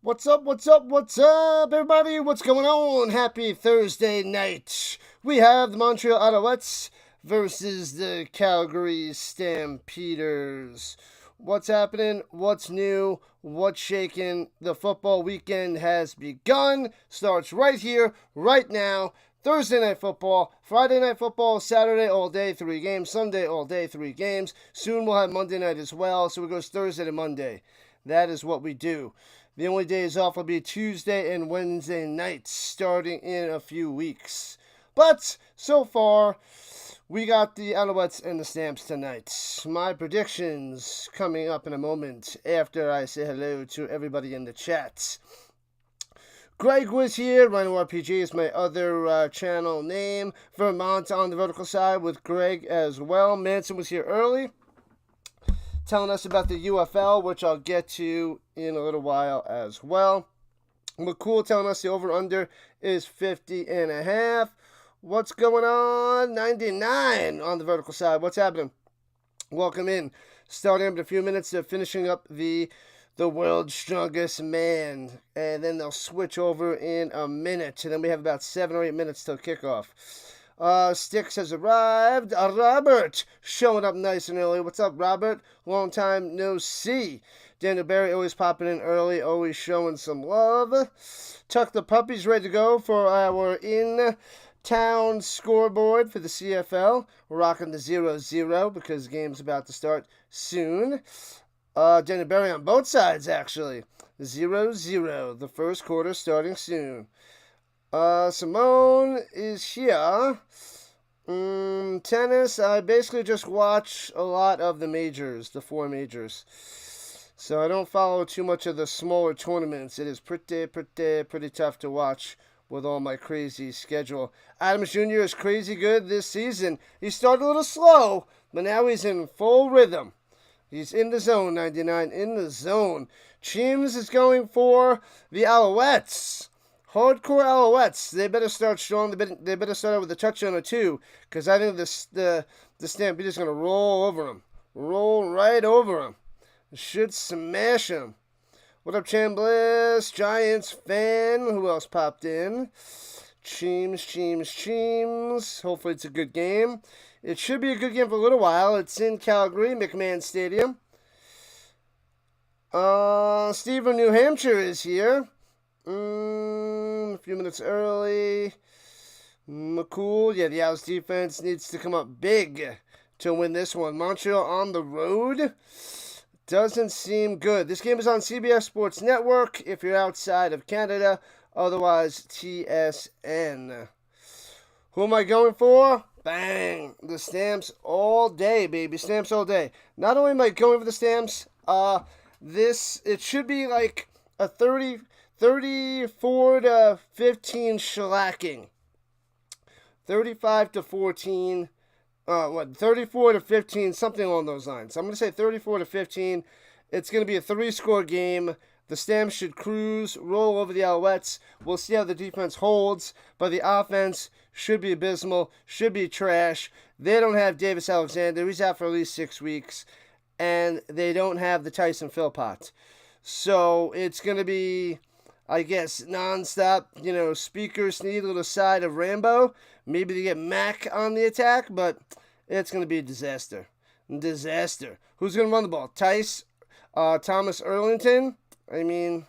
What's up, everybody? What's going on? Happy Thursday night. We have the Montreal Alouettes versus the Calgary Stampeders. What's happening? What's new? What's shaking? The football weekend has begun. Starts right here, right now. Thursday night football, Friday night football, Saturday all day, 3 games, Sunday all day, 3 games. Soon we'll have Monday night as well, so it goes Thursday to Monday. That is what we do. The only days off will be Tuesday and Wednesday nights starting in a few weeks. But so far, we got the Alouettes and the Stamps tonight. My predictions coming up in a moment after I say hello to everybody in the chat. Greg was here. Rhino RPG is my other channel name. Vermont on the vertical side with Greg as well. Manson was here early, telling us about the UFL, which I'll get to in a little while as well. McCool telling us the over-under is 50.5. What's going on? 99 on the vertical side. What's happening? Welcome in. Starting in a few minutes, finishing up the world's strongest man. And then they'll switch over in a minute. And then we have about 7 or 8 minutes till kickoff. Sticks has arrived. Robert showing up nice and early. What's up, Robert? Long time no see. Daniel Barry always popping in early, always showing some love. Tuck the Puppy's ready to go for our in-town scoreboard for the CFL. We're rocking the 0-0 because the game's about to start soon. Daniel Barry on both sides, actually. 0-0. The first quarter starting soon. Simone is here. Tennis, I basically just watch a lot of the majors, the 4 majors. So I don't follow too much of the smaller tournaments. It is pretty tough to watch with all my crazy schedule. Adams Jr. is crazy good this season. He started a little slow, but now he's in full rhythm. He's in the zone, 99, in the zone. Cheems is going for the Alouettes. Hardcore Alouettes. They better start strong. They better start out with a touchdown or 2, because I think the Stampeders going to roll over them. Roll right over them. Should smash them. What up, Chambliss? Giants fan. Who else popped in? Cheems. Hopefully it's a good game. It should be a good game for a little while. It's in Calgary, McMahon Stadium. Steve from New Hampshire is here. A few minutes early. McCool. Yeah, the Owls defense needs to come up big to win this one. Montreal on the road. Doesn't seem good. This game is on CBS Sports Network if you're outside of Canada. Otherwise, TSN. Who am I going for? Bang! The Stamps all day, baby. Stamps all day. Not only am I going for the Stamps, it should be like a 34 to 15 shellacking. 35 to 14. 34 to 15, something along those lines. I'm going to say 34 to 15. It's going to be a 3-score game. The Stamps should cruise, roll over the Alouettes. We'll see how the defense holds, but the offense should be abysmal, should be trash. They don't have Davis Alexander. He's out for at least 6 weeks, and they don't have the Tyson Philpott. So it's going to be, I guess, nonstop, Speaker Sneed, little side of Rambo. Maybe they get Mac on the attack, but it's going to be a disaster. Disaster. Who's going to run the ball? Thomas Erlington? I mean,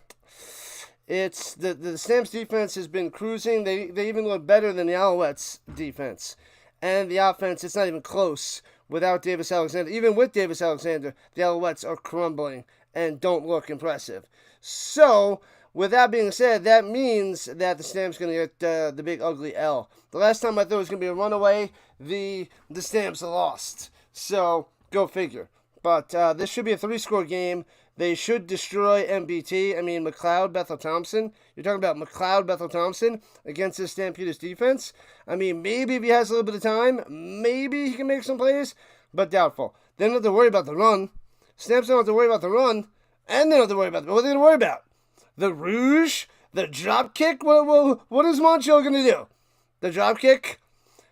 it's the Stamps defense has been cruising. They even look better than the Alouettes defense. And the offense, it's not even close without Davis Alexander. Even with Davis Alexander, the Alouettes are crumbling and don't look impressive. So, with that being said, that means that the Stamps going to get the big ugly L. The last time I thought it was going to be a runaway, the Stamps lost. So, go figure. But this should be a 3-score game. They should destroy MBT. I mean, McLeod, Bethel Thompson. You're talking about McLeod, Bethel Thompson against the Stampeders defense. I mean, maybe if he has a little bit of time, maybe he can make some plays, but doubtful. They don't have to worry about the run. Stamps don't have to worry about the run, and they don't have to worry about what are they going to worry about? The Rouge? The drop kick? What is Montreal going to do? The drop kick?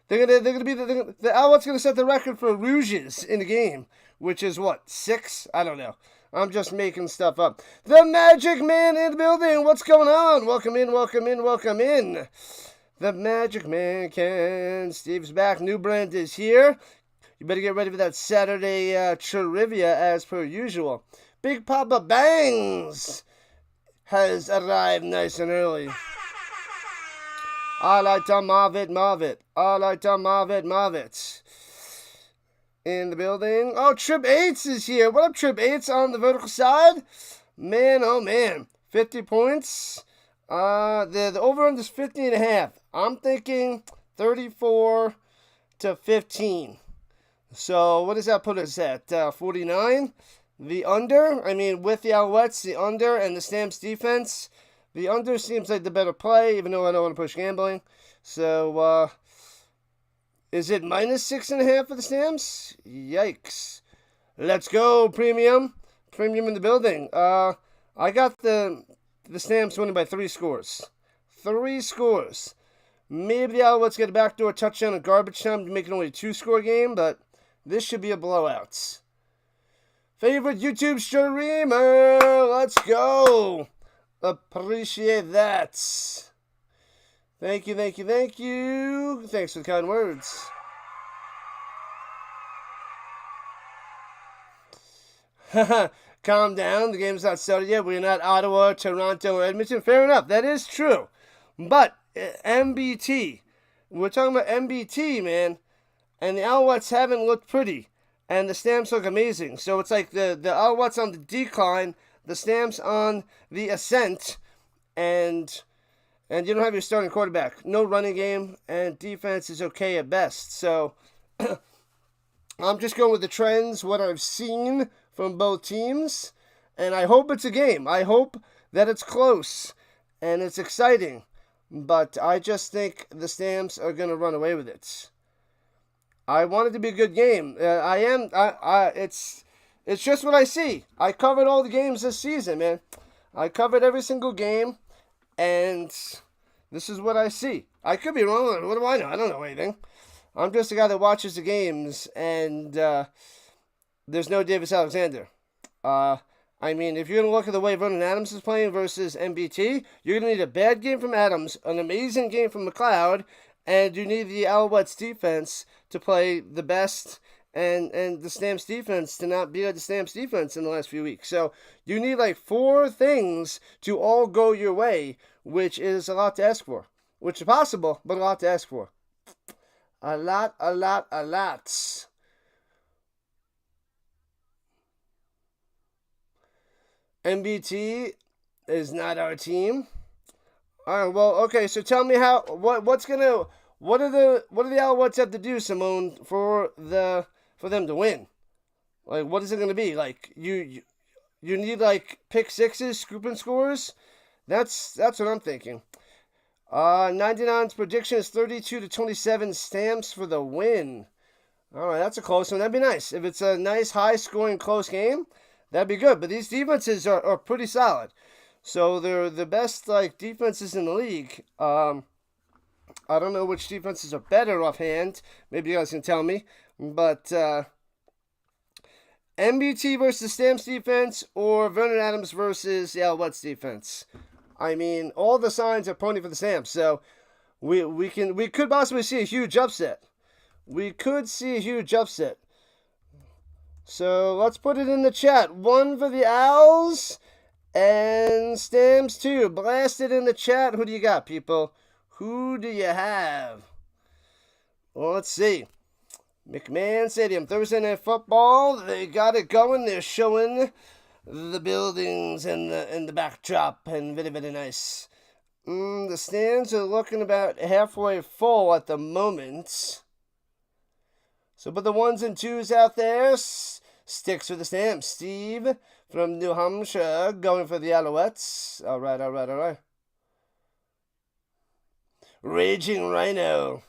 They're gonna be the Alouettes going to set the record for Rouges in the game, which is what, 6? I don't know. I'm just making stuff up. The Magic Man in the building. What's going on? Welcome in, welcome in, welcome in. The Magic Man can. Steve's back. New Brand is here. You better get ready for that Saturday trivia as per usual. Big Papa Bangs has arrived nice and early. I like to move it. I like to move it. In the building. Oh, Trip 8s is here. What up, Trip 8s on the vertical side? Man, oh man. 50 points. The over-under is 50.5. I'm thinking 34 to 15. So, what does that put us at? 49? The under, I mean, with the Alouettes, the under, and the Stamps defense, the under seems like the better play, even though I don't want to push gambling. So, is it minus 6.5 for the Stamps? Yikes. Let's go, Premium. Premium in the building. I got the Stamps winning by 3 scores. 3 scores. Maybe the Alouettes get a backdoor touchdown in garbage time to make it only a 2-score game, but this should be a blowout. Favorite YouTube streamer. Let's go. Appreciate that. Thank you, thank you, thank you. Thanks for the kind words. Calm down. The game's not started yet. We're not Ottawa, Toronto, or Edmonton. Fair enough. That is true. But MBT. We're talking about MBT, man. And the Alouettes haven't looked pretty. And the Stamps look amazing. So it's like the Alouettes on the decline, the Stamps on the ascent, and you don't have your starting quarterback. No running game, and defense is okay at best. So I'm just going with the trends, what I've seen from both teams, and I hope it's a game. I hope that it's close and it's exciting. But I just think the Stamps are going to run away with it. I want it to be a good game. It's just what I see. I covered all the games this season, man. I covered every single game, and this is what I see. I could be wrong. What do I know? I don't know anything. I'm just a guy that watches the games, and there's no Davis Alexander. I mean, if you're going to look at the way Vernon Adams is playing versus MBT, you're going to need a bad game from Adams, an amazing game from McLeod, and you need the Alouettes defense to play the best, and the Stamps defense to not be like the Stamps defense in the last few weeks. So you need like 4 things to all go your way, which is a lot to ask for. Which is possible, but a lot to ask for. A lot. MBT is not our team. All right, well, okay, so tell me what do the Alouettes have to do, Simone, for them to win? Like, what is it going to be? Like, you need, like, pick sixes, scooping scores? That's what I'm thinking. 99's prediction is 32 to 27 Stamps for the win. All right, that's a close one. That'd be nice. If it's a nice, high-scoring, close game, that'd be good. But these defenses are pretty solid. So they're the best, like, defenses in the league. I don't know which defenses are better offhand. Maybe you guys can tell me. But MBT versus Stamps defense or Vernon Adams versus the Alouettes defense. I mean, all the signs are pointing for the Stamps. So we could possibly see a huge upset. We could see a huge upset. So let's put it in the chat. 1 for the Owls and Stamps 2. Blast it in the chat. Who do you got, people? Who do you have? Well, let's see. McMahon Stadium, Thursday Night Football. They got it going. They're showing the buildings and the backdrop, and very, very nice. The stands are looking about halfway full at the moment. So put the 1s and 2s out there. Sticks for the Stamps. Steve from New Hampshire going for the Alouettes. All right. Raging Rhino.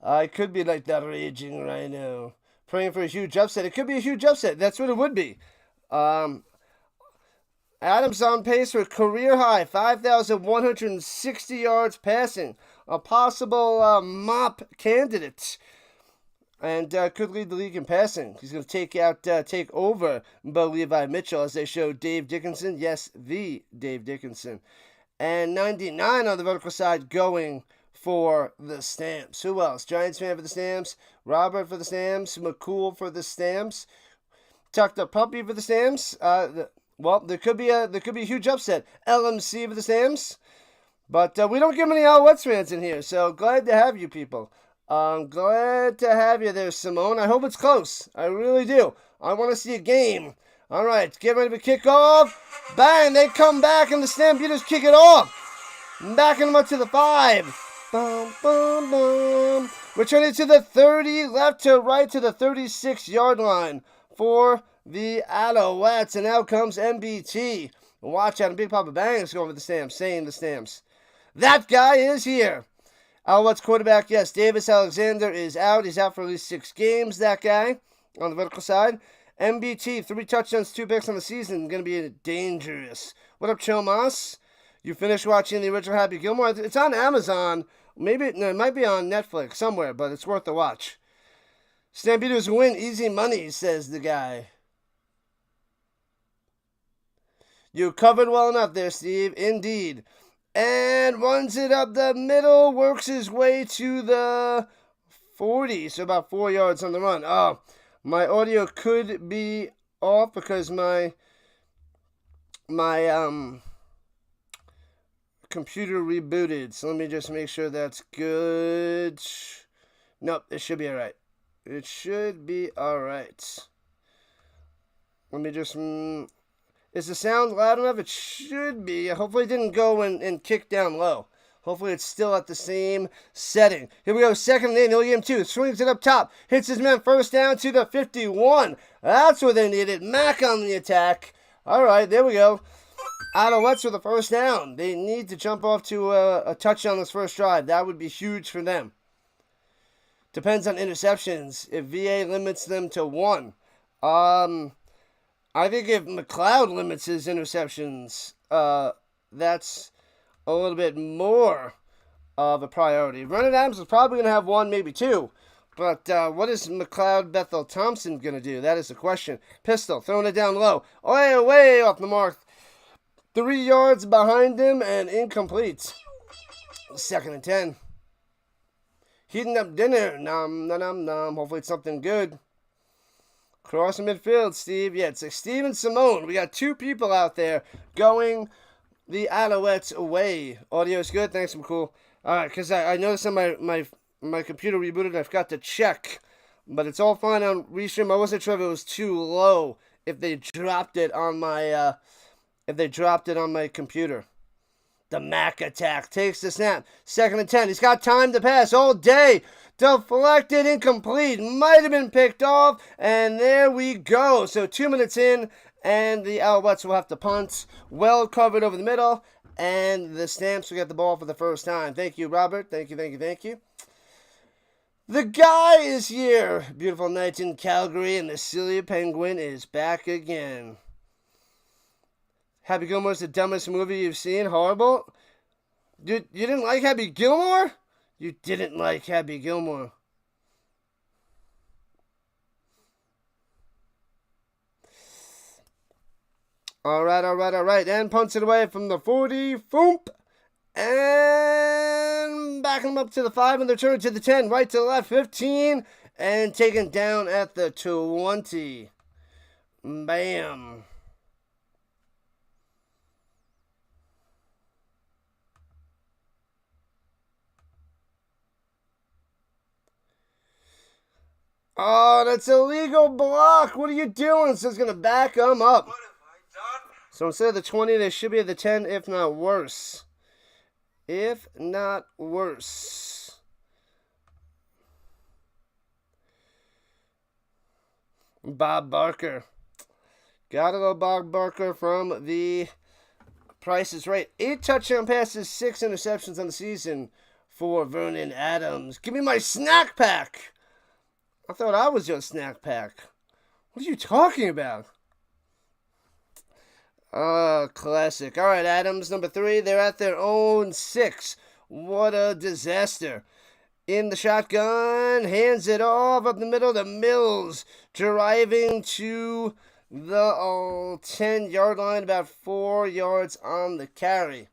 I could be like that Raging Rhino. Praying for a huge upset. It could be a huge upset. That's what it would be. Adams on pace for a career high. 5,160 yards passing. A possible mop candidate. and could lead the league in passing. He's going to take over Bo Levi Mitchell as they show Dave Dickinson. Yes, the Dave Dickinson. And 99 on the vertical side going for the Stamps. Who else? Giants fan for the Stamps. Robert for the Stamps. McCool for the Stamps. Tucked Up Puppy for the Stamps. Well, there could be a huge upset. LMC for the Stamps. But we don't get many Alouettes fans in here, so glad to have you people. Glad to have you there, Simone. I hope it's close. I really do. I want to see a game. All right, get ready to kick off. Bang, they come back, and the Stampeders kick it off. Backing them up to the 5. Boom, boom, boom. Returning to the 30, left to right to the 36-yard line for the Alouettes. And now comes MBT. Watch out, Big Papa Bang's going with the Stamps, saying the Stamps. That guy is here. Alouettes quarterback, yes, Davis Alexander is out. He's out for at least 6 games, that guy, on the vertical side. MBT, 3 touchdowns, 2 picks on the season. Going to be dangerous. What up, Chomas? You finished watching the original Happy Gilmore? It's on Amazon. It might be on Netflix somewhere, but it's worth the watch. Stampeders win, easy money, says the guy. You covered well enough there, Steve. Indeed. And runs it up the middle, works his way to the 40, so about 4 yards on the run. Oh, my audio could be off because my computer rebooted. So let me just make sure that's good. Nope, it should be all right. It should be all right. Let me just... Is the sound loud enough? It should be. Hopefully it didn't go and kick down low. Hopefully it's still at the same setting. Here we go. 2nd and 8. They'll give him 2. Swings it up top. Hits his man first down to the 51. That's where they need it. Mack on the attack. All right, there we go. Alouettes with the first down. They need to jump off to a touchdown this first drive. That would be huge for them. Depends on interceptions. If VA limits them to 1. I think if McLeod limits his interceptions, that's a little bit more of a priority. Vernon Adams is probably going to have 1, maybe 2. But what is McLeod Bethel Thompson going to do? That is the question. Pistol, throwing it down low. Way off the mark. 3 yards behind him and incomplete. 2nd and 10. Heating up dinner. Nom, nom, nom, nom. Hopefully it's something good. Cross the midfield, Steve. Yeah, it's like Steve and Simone. We got 2 people out there going the Alouettes away. Audio's good. Thanks, McCool. All right, because I noticed on my computer rebooted and I forgot to check. But it's all fine on Restream. I wasn't sure if it was too low if they dropped it on my computer. The Mack attack takes the snap. 2nd and 10. He's got time to pass all day. Deflected, incomplete. Might have been picked off. And there we go. So 2 minutes in, and the Alouettes will have to punt. Well covered over the middle. And the Stamps will get the ball for the first time. Thank you, Robert. Thank you. The guy is here. Beautiful night in Calgary, and the silly penguin is back again. Happy Gilmore's the dumbest movie you've seen. Horrible. You didn't like Happy Gilmore? You didn't like Happy Gilmore. All right. And punts it away from the 40. Foomp. And backing them up to the 5 and they're turning to the 10. Right to the left. 15. And taken down at the 20. Bam. Oh, that's a legal block. What are you doing? So it's going to back them up. What have I done? So instead of the 20, they should be at the 10, if not worse. Bob Barker. Gotta go Bob Barker from the Price is Right. 8 touchdown passes, 6 interceptions on the season for Vernon Adams. Give me my snack pack. I thought I was your snack pack. What are you talking about? Classic. All right, Adams, number 3. They're at their own 6. What a disaster. in the shotgun, hands it off up the middle to Mills, driving to the 10-yard line, about 4 yards on the carry.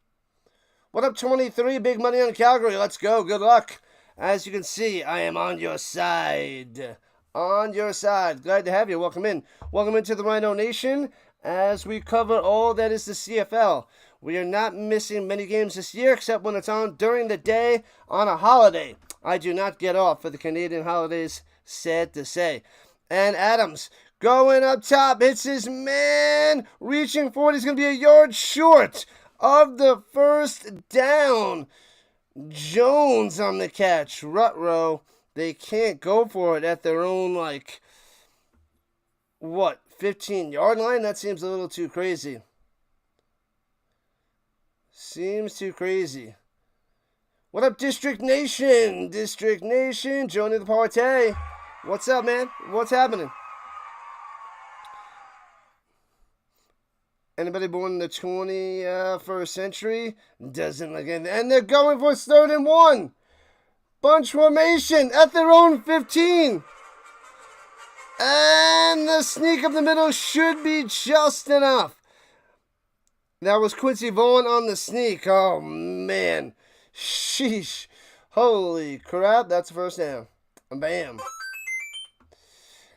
What up, 23? Big money on Calgary. Let's go. Good luck. As you can see, I am on your side. On your side. Glad to have you. Welcome in. Welcome into the Rhino Nation as we cover all that is the CFL. We are not missing many games this year except when it's on during the day on a holiday. I do not get off for the Canadian holidays, sad to say. And Adams going up top, hits his man, reaching for it. He's going to be a yard short of the first down. Jones on the catch. Rutrow, they can't go for it at their own, 15-yard line? That seems a little too crazy. Seems too crazy. What up, District Nation? District Nation, joining the party. What's up, man? What's happening? Anybody born in the 21st century? Doesn't look in. And they're going for 3rd and 1. Bunch formation at their own 15. And the sneak up the middle should be just enough. That was Quincy Vaughn on the sneak. Oh, man. Sheesh. Holy crap. That's the first down. Bam.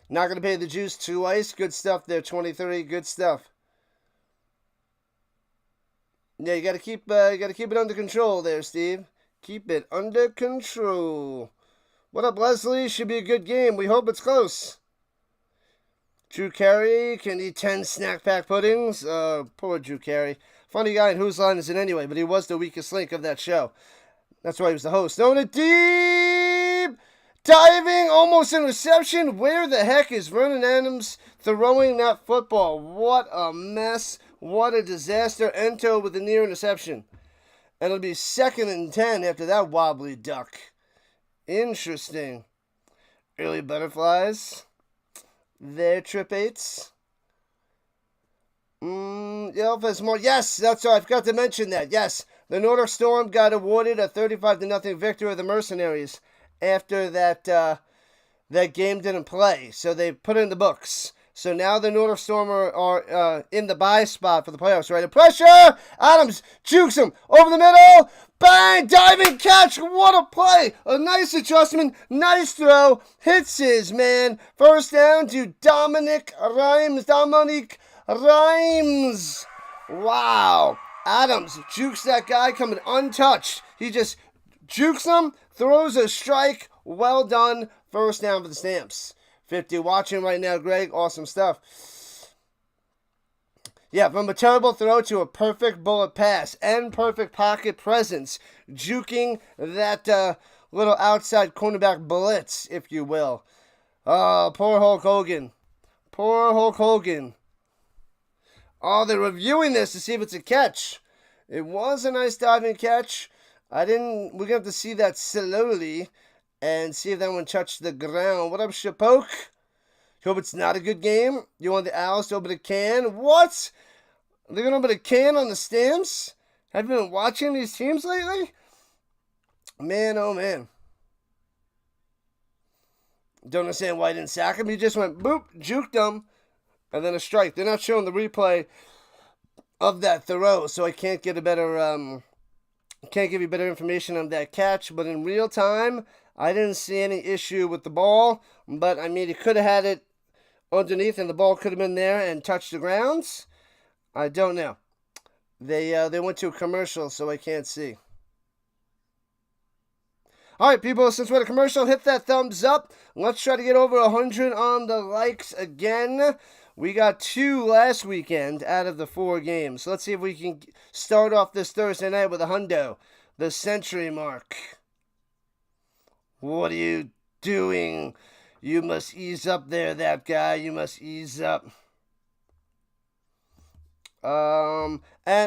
Not going to pay the juice twice. Good stuff there, 23. Good stuff. Yeah, you got to keep it under control there, Steve. Keep it under control. What up, Leslie? Should be a good game. We hope it's close. Drew Carey can eat 10 snack pack puddings. Poor Drew Carey. Funny guy, and whose line is it anyway? But he was the weakest link of that show. That's why he was the host. Throwing it deep! Diving, almost interception. Where the heck is Vernon Adams throwing that football? What a mess. What a disaster. Ento with a near interception. And it'll be 2nd and 10 after that wobbly duck. Interesting. Early butterflies. Their trip 8s. Elvis Moore. Yes, that's right. I forgot to mention that. Yes, the Nordic Storm got awarded a 35-0 victory of the Mercenaries after that game didn't play. So they put it in the books. So now the Nordic Storm are in the bye spot for the playoffs, right? And pressure! Adams jukes him over the middle. Bang! Diving catch! What a play! A nice adjustment. Nice throw. Hits his man. First down to Dominic Rhymes. Wow. Adams jukes that guy coming untouched. He just jukes him, throws a strike. Well done. First down for the Stamps. 50 watching right now, Greg. Awesome stuff. Yeah, from a terrible throw to a perfect bullet pass and perfect pocket presence. Juking that little outside cornerback blitz, if you will. Oh, poor Hulk Hogan. Poor Hulk Hogan. Oh, they're reviewing this to see if it's a catch. It was a nice diving catch. We're going to have to see that slowly and see if that one touched the ground. What up, Shapoke? Hope it's not a good game. You want the Owls to open a can? What? They're going to open a can on the Stamps? Have you been watching these teams lately? Man, oh man. Don't understand why he didn't sack him. He just went boop, juked him, and then a strike. They're not showing the replay of that throw, so I can't get a better, can't give you better information on that catch. But in real time, I didn't see any issue with the ball. But, I mean, he could have had it underneath, and the ball could have been there and touched the grounds. I don't know. They went to a commercial, so I can't see. All right, people, since we're at a commercial, hit that thumbs up. Let's try to get over 100 on the likes again. We got 2 last weekend out of the 4 games. Let's see if we can start off this Thursday night with a hundo. The century mark. What are you doing? You must ease up there, that guy. You must ease up. And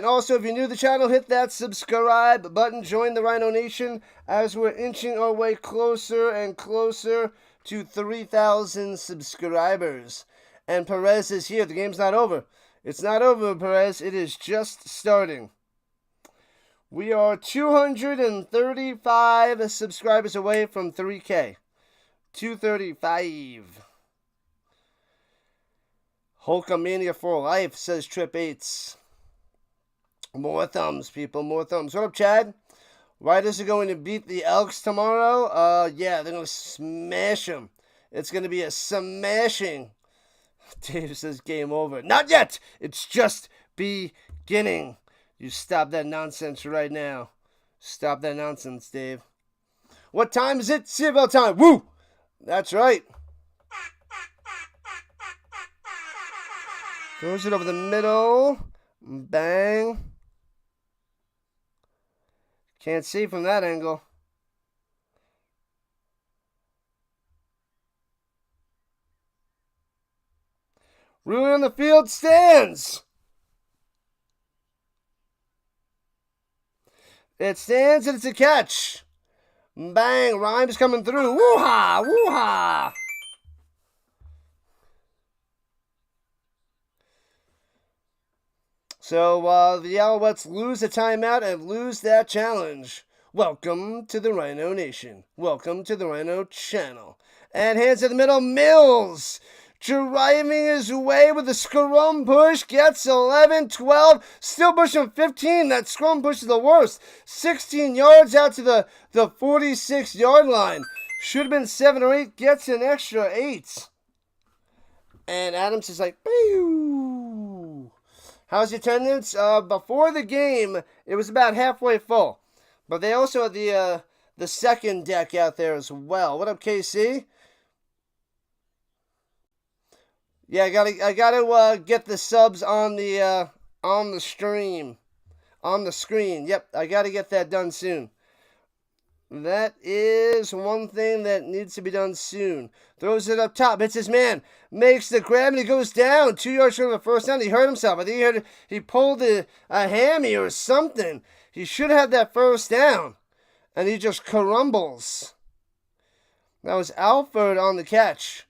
also, if you're new to the channel, hit that subscribe button. Join the Rhino Nation as we're inching our way closer and closer to 3,000 subscribers. And Perez is here. The game's not over. It's not over, Perez. It is just starting. We are 235 subscribers away from 3K. 235. Hulkamania for life, says Trip 8. More thumbs, people, more thumbs. What up, Chad? Riders are going to beat the Elks tomorrow. Yeah, they're going to smash them. It's going to be a smashing. Dave says game over. Not yet. It's just beginning. You stop that nonsense right now. Stop that nonsense, Dave. What time is it? CFL time. Woo! That's right. Throws it over the middle. Bang. Can't see from that angle. Ruling on the field stands. It stands and it's a catch. Bang. Rhymes coming through. Woo-ha! Woo-ha! So the Alouettes lose a timeout and lose that challenge. Welcome to the Rhino Nation. Welcome to the Rhino channel. And hands in the middle, Mills. Driving his way with the scrum push. Gets 11, 12. Still pushing 15. That scrum push is the worst. 16 yards out to the 46-yard line. Should have been 7 or 8. Gets an extra 8. And Adams is like, pew. How's the attendance? Before the game, it was about halfway full. But they also had the second deck out there as well. What up, KC? Yeah, I gotta get the subs on the stream, on the screen. Yep, I gotta get that done soon. That is one thing that needs to be done soon. Throws it up top. Hits his man. Makes the grab and he goes down. 2 yards short of the first down. He hurt himself. I think he pulled a hammy or something. He should have that first down. And he just crumbles. That was Alford on the catch.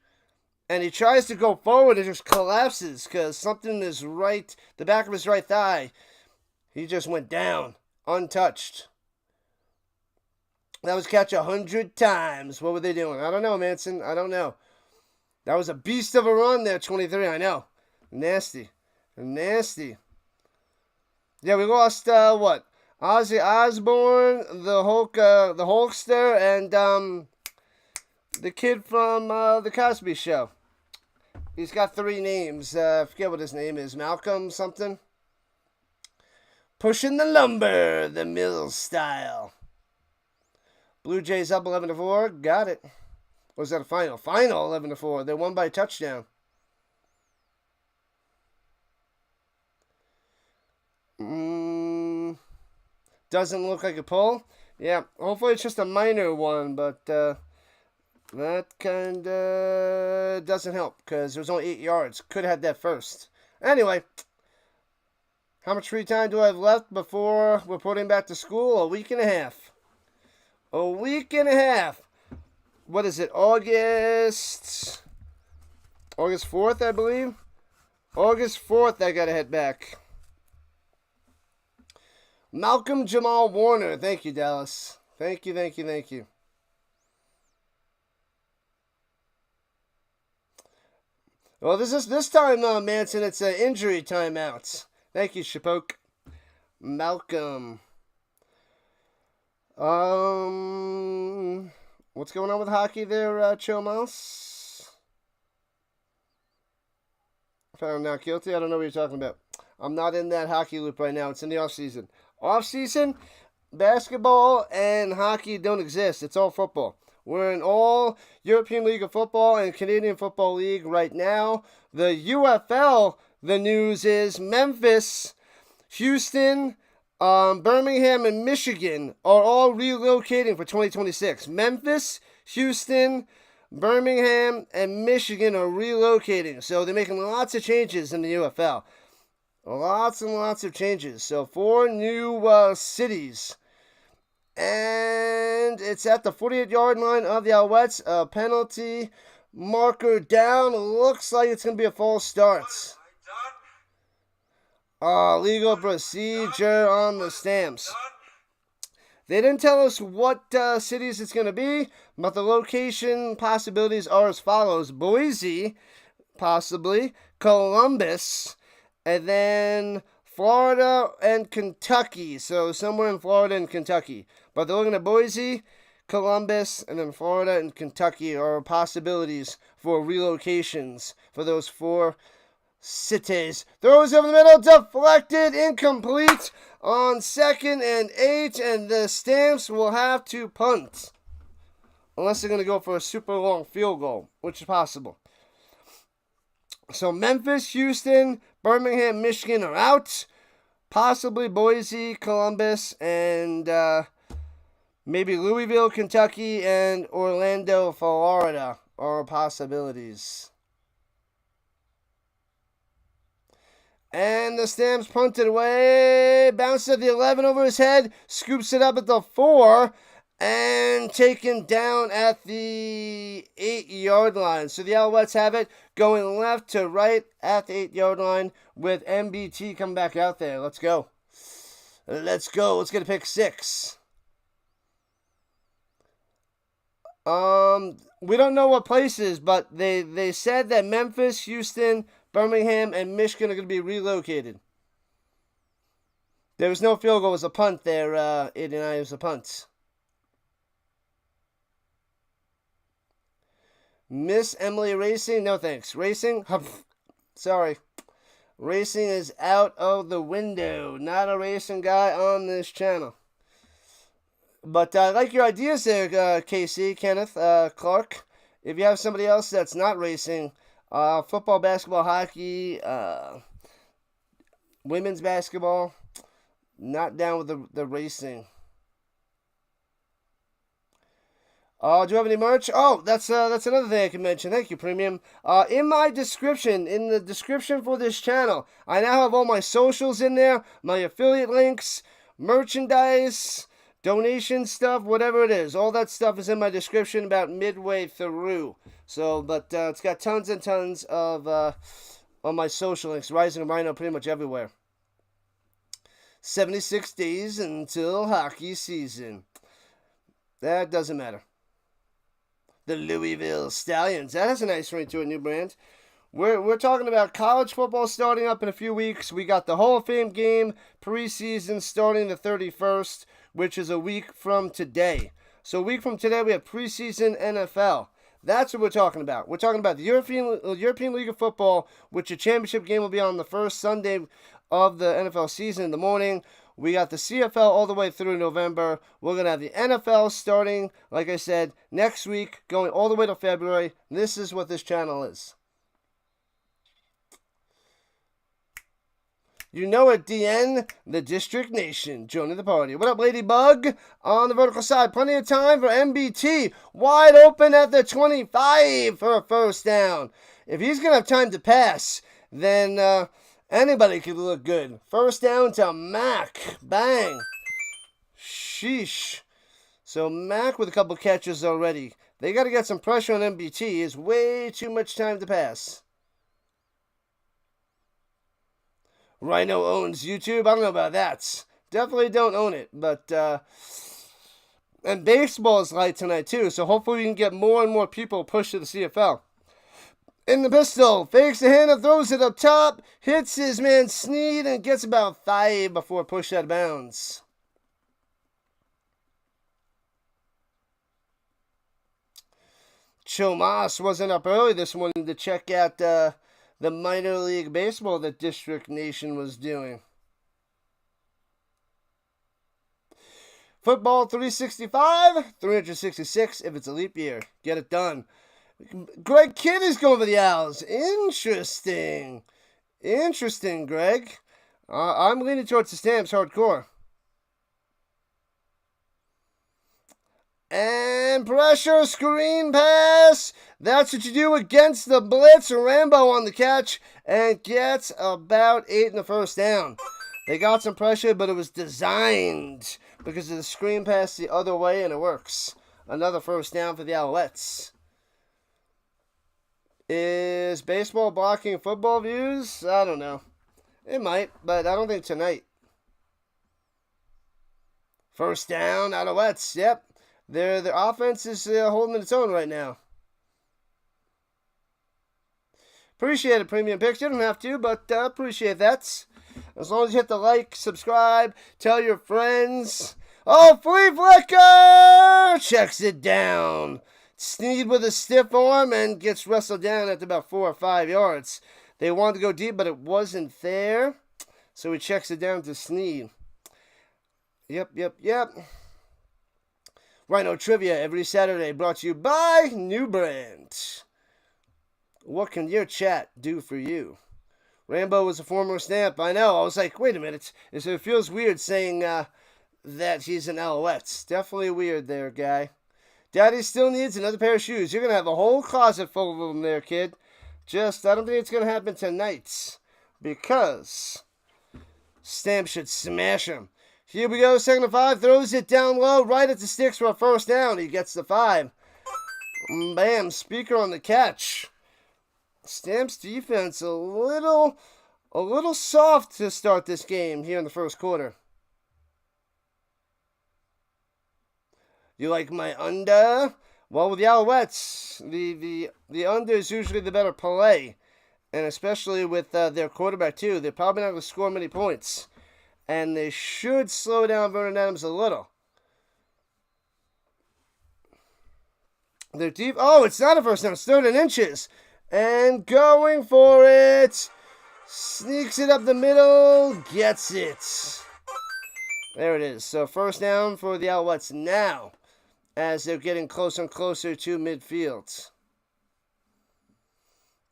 And he tries to go forward and just collapses because something is right, the back of his right thigh. He just went down, untouched. That was catch 100 times. What were they doing? I don't know, Manson. I don't know. That was a beast of a run there, 23. I know. Nasty. Nasty. Yeah, we lost, what? Ozzy Osbourne, the Hulkster, and the kid from the Cosby Show. He's got 3 names. I forget what his name is. Malcolm something. Pushing the lumber, the Mills style. Blue Jays up 11-4. Got it. Or was that a final? Final 11-4. They won by a touchdown. Doesn't look like a pull. Yeah, hopefully it's just a minor one, but that kind of doesn't help because there was only 8 yards. Could have had that first. Anyway, how much free time do I have left before we're putting back to school? A week and a half. A week and a half. What is it? August 4th, I believe. August 4th, I got to head back. Malcolm Jamal Warner. Thank you, Dallas. Thank you, thank you, thank you. Well, this time, Manson, it's an injury timeout. Thank you, Shapoke. Malcolm. What's going on with hockey there, Chomos? Found not guilty. I don't know what you're talking about. I'm not in that hockey loop right now. It's in the off season. Off season, basketball and hockey don't exist. It's all football. We're in all European League of Football and Canadian Football League right now. The UFL, the news is Memphis, Houston, Birmingham, and Michigan are all relocating for 2026. Memphis, Houston, Birmingham, and Michigan are relocating. So they're making lots of changes in the UFL. Lots and lots of changes. So 4 new cities. And it's at the 48-yard line of the Alouettes. A penalty marker down. Looks like it's going to be a false start. Legal procedure on the stamps. They didn't tell us what cities it's going to be, but the location possibilities are as follows. Boise, possibly. Columbus, and then Florida and Kentucky. So somewhere in Florida and Kentucky. But they're looking at Boise, Columbus, and then Florida and Kentucky are possibilities for relocations for those 4 cities. Throws over the middle, deflected, incomplete on 2nd and 8, and the Stamps will have to punt. Unless they're going to go for a super long field goal, which is possible. So Memphis, Houston, Birmingham, Michigan are out. Possibly Boise, Columbus, and maybe Louisville, Kentucky, and Orlando, Florida are possibilities. And the Stamps punted away, bounced at the 11 over his head, scoops it up at the 4, and taken down at the 8-yard line. So the Alouettes have it going left to right at the 8-yard line with MBT coming back out there. Let's go. Let's go. Let's get a pick 6. We don't know what places, but they said that Memphis, Houston, Birmingham, and Michigan are going to be relocated. There was no field goal. It was a punt there. 89 was a punt. Miss Emily Racing, no thanks. Racing, sorry. Racing is out of the window. Not a racing guy on this channel. But I like your ideas there, Casey, Kenneth, Clark. If you have somebody else that's not racing, football, basketball, hockey, women's basketball, not down with the racing. Do you have any merch? Oh, that's another thing I can mention. Thank you, Premium. In my description, in the description for this channel, I now have all my socials in there, my affiliate links, merchandise, donation stuff, whatever it is. All that stuff is in my description about midway through. So, but it's got tons and tons of on my social links. Rising Rhino pretty much everywhere. 76 days until hockey season. That doesn't matter. The Louisville Stallions. That has a nice ring to it, new brand. We're talking about college football starting up in a few weeks. We got the Hall of Fame game preseason starting the 31st, which is a week from today. So a week from today, we have preseason NFL. That's what we're talking about. We're talking about the European League of Football, which the championship game will be on the first Sunday of the NFL season in the morning. We got the CFL all the way through November. We're going to have the NFL starting, like I said, next week, going all the way to February. This is what this channel is. You know it, DN, the District Nation, joining the party. What up, Ladybug? On the vertical side, plenty of time for MBT. Wide open at the 25 for a first down. If he's going to have time to pass, then anybody could look good. First down to Mac. Bang. Sheesh. So Mac with a couple catches already. They got to get some pressure on MBT. It's way too much time to pass. Rhino owns YouTube. I don't know about that. Definitely don't own it. But, and baseball is light tonight too. So hopefully we can get more and more people pushed to the CFL. In the pistol, fakes the hand and throws it up top, hits his man Sneed and gets about 5 before pushed out of bounds. Chomas wasn't up early this morning to check out the minor league baseball that District Nation was doing. Football 365, 366 if it's a leap year. Get it done. Greg Kidd is going for the Owls. Interesting. Interesting, Greg. I'm leaning towards the Stamps hardcore. And pressure, screen pass. That's what you do against the blitz. Rambo on the catch and gets about 8 in the first down. They got some pressure, but it was designed because of the screen pass the other way, and it works. Another first down for the Alouettes. Is baseball blocking football views? I don't know. It might, but I don't think tonight. First down, Alouettes. Yep. Their offense is holding its own right now. Appreciate it, Premium Picks. You don't have to, but appreciate that. As long as you hit the like, subscribe, tell your friends. Oh, Flea Flicker checks it down. Sneed with a stiff arm and gets wrestled down at about 4 or 5 yards. They wanted to go deep, but it wasn't there. So he checks it down to Sneed. Yep. Rhino Trivia every Saturday brought to you by New Brand. What can your chat do for you? Rambo was a former Stamp. I know. I was like, wait a minute. It feels weird saying that he's an Alouettes. Definitely weird there, guy. Daddy still needs another pair of shoes. You're going to have a whole closet full of them there, kid. I don't think it's going to happen tonight. Because Stamp should smash him. Here we go. 2nd and 5. Throws it down low. Right at the sticks for a first down. He gets the 5. Bam. Speaker on the catch. Stamp's defense a little soft to start this game here in the first quarter. You like my under? Well, with the Alouettes, the under is usually the better play. And especially with their quarterback, too. They're probably not going to score many points. And they should slow down Vernon Adams a little. Their deep... Oh, it's not a first down. It's 3rd and inches. And going for it. Sneaks it up the middle. Gets it. There it is. So first down for the Alouettes now, as they're getting closer and closer to midfield.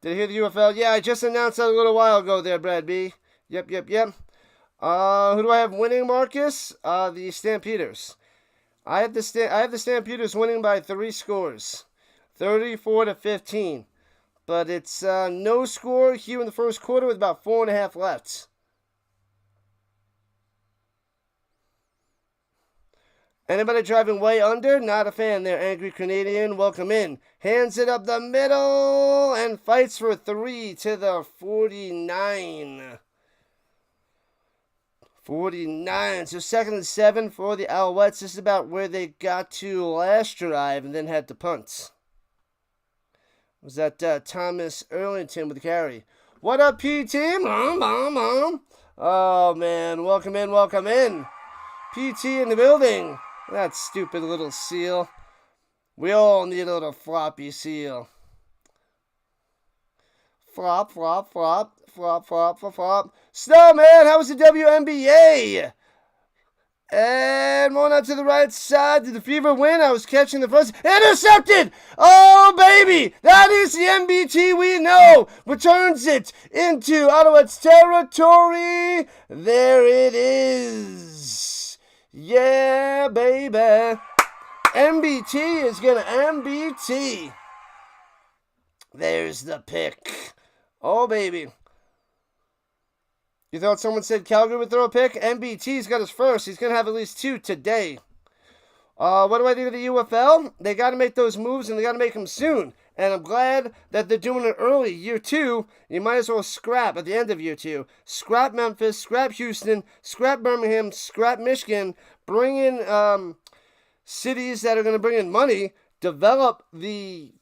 Did you hear the UFL? Yeah, I just announced that a little while ago there, Brad B. Yep. Who do I have winning, Marcus? The Stampeders. I have the Stampeders winning by 3 scores. 34-15. But it's no score here in the first quarter with about 4.5 left. Anybody driving way under? Not a fan there, Angry Canadian. Welcome in. Hands it up the middle and fights for 3 to the 49. 49. So 2nd and 7 for the Alouettes. This is about where they got to last drive and then had to punt. Was that Thomas Erlington with the carry? What up, P-Team? Oh, man. Welcome in. P-T in the building. That stupid little seal. We all need a little floppy seal. Flop. Snowman, how was the WNBA? And one out to the right side. Did the Fever win? I was catching the first. Intercepted! Oh, baby! That is the MBT we know. Returns it into Alouettes territory. There it is. Yeah, baby. MBT is going to MBT. There's the pick. Oh, baby. You thought someone said Calgary would throw a pick? MBT's got his first. He's going to have at least 2 today. What do I think of the UFL? They got to make those moves, and they got to make them soon. And I'm glad that they're doing it early. Year 2, you might as well scrap at the end of year 2. Scrap Memphis, scrap Houston, scrap Birmingham, scrap Michigan. Bring in cities that are going to bring in money. Develop the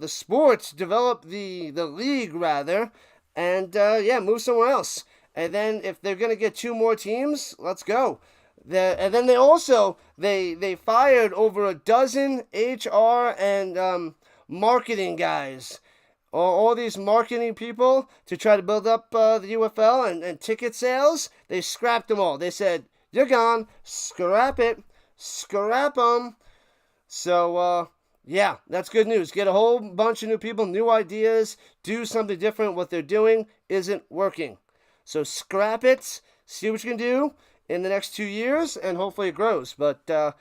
sports. Develop the league, rather. And, move somewhere else. And then if they're going to get 2 more teams, let's go. And then they fired over a dozen HR and marketing guys. All these marketing people to try to build up the UFL and ticket sales. They scrapped them all. They said, you're gone. Scrap it. Scrap them. So, that's good news. Get a whole bunch of new people, new ideas, do something different. What they're doing isn't working. So scrap it, see what you can do in the next 2 years, and hopefully it grows. But, I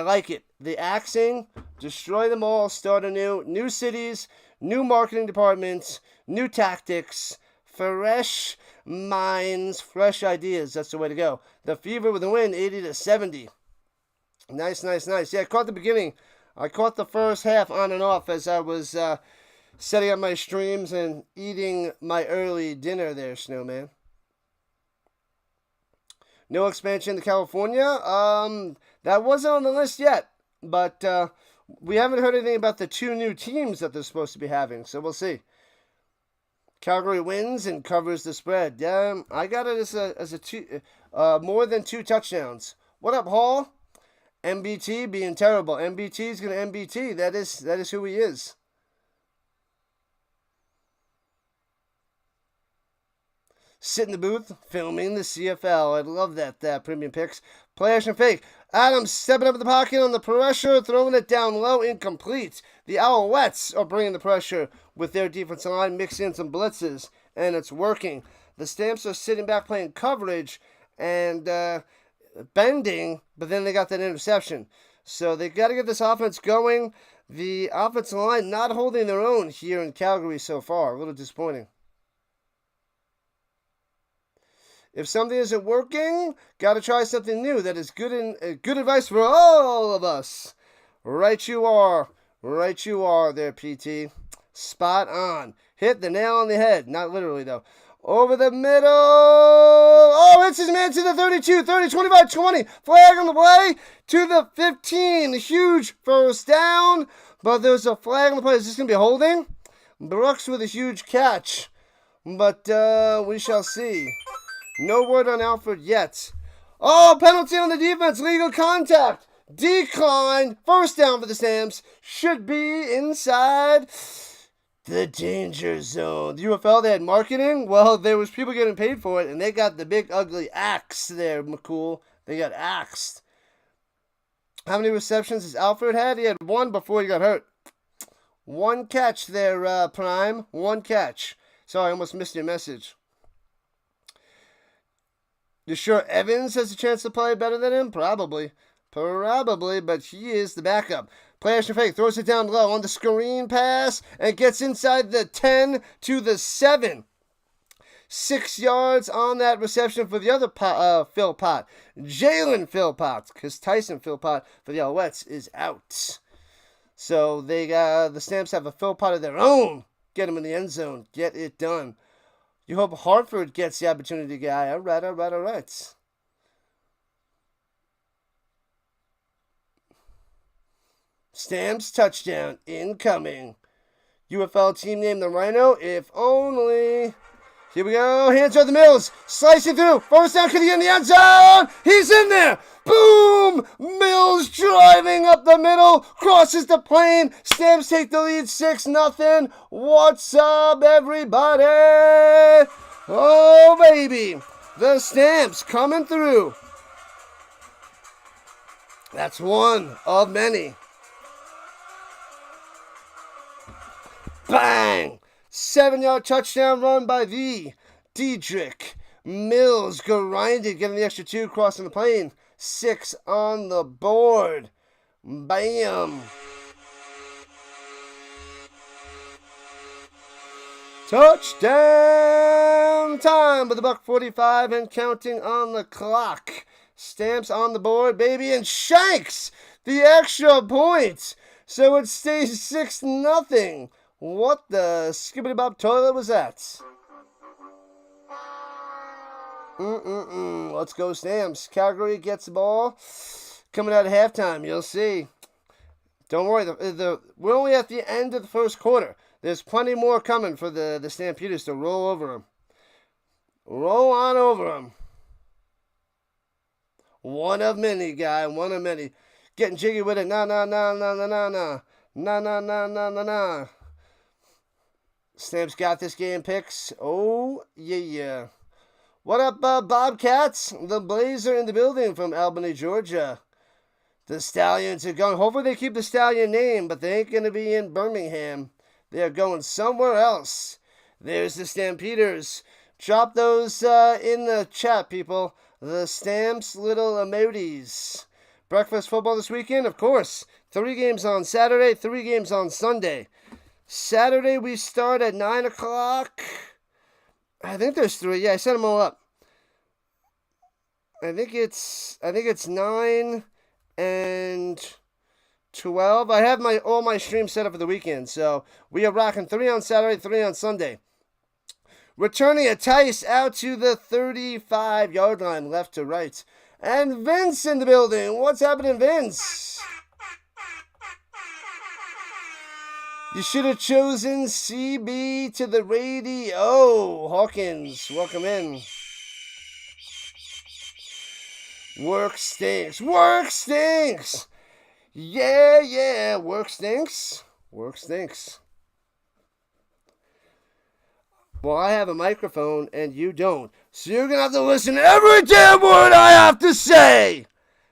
like it. The axing, destroy them all, start anew. New cities, new marketing departments, new tactics, fresh minds, fresh ideas. That's the way to go. The Fever with a win, 80-70. Nice. Yeah, I caught the beginning. I caught the first half on and off as I was setting up my streams and eating my early dinner there, Snowman. No expansion to California. That wasn't on the list yet, but we haven't heard anything about the 2 new teams that they're supposed to be having, so we'll see. Calgary wins and covers the spread. Yeah, I got it as a two, more than 2 touchdowns. What up, Hall? MBT being terrible. MBT is going to MBT. That is who he is. Sit in the booth, filming the CFL. I love that premium picks. Play action fake. Adams stepping up in the pocket on the pressure, throwing it down low, incomplete. The Alouettes are bringing the pressure with their defensive line, mixing in some blitzes, and it's working. The Stamps are sitting back playing coverage and bending, but then they got that interception. So they got to get this offense going. The offensive line not holding their own here in Calgary so far. A little disappointing. If something isn't working, got to try something new. That is good advice for all of us. Right you are. Right you are there, PT. Spot on. Hit the nail on the head. Not literally, though. Over the middle. Oh, hits his man to the 32, 30, 25, 20. Flag on the play to the 15. Huge first down. But there's a flag on the play. Is this going to be a holding? Brooks with a huge catch. But we shall see. No word on Alfred yet. Oh, penalty on the defense. Legal contact. Decline. First down for the Stamps. Should be inside the danger zone. The UFL, they had marketing. Well, there was people getting paid for it, and they got the big ugly axe there, McCool. They got axed. How many receptions has Alfred had? He had 1 before he got hurt. 1 catch there, Prime. 1 catch. Sorry, I almost missed your message. You sure Evans has a chance to play better than him? Probably, but he is the backup. Play action fake, throws it down low on the screen pass, and gets inside the 10 to the 7. 6 yards on that reception for the other Philpott. Jalen Philpott, because Tyson Philpott for the Alouettes is out. So the Stamps have a Philpott of their own. Get him in the end zone. Get it done. You hope Hartford gets the opportunity, guy. All right. Stamps touchdown incoming. UFL team named the Rhino, if only. Here we go. Hands over the Mills. Slicing through. First down, could he get in the end zone? He's in there. Boom! Mills driving up the middle. Crosses the plane. Stamps take the lead 6-0. What's up, everybody? Oh, baby. The Stamps coming through. That's one of many. Bang! 7-yard touchdown run by the Diedrich. Mills grinded, getting the extra 2, crossing the plane. 6 on the board. Bam! Touchdown time with $1:45 and counting on the clock. Stamps on the board, baby, and Shanks the extra point. So it stays 6-0. What the skibbity-bop toilet was that? Let's go Stamps. Calgary gets the ball. Coming out of halftime, you'll see. Don't worry, we're only at the end of the first quarter. There's plenty more coming for the Stampeders to roll over them. Roll on over them. One of many, guy. One of many. Getting jiggy with it. Nah. Stamps got this game picks. Oh, yeah. What up, Bobcats? The Blazer in the building from Albany, Georgia. The Stallions are going. Hopefully they keep the Stallion name, but they ain't going to be in Birmingham. They are going somewhere else. There's the Stampeders. Drop those in the chat, people. The Stamps little emojis. Breakfast football this weekend? Of course. 3 games on Saturday, 3 games on Sunday. Saturday we start at 9 o'clock. I think there's 3. Yeah, I set them all up. I think it's 9 and 12. I have all my streams set up for the weekend. So we are rocking 3 on Saturday, 3 on Sunday. Returning a Tice out to the 35-yard line, left to right. And Vince in the building. What's happening, Vince? You should have chosen CB to the radio. Hawkins, welcome in. Work stinks. Work stinks. Yeah. Work stinks. Work stinks. Well, I have a microphone and you don't. So you're going to have to listen to every damn word I have to say.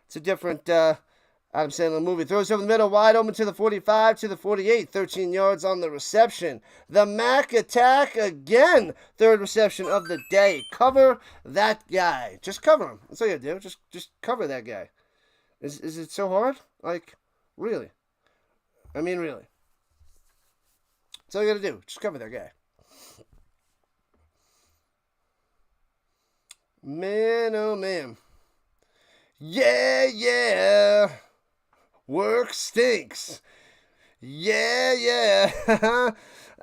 It's a different Adam Sandler movie. Throws over the middle, wide open to the 45, to the 48. 13 yards on the reception. The Mac attack again. Third reception of the day. Cover that guy. Just cover him. That's all you do. Just cover that guy. Is it so hard? Like, really? I mean, really. That's all you got to do. Just cover that guy. Man, oh man. Yeah. Work stinks. Yeah.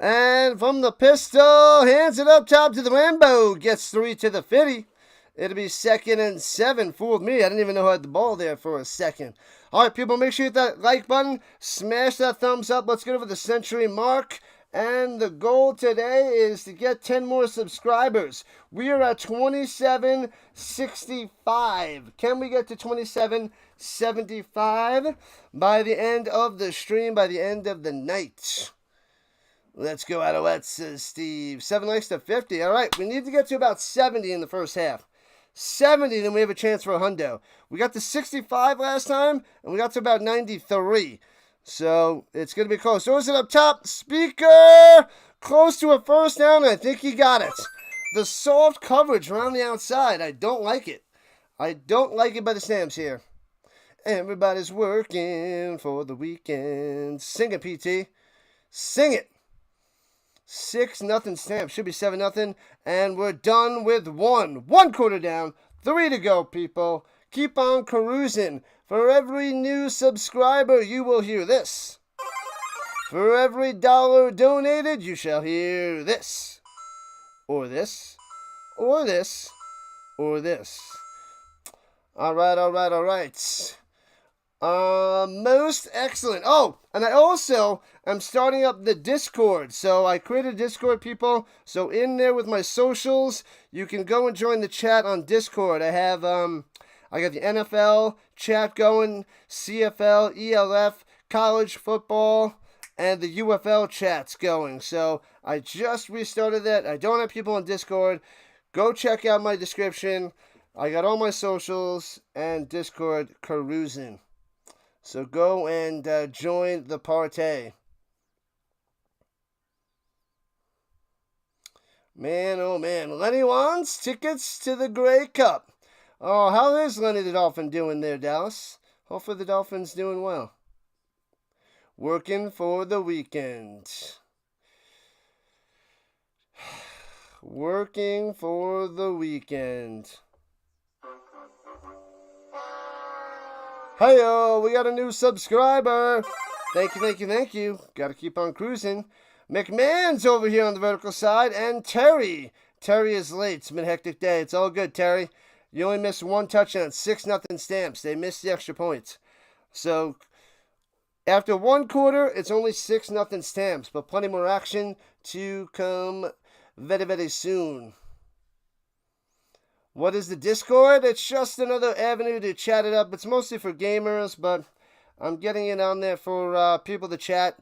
And from the pistol, hands it up top to the Rambo. Gets 3 to the 50. It'll be 2nd and 7. Fooled me. I didn't even know I had the ball there for a second. All right, people, make sure you hit that like button. Smash that thumbs up. Let's get over the century mark. And the goal today is to get 10 more subscribers. We are at 2765. Can we get to 2775 by the end of the stream, by the end of the night? Let's go, Alouettes, says Steve. 7 likes to 50. All right, we need to get to about 70 in the first half. 70, then we have a chance for a hundo. We got to 65 last time, and we got to about 93. So, it's going to be close. Throws it up top. Speaker! Close to a first down. I think he got it. The soft coverage around the outside. I don't like it. I don't like it by the Stamps here. Everybody's working for the weekend. Sing it, PT. Sing it. 6-0 Stamps. Should be 7-0. And we're done with 1. 1 quarter down. 3 to go, people. Keep on cruising. For every new subscriber, you will hear this. For every dollar donated, you shall hear this. Or this. Or this. Or this. All right. Most excellent. Oh, and I also am starting up the Discord. So I created Discord, people. So in there with my socials, you can go and join the chat on Discord. I have, I got the NFL chat going, CFL, ELF, college football, and the UFL chats going. So I just restarted that. I don't have people on Discord. Go check out my description. I got all my socials and Discord cruising. So go and join the party. Man, oh man. Lenny wants tickets to the Grey Cup. Oh, how is Lenny the Dolphin doing there, Dallas? Hopefully the Dolphin's doing well. Working for the weekend. Working for the weekend. Hey-yo, we got a new subscriber. Thank you. Gotta keep on cruising. McMahon's over here on the vertical side, and Terry. Terry is late. It's been a hectic day. It's all good, Terry. You only missed 1 touchdown, 6-0 Stamps. They missed the extra points. So, after 1 quarter, it's only 6-0 Stamps, but plenty more action to come very, very soon. What is the Discord? It's just another avenue to chat it up. It's mostly for gamers, but I'm getting it on there for people to chat,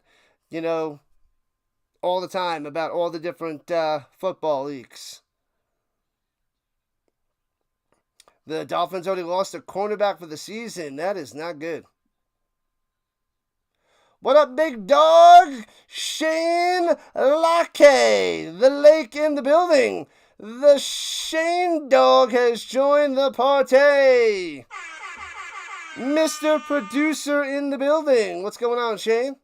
all the time about all the different football leagues. The Dolphins already lost a cornerback for the season. That is not good. What up, big dog? Shane Lake. The lake in the building. The Shane dog has joined the party. Mr. Producer in the building. What's going on, Shane?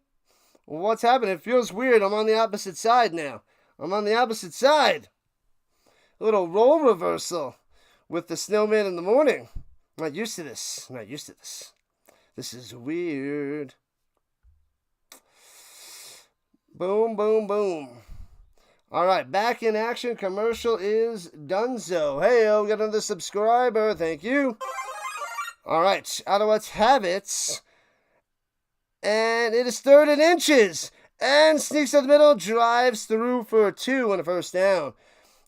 What's happening? It feels weird. I'm on the opposite side now. A little role reversal with the snowman in the morning. I'm not used to this. This is weird. Boom, boom, boom. All right, back in action. Commercial is donezo. Hey-o, got another subscriber. Thank you. All right, Alouettes have it. And it is 3rd and inches. And sneaks up the middle, drives through for a 2 and a first down.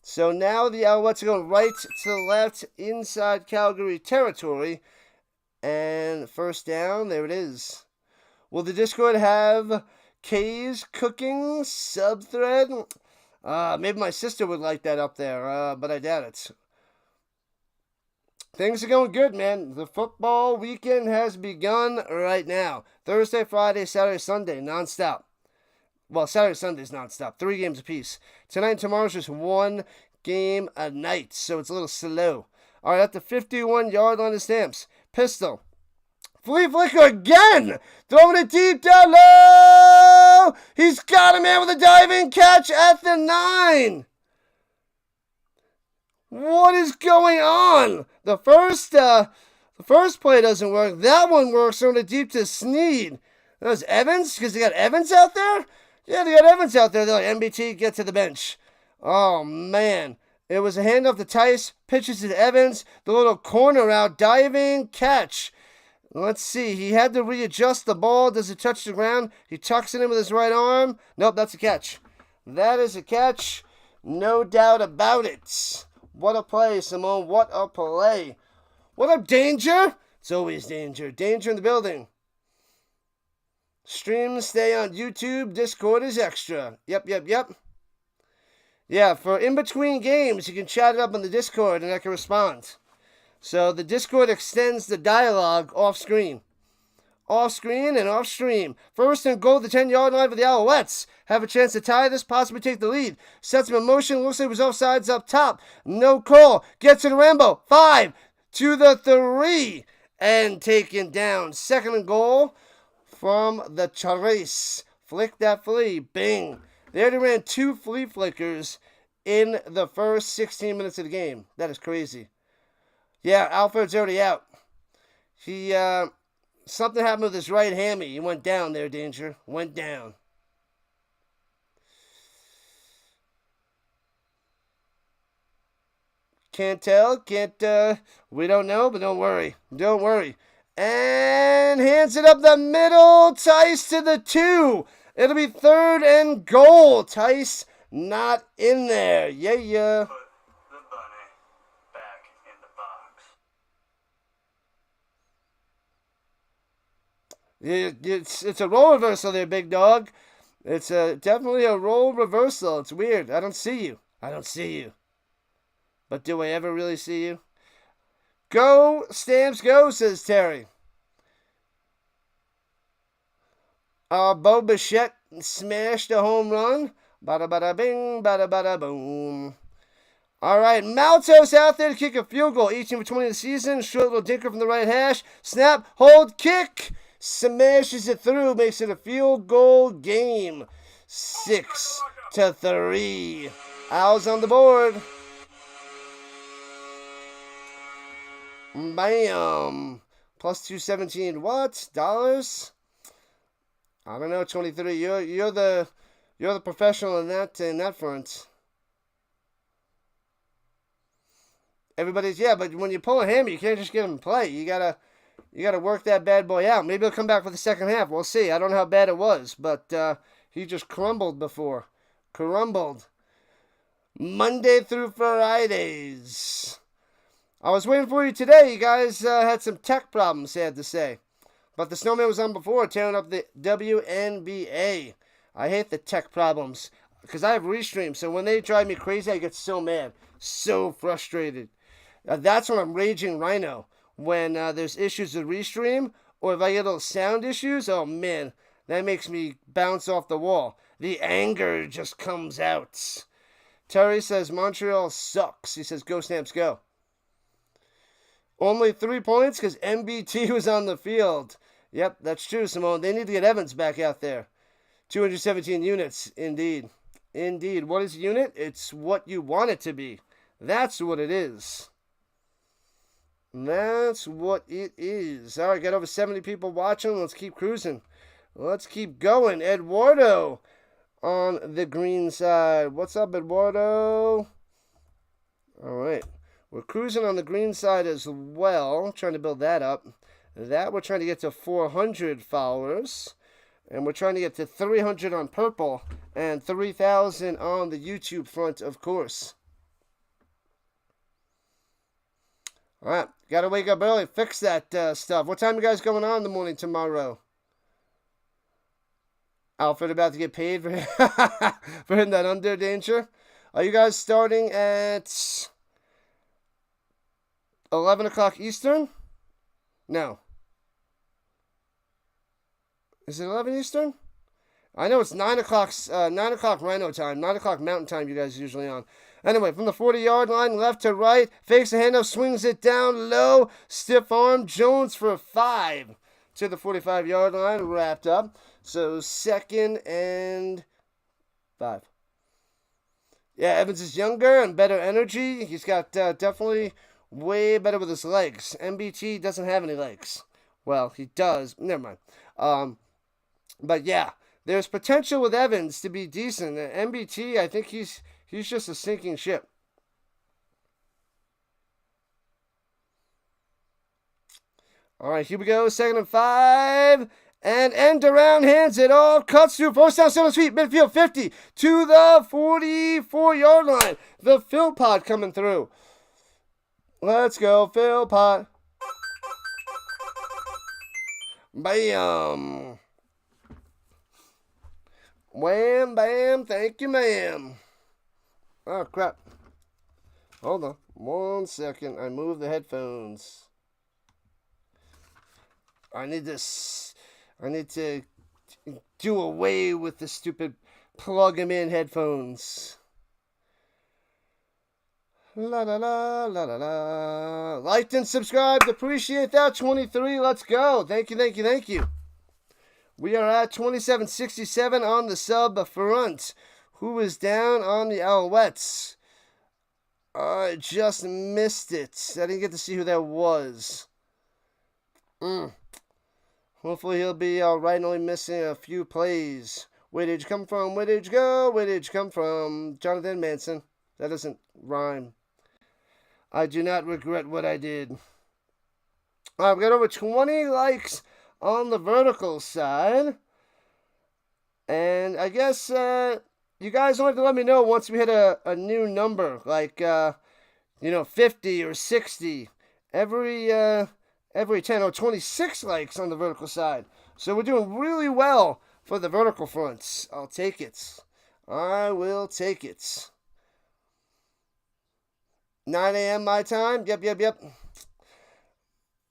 So now the Alouettes are going right to left inside Calgary territory. And first down, there it is. Will the Discord have K's cooking sub-thread? Maybe my sister would like that up there, but I doubt it. Things are going good, man. The football weekend has begun right now. Thursday, Friday, Saturday, Sunday, nonstop. Well, Saturday, Sunday's nonstop. 3 games apiece. Tonight and tomorrow's just 1 game a night, so it's a little slow. All right, at the 51-yard line of Stamps. Pistol. Flea flicker again! Throwing it deep down low! He's got a man with a diving catch at the 9! What is going on? The first play doesn't work. That one works. Throwing it deep to Sneed. That was Evans? Because they got Evans out there? Yeah, they got Evans out there. They're like, MBT, get to the bench. Oh, man. It was a handoff to Tice. Pitches to Evans. The little corner out. Diving catch. Let's see. He had to readjust the ball. Does it touch the ground? He tucks it in with his right arm. Nope, that's a catch. That is a catch. No doubt about it. What a play, Simone. What a play. What up, Danger? It's always danger. Danger in the building. Streams stay on YouTube. Discord is extra. Yep. Yeah, for in-between games, you can chat it up on the Discord and I can respond. So the Discord extends the dialogue off-screen. Off-screen and off-stream. First and goal, the 10-yard line for the Alouettes. Have a chance to tie this, possibly take the lead. Sets him in motion. Looks like it was offsides up top. No call. Gets to the Rambo. 5 to the 3. And taken down. 2nd and goal from the Trace. Flick that flea. Bing. They already ran 2 flea flickers in the first 16 minutes of the game. That is crazy. Yeah, Alfred's already out. Something happened with his right hammy. He went down there, Danger. Went down. Can't tell. We don't know, but don't worry. Don't worry. And hands it up the middle. Tice to the 2. It'll be 3rd and goal. Tice not in there. Yeah. Put the bunny back in the box. It's a role reversal there, big dog. It's definitely a role reversal. It's weird. I don't see you. But do I ever really see you? Go, Stamps, go, says Terry. Bo Bichette smashed a home run. Bada bada bing, bada bada boom. All right, Maltos out there to kick a field goal. 18 for 20 of the season. Short little dinker from the right hash. Snap, hold, kick. Smashes it through. Makes it a field goal game. 6 to 3. Owls on the board. Bam. Plus 217. What? Dollars? I don't know, 23. You're the professional in that front. Everybody's but when you pull a hammer, you can't just get him to play. You gotta work that bad boy out. Maybe he'll come back for the second half. We'll see. I don't know how bad it was, but he just crumbled before. Monday through Fridays. I was waiting for you today. You guys had some tech problems, sad to say. But the snowman was on before, tearing up the WNBA. I hate the tech problems because I have Restream, so when they drive me crazy, I get so mad, so frustrated. That's when I'm Raging Rhino. When there's issues with Restream, or if I get little sound issues, oh man, that makes me bounce off the wall. The anger just comes out. Terry says Montreal sucks. He says go Stamps go. Only 3 points because MBT was on the field. Yep, that's true, Simone. They need to get Evans back out there. 217 units, indeed. Indeed. What is a unit? It's what you want it to be. That's what it is. That's what it is. All right, got over 70 people watching. Let's keep cruising. Let's keep going. Eduardo on the green side. What's up, Eduardo? All right. We're cruising on the green side as well, trying to build that up. That we're trying to get to 400 followers. And we're trying to get to 300 on purple and 3,000 on the YouTube front, of course. All right. Got to wake up early. Fix that stuff. What time are you guys going on in the morning tomorrow? Alfred about to get paid for, for hitting that under danger. Are you guys starting at 11 o'clock Eastern? No. Is it 11 Eastern? I know it's 9 o'clock Rhino time. 9 o'clock Mountain time you guys are usually on. Anyway, from the 40-yard line, left to right. Fakes the handoff, swings it down low. Stiff arm. Jones for 5 to the 45-yard line. Wrapped up. So 2nd and 5. Yeah, Evans is younger and better energy. He's got definitely way better with his legs. MBT doesn't have any legs. Well, he does. Never mind. But yeah, there's potential with Evans to be decent. MBT, I think he's just a sinking ship. All right, here we go. 2nd and 5. And end around, hands it off, cuts through, first down, 7 feet, midfield 50 to the 44-yard line. The Philpot coming through. Let's go, Philpot. Bam. Wham, bam, thank you, ma'am. Oh, crap. Hold on 1 second. I moved the headphones. I need to do away with the stupid plug 'em in headphones. La la la la la la. Liked and subscribed. Appreciate that. 23. Let's go. Thank you. We are at 2767 on the sub front. Who is down on the Alouettes? I just missed it. I didn't get to see who that was. Hopefully he'll be all right, only missing a few plays. Where did you come from? Where did you go? Where did you come from? Jonathan Manson. That doesn't rhyme. I do not regret what I did. All right, we got over 20 likes on the vertical side. And I guess you guys don't have to let me know once we hit a new number, like, 50 or 60. Every 10 or 26 likes on the vertical side. So we're doing really well for the vertical fronts. I'll take it. I will take it. 9 a.m. my time. Yep.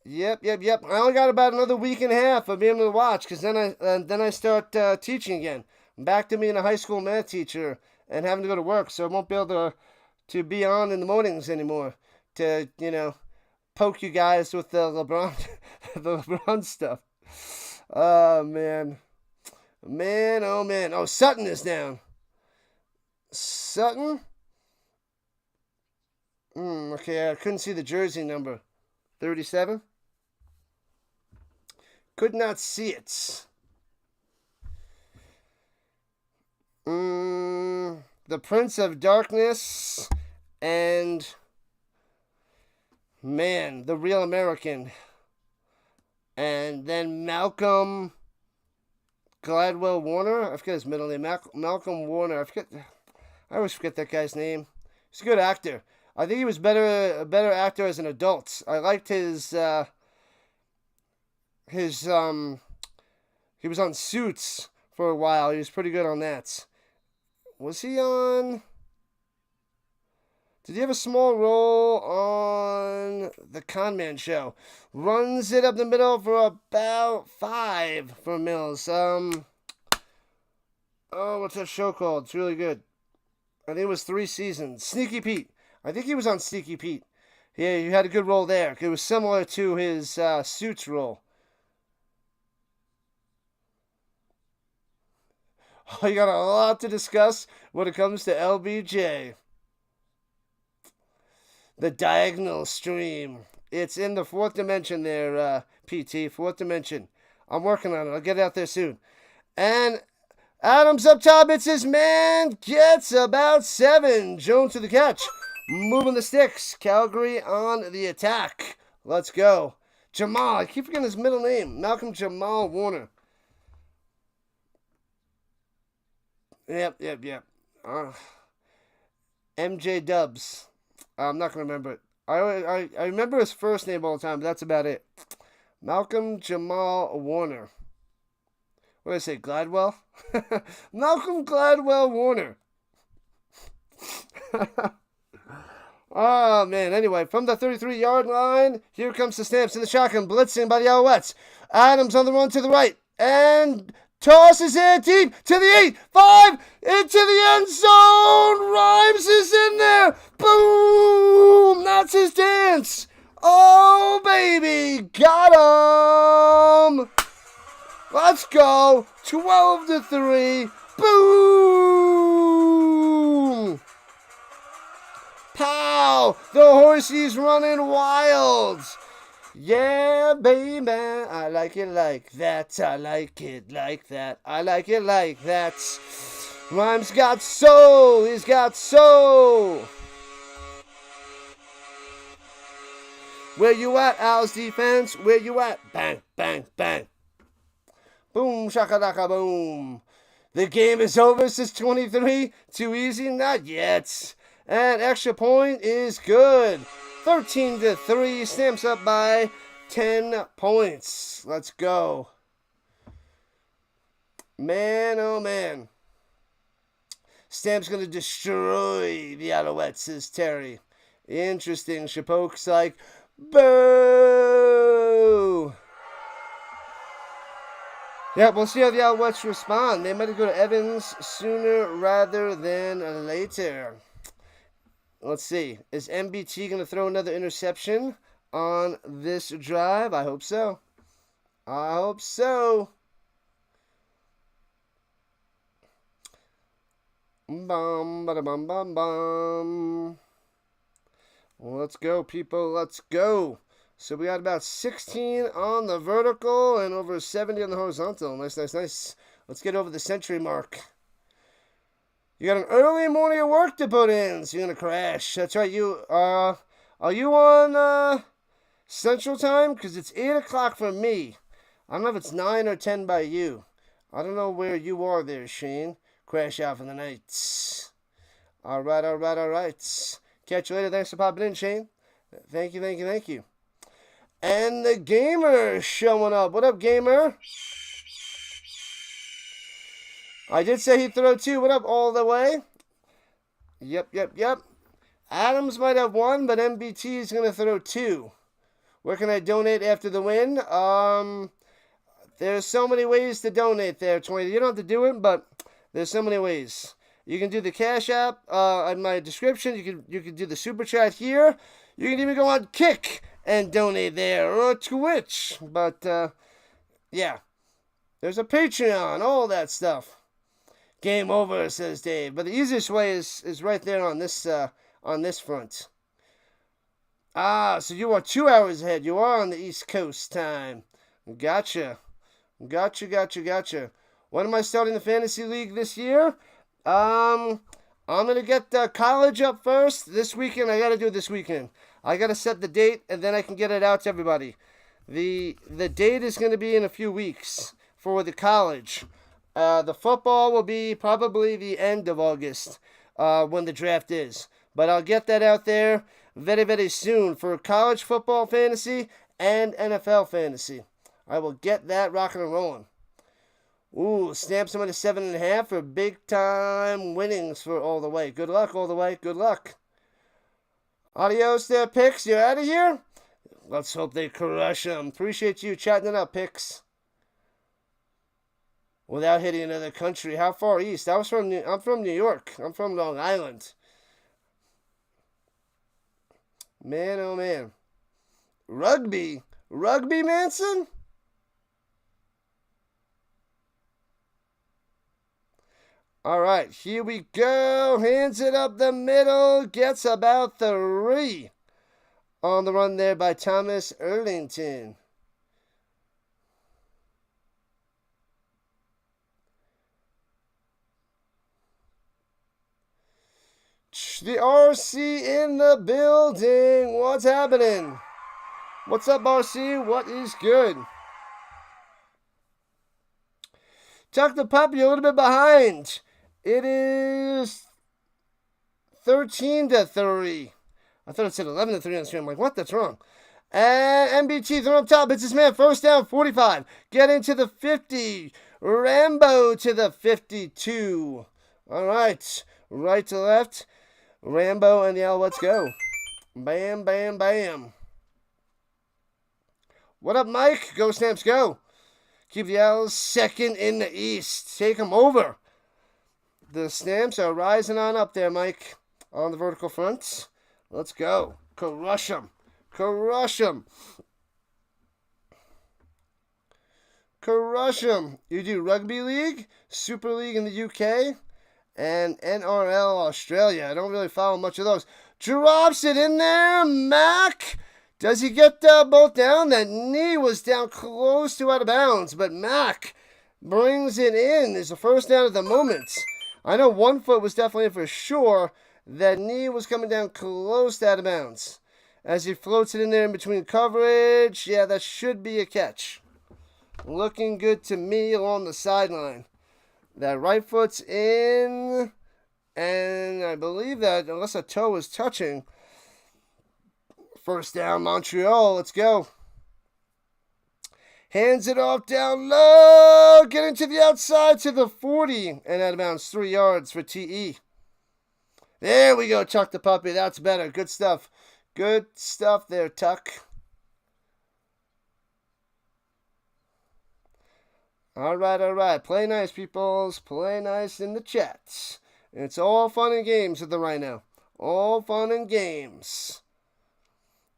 I only got about another week and a half of being able to watch, because then I start teaching again. I'm back to being a high school math teacher and having to go to work, so I won't be able to be on in the mornings anymore to, poke you guys with the LeBron stuff. Oh, man. Oh, man. Oh, Sutton is down. Sutton? Okay, I couldn't see the jersey number. 37? Could not see it. The Prince of Darkness and, man, the Real American. And then Malcolm Gladwell Warner. I forget his middle name. Malcolm Warner. I always forget that guy's name. He's a good actor. I think he was a better actor as an adult. I liked he was on Suits for a while. He was pretty good on that. Was he on? Did he have a small role on the Con Man show? Runs it up the middle for about 5 for Mills. What's that show called? It's really good. I think it was 3 seasons. Sneaky Pete. I think he was on Sneaky Pete. Yeah, he had a good role there. It was similar to his Suits role. Oh, you got a lot to discuss when it comes to LBJ. The diagonal stream. It's in the 4th dimension there, PT. 4th dimension. I'm working on it. I'll get it out there soon. And Adams up top. It's his man. Gets about 7. Jones to the catch. Moving the sticks. Calgary on the attack. Let's go. Jamal. I keep forgetting his middle name. Malcolm Jamal Warner. Yep. MJ Dubs. I'm not going to remember it. I remember his first name all the time, but that's about it. Malcolm Jamal Warner. What did I say, Gladwell? Malcolm Gladwell Warner. Oh, man. Anyway, from the 33-yard line, here comes the Stamps in the shotgun, blitzing by the Alouettes. Adams on the run to the right, and tosses it deep to the 8, 5, into the end zone. Rhymes is in there. Boom! That's his dance. Oh, baby. Got him. Let's go. 12-3. Boom! Pow! The horsey's running wild. Yeah, baby. I like it like that. I like it like that. I like it like that. Rhymes got soul. He's got soul. Where you at, Owls defense? Where you at? Bang, bang, bang. Boom, shakalaka, boom. The game is over. This is 23. Too easy? Not yet. And extra point is good. 13-3. Stamps up by 10 points. Let's go. Man, oh man. Stamps going to destroy the Alouettes, says Terry. Interesting. Chapoke's like, boo! Yeah, we'll see how the Alouettes respond. They might go to Evans sooner rather than later. Let's see. Is MBT going to throw another interception on this drive? I hope so. I hope so. Bum, bada, bum, bum, bum. Well, let's go, people. Let's go. So we got about 16 on the vertical and over 70 on the horizontal. Nice, nice, nice. Let's get over the century mark. You got an early morning of work to put in, so you're going to crash. That's right. Are you on Central Time? Because it's 8 o'clock for me. I don't know if it's 9 or 10 by you. I don't know where you are there, Shane. Crash out for the night. All right. Catch you later. Thanks for popping in, Shane. Thank you. And the Gamer showing up. What up, Gamer? I did say he'd throw 2. What up, all the way? Yep. Adams might have 1, but MBT is going to throw 2. Where can I donate after the win? There's so many ways to donate there, 20. You don't have to do it, but there's so many ways. You can do the Cash App in my description. You can do the Super Chat here. You can even go on Kick and donate there, or Twitch. But, yeah. There's a Patreon, all that stuff. Game over, says Dave. But the easiest way is right there on this front. Ah, so you are 2 hours ahead. You are on the East Coast time. Gotcha. When am I starting the Fantasy League this year? I'm going to get college up first this weekend. I got to do it this weekend. I got to set the date, and then I can get it out to everybody. The date is going to be in a few weeks for the college. The football will be probably the end of August when the draft is. But I'll get that out there very, very soon for college football fantasy and NFL fantasy. I will get that rocking and rolling. Ooh, Stamps him at a 7.5 for big time winnings for all the way. Good luck all the way. Good luck. Adios there, Pix. You're out of here? Let's hope they crush them. Appreciate you chatting it up, Pix. Without hitting another country. How far east? I'm from New York. I'm from Long Island. Man, oh man. Rugby, Manson? All right, here we go. Hands it up the middle. Gets about 3. On the run there by Thomas Erlington. The RC in the building. What's happening? What's up, RC? What is good? Chuck the Puppy a little bit behind. It is 13-3. I thought it said 11-3 on the screen. I'm like, what? That's wrong. And MBT thrown up top. It's his man. First down, 45. Get into the 50. Rambo to the 52. All right. Right to left. Rambo and the Alouettes go. Bam, bam, bam. What up, Mike? Go, Stamps, go. Keep the Owls second in the East. Take them over. The Stamps are rising on up there, Mike. On the vertical front. Let's go. Crush them. Crush them. Crush them. You do Rugby League, Super League in the UK, and NRL Australia. I don't really follow much of those. Drops it in there. Mac. Does he get both down? That knee was down close to out of bounds, but Mac brings it in. It's the first down at the moment. I know one foot was definitely in for sure. That knee was coming down close to out of bounds. As he floats it in there in between coverage. Yeah, that should be a catch. Looking good to me along the sideline. That right foot's in. And I believe that, unless a toe is touching. First down, Montreal. Let's go. Hands it off down low. Getting to the outside to the 40. And out of bounds, 3 yards for TE. There we go, Chuck the Puppy. That's better. Good stuff. Good stuff there, Tuck. All right. Play nice, peoples. Play nice in the chats. It's all fun and games with the Rhino. All fun and games.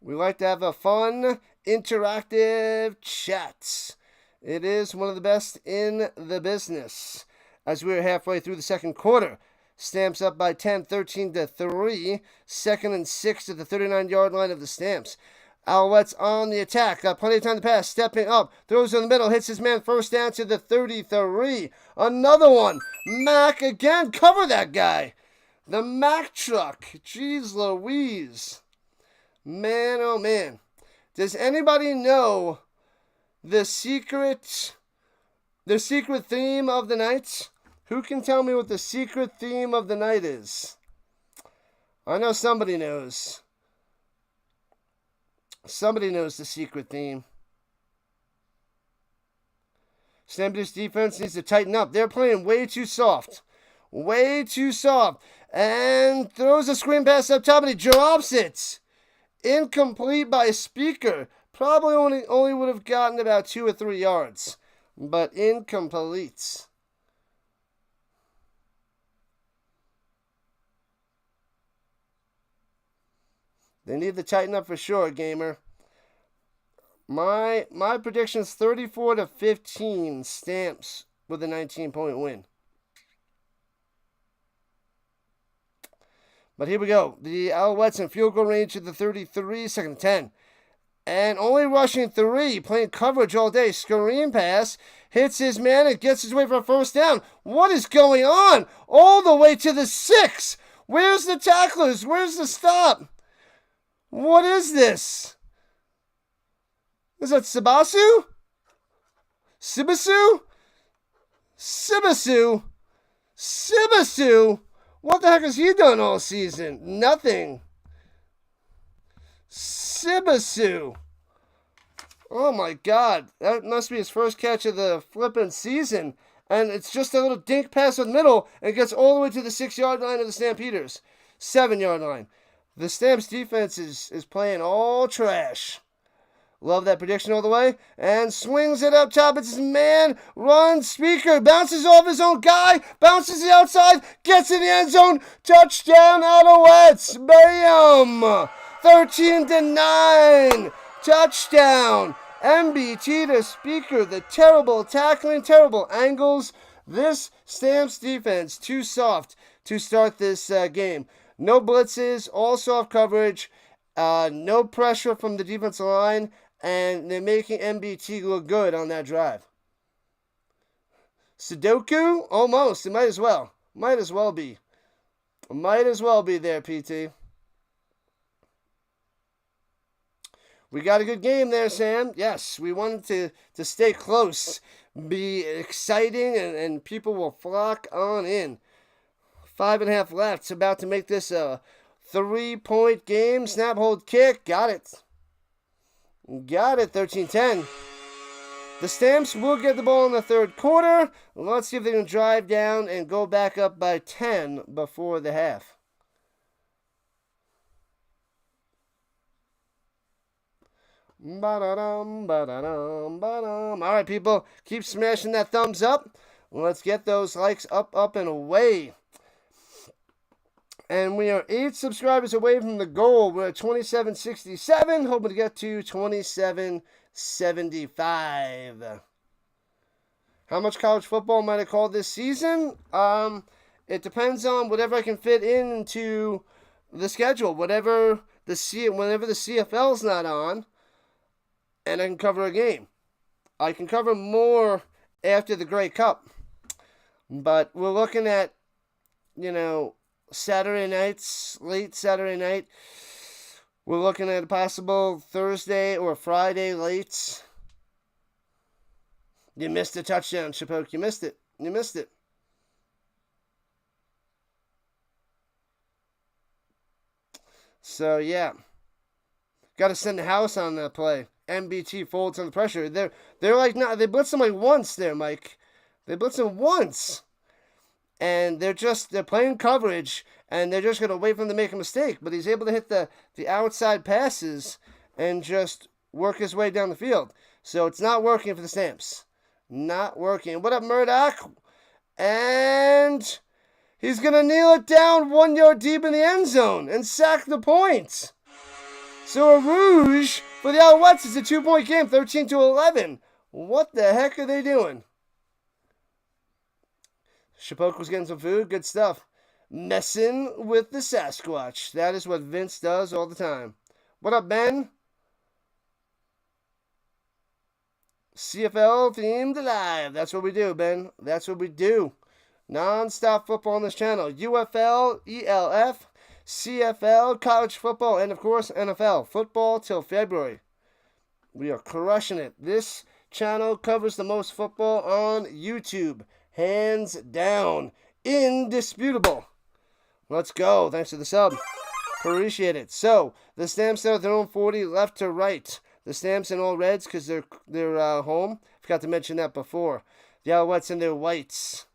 We like to have a fun, interactive chat. It is one of the best in the business. As we're halfway through the second quarter. Stamps up by 10, 13-3. Second and 6 at the 39-yard line of the Stamps. Alouettes on the attack. Got plenty of time to pass. Stepping up. Throws in the middle. Hits his man first down to the 33. Another one. Mac again. Cover that guy. The Mac truck. Jeez Louise. Man, oh man. Does anybody know the secret theme of the night? Who can tell me what the secret theme of the night is? I know somebody knows. Somebody knows the secret theme. Stampeders defense needs to tighten up. They're playing way too soft. Way too soft. And throws a screen pass up top and he drops it. Incomplete by Speaker. Probably only would have gotten about 2 or 3 yards. But incomplete. They need to tighten up for sure, gamer. My prediction's 34-15 Stamps with a 19-point win. But here we go. The Alouettes in field goal range at the 33, second and 10. And only rushing 3, playing coverage all day. Screen pass, hits his man and gets his way for a first down. What is going on? All the way to the 6. Where's the tacklers? Where's the stop? What is this? Is that Sibasu? Sibasu? Sibasu? Sibasu? What the heck has he done all season? Nothing. Sibasu. Oh my God. That must be his first catch of the flippin' season. And it's just a little dink pass in the middle and gets all the way to the 6-yard line of the Stampeders. 7-yard line. The Stamps defense is playing all trash. Love that prediction all the way. And swings it up top. It's his man. Runs. Speaker. Bounces off his own guy. Bounces the outside. Gets in the end zone. Touchdown, Alouettes. Bam. 13-9. Touchdown. MBT to Speaker. The terrible tackling. Terrible angles. This Stamps defense too soft to start this game. No blitzes, all soft coverage, no pressure from the defensive line, and they're making MBT look good on that drive. Sudoku? Almost. It might as well. Might as well be. Might as well be there, PT. We got a good game there, Sam. Yes, we wanted to stay close, be exciting, and people will flock on in. 5.5 left. About to make this a 3-point game. Snap, hold, kick. Got it. Got it. 13-10. The Stamps will get the ball in the third quarter. Let's see if they can drive down and go back up by 10 before the half. Ba-da-dum, ba-da-dum, ba-dum. All right, people, keep smashing that thumbs up. Let's get those likes up, up, and away. And we are 8 subscribers away from the goal. We're at 2767, hoping to get to 2775. How much college football might I call this season? It depends on whatever I can fit into the schedule. Whenever the CFL's not on, and I can cover a game. I can cover more after the Grey Cup. But we're looking at, Saturday nights, late Saturday night. We're looking at a possible Thursday or Friday late. You missed a touchdown, Chapoke. You missed it. You missed it. So, yeah. Got to send the house on that play. MBT folds under pressure. They're like, no, they blitz him like once there, Mike. They blitz him once. And they're playing coverage, and they're just going to wait for him to make a mistake. But he's able to hit the outside passes and just work his way down the field. So it's not working for the Stamps. Not working. What up, Murdoch? And he's going to kneel it down 1 yard deep in the end zone and sack the point. So a rouge for the Alouettes. It's a 2-point game, 13-11. What the heck are they doing? Chapoke was getting some food. Good stuff. Messing with the Sasquatch. That is what Vince does all the time. What up, Ben? CFL themed live. That's what we do, Ben. That's what we do. Non-stop football on this channel. UFL, ELF, CFL, college football, and of course NFL. Football till February. We are crushing it. This channel covers the most football on YouTube. Hands down. Indisputable. Let's go. Thanks for the sub. Appreciate it. So, the Stamps are at their own 40, left to right. The Stamps in all reds because they're home. Forgot to mention that before. The Alouettes in their whites.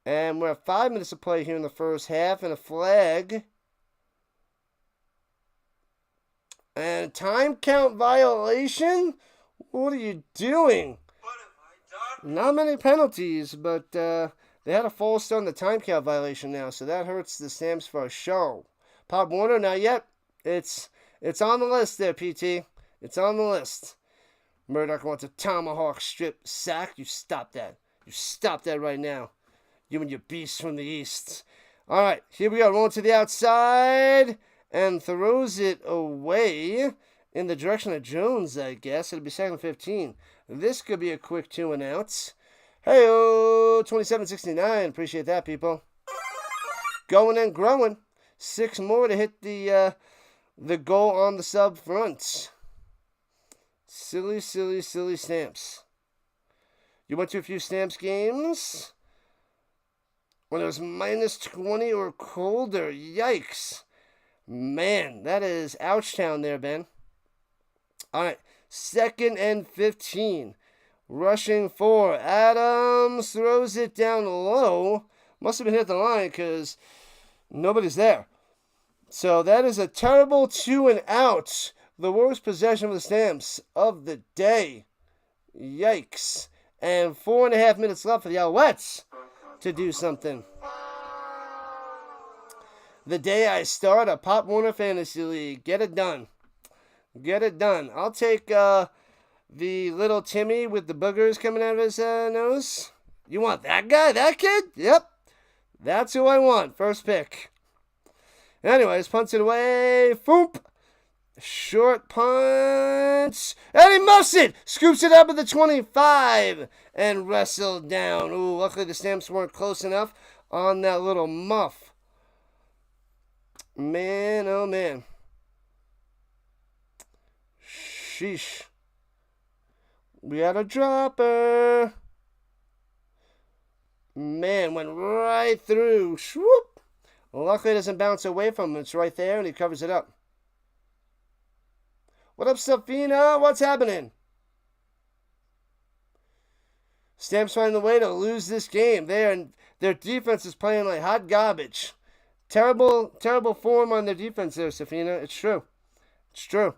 And we're at 5 minutes of play here in the first half, and a flag. And time count violation? What are you doing? Not many penalties, but they had a false start on the time count violation now, so that hurts the Stamps for a show. Pop Warner, not yet. It's on the list there, PT. It's on the list. Murdoch wants a tomahawk strip sack. You stop that. You stop that right now. You and your beasts from the east. All right, here we go. Rolling to the outside and throws it away in the direction of Jones, I guess. It'll be 2nd and 15. This could be a quick 2-and-outs. Hey-oh, 27-69. Appreciate that, people. Going and growing. 6 more to hit the goal on the sub front. Silly, silly, silly Stamps. You went to a few Stamps games when it was minus 20 or colder. Yikes. Man, that is Ouchtown there, Ben. All right, 2nd and 15. Rushing for Adams. Throws it down low. Must have been hit the line because nobody's there. So that is a terrible 2-and-out. The worst possession of the Stamps of the day. Yikes. And 4.5 minutes left for the Alouettes to do something. The day I start a Pop Warner Fantasy League. Get it done. Get it done. I'll take the little Timmy with the boogers coming out of his nose. You want that guy? That kid? Yep. That's who I want. First pick. Anyways, punts it away. Foop. Short punch. And he muffs it. Scoops it up at the 25. And wrestled down. Ooh, luckily the Stamps weren't close enough on that little muff. Man, oh man. Sheesh. We got a dropper. Man, went right through. Swoop. Luckily it doesn't bounce away from him. It's right there and he covers it up. What up, Safina? What's happening? Stamps finding the way to lose this game. Their defense is playing like hot garbage. Terrible form on their defense there, Safina. It's true. It's true.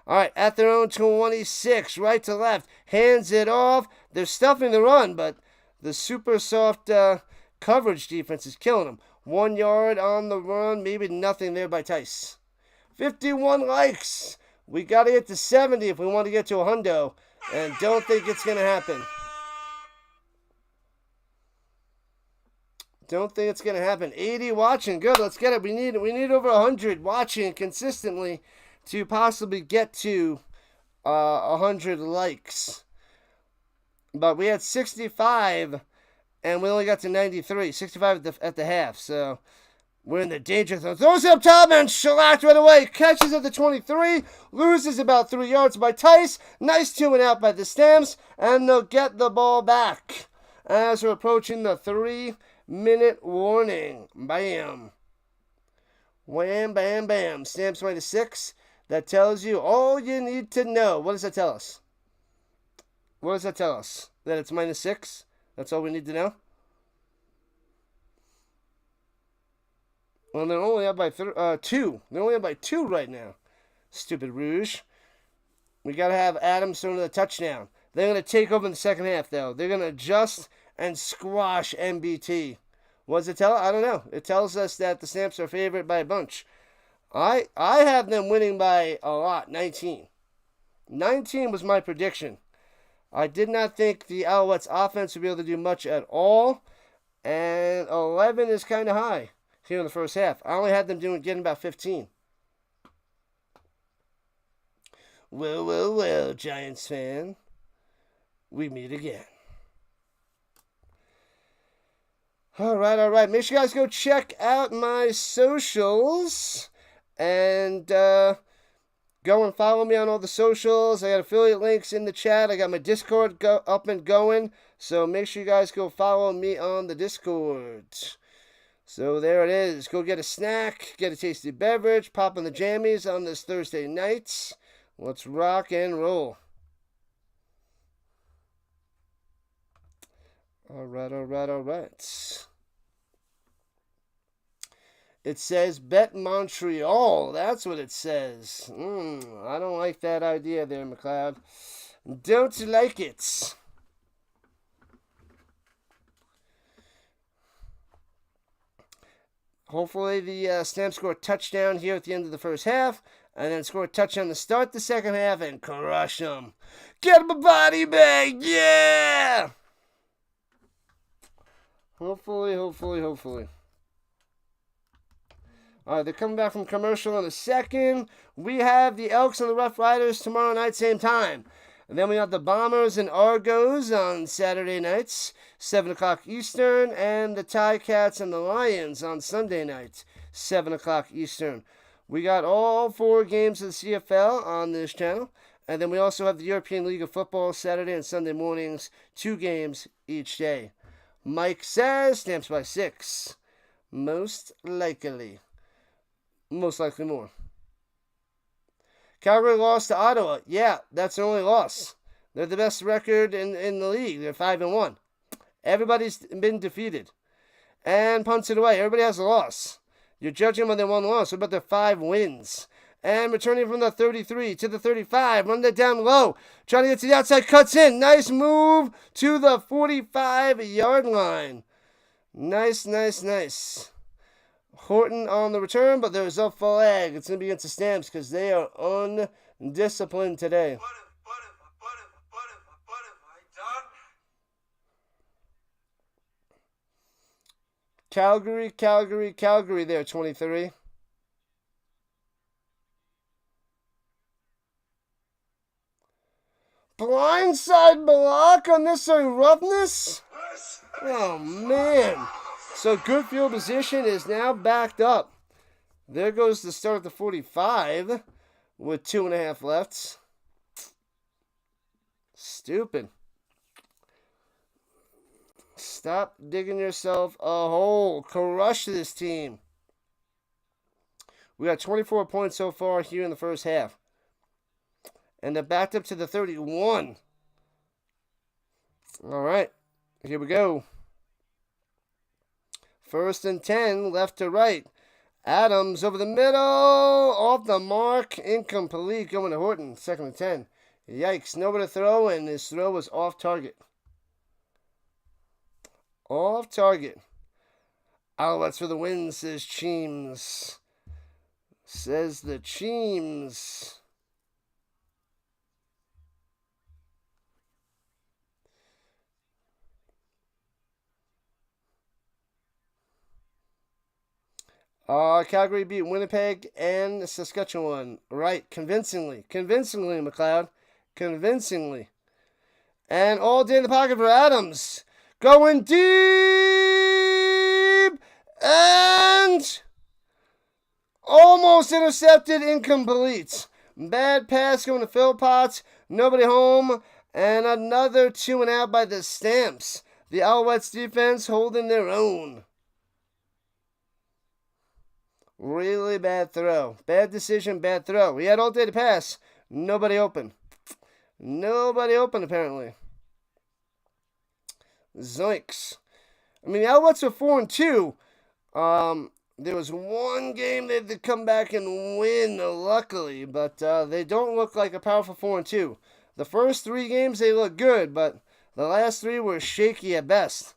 All right, at their own 26, right to left. Hands it off. They're stuffing the run, but the super soft coverage defense is killing them. 1 yard on the run. Maybe nothing there by Tice. 51 likes. We got to get to 70 if we want to get to a hundo. And don't think it's going to happen. Don't think it's going to happen. 80 watching. Good. Let's get it. We need over 100 watching consistently to possibly get to 100 likes. But we had 65 and we only got to 93. 65 at the half. So we're in the danger zone. Throws it up top and shellacked right away. Catches at the 23. Loses about 3 yards by Tice. Nice 2 and out by the Stamps. And they'll get the ball back as we're approaching the 3-minute warning. Bam. Wham, bam, bam. Stamps minus 6. That tells you all you need to know. What does that tell us? What does that tell us? That it's minus 6? That's all we need to know? Well, they're only up by 2. They're only up by 2 right now. Stupid Rouge. We got to have Adams throwing the touchdown. They're going to take over in the second half, though. They're going to adjust and squash MBT. What does it tell? I don't know. It tells us that the Stamps are favored by a bunch. I have them winning by a lot, 19. 19 was my prediction. I did not think the Alouettes offense would be able to do much at all. And 11 is kind of high here in the first half. I only had them getting about 15. Well, Giants fan. We meet again. All right. Make sure you guys go check out my socials. And go and follow me on all the socials. I got affiliate links in the chat. I got my Discord up and going. So make sure you guys go follow me on the Discord. So there it is. Go get a snack, get a tasty beverage, pop in the jammies on this Thursday night. Let's rock and roll. All right. It says bet Montreal. That's what it says. I don't like that idea there, McLeod. Don't like it. Hopefully the Stamps score a touchdown here at the end of the first half. And then score a touchdown to start the second half and crush them. Get him a body bag. Yeah! Hopefully. All right, they're coming back from commercial in a second. We have the Elks and the Rough Riders tomorrow night, same time. And then we have the Bombers and Argos on Saturday nights, 7 o'clock Eastern. And the Ticats and the Lions on Sunday night, 7 o'clock Eastern. We got all 4 games of the CFL on this channel. And then we also have the European League of Football Saturday and Sunday mornings, 2 games each day. Mike says Stamps by 6. Most likely more. Calgary lost to Ottawa. Yeah, that's their only loss. They're the best record in the league. They're 5-1. Everybody's been defeated. And punts it away. Everybody has a loss. You're judging them on their 1 loss. What about their 5 wins? And returning from the 33 to the 35. Run that down low. Trying to get to the outside. Cuts in. Nice move to the 45-yard line. Nice. Horton on the return, but there's a flag. It's going to be against the Stamps because they are undisciplined today. What have I done? Calgary there, 23. Blindside block, unnecessary roughness. Oh, man. So good field position is now backed up. There goes the start at the 45 with 2.5 left. Stupid. Stop digging yourself a hole. Crush this team. We got 24 points so far here in the first half. And they're backed up to the 31. All right. Here we go. 1st and 10, left to right. Adams over the middle. Off the mark. Incomplete. Going to Horton. 2nd and 10. Yikes. Nowhere to throw, and his throw was off target. Off target. Alouettes for the win, says Cheems. Says the Cheems. Calgary beat Winnipeg and Saskatchewan. Right, convincingly. Convincingly, McLeod. Convincingly. And all day in the pocket for Adams. Going deep. And almost intercepted. Incomplete. Bad pass going to Phil Potts. Nobody home. And another 2 and out by the Stamps. The Alouettes defense holding their own. Really bad throw. Bad decision, bad throw. He had all day to pass. Nobody open. Nobody open, apparently. Zoinks. I mean, the Alouettes are 4-2. There was one game they had to come back and win, luckily. But they don't look like a powerful 4-2. The first 3 games, they look good. But the last 3 were shaky at best.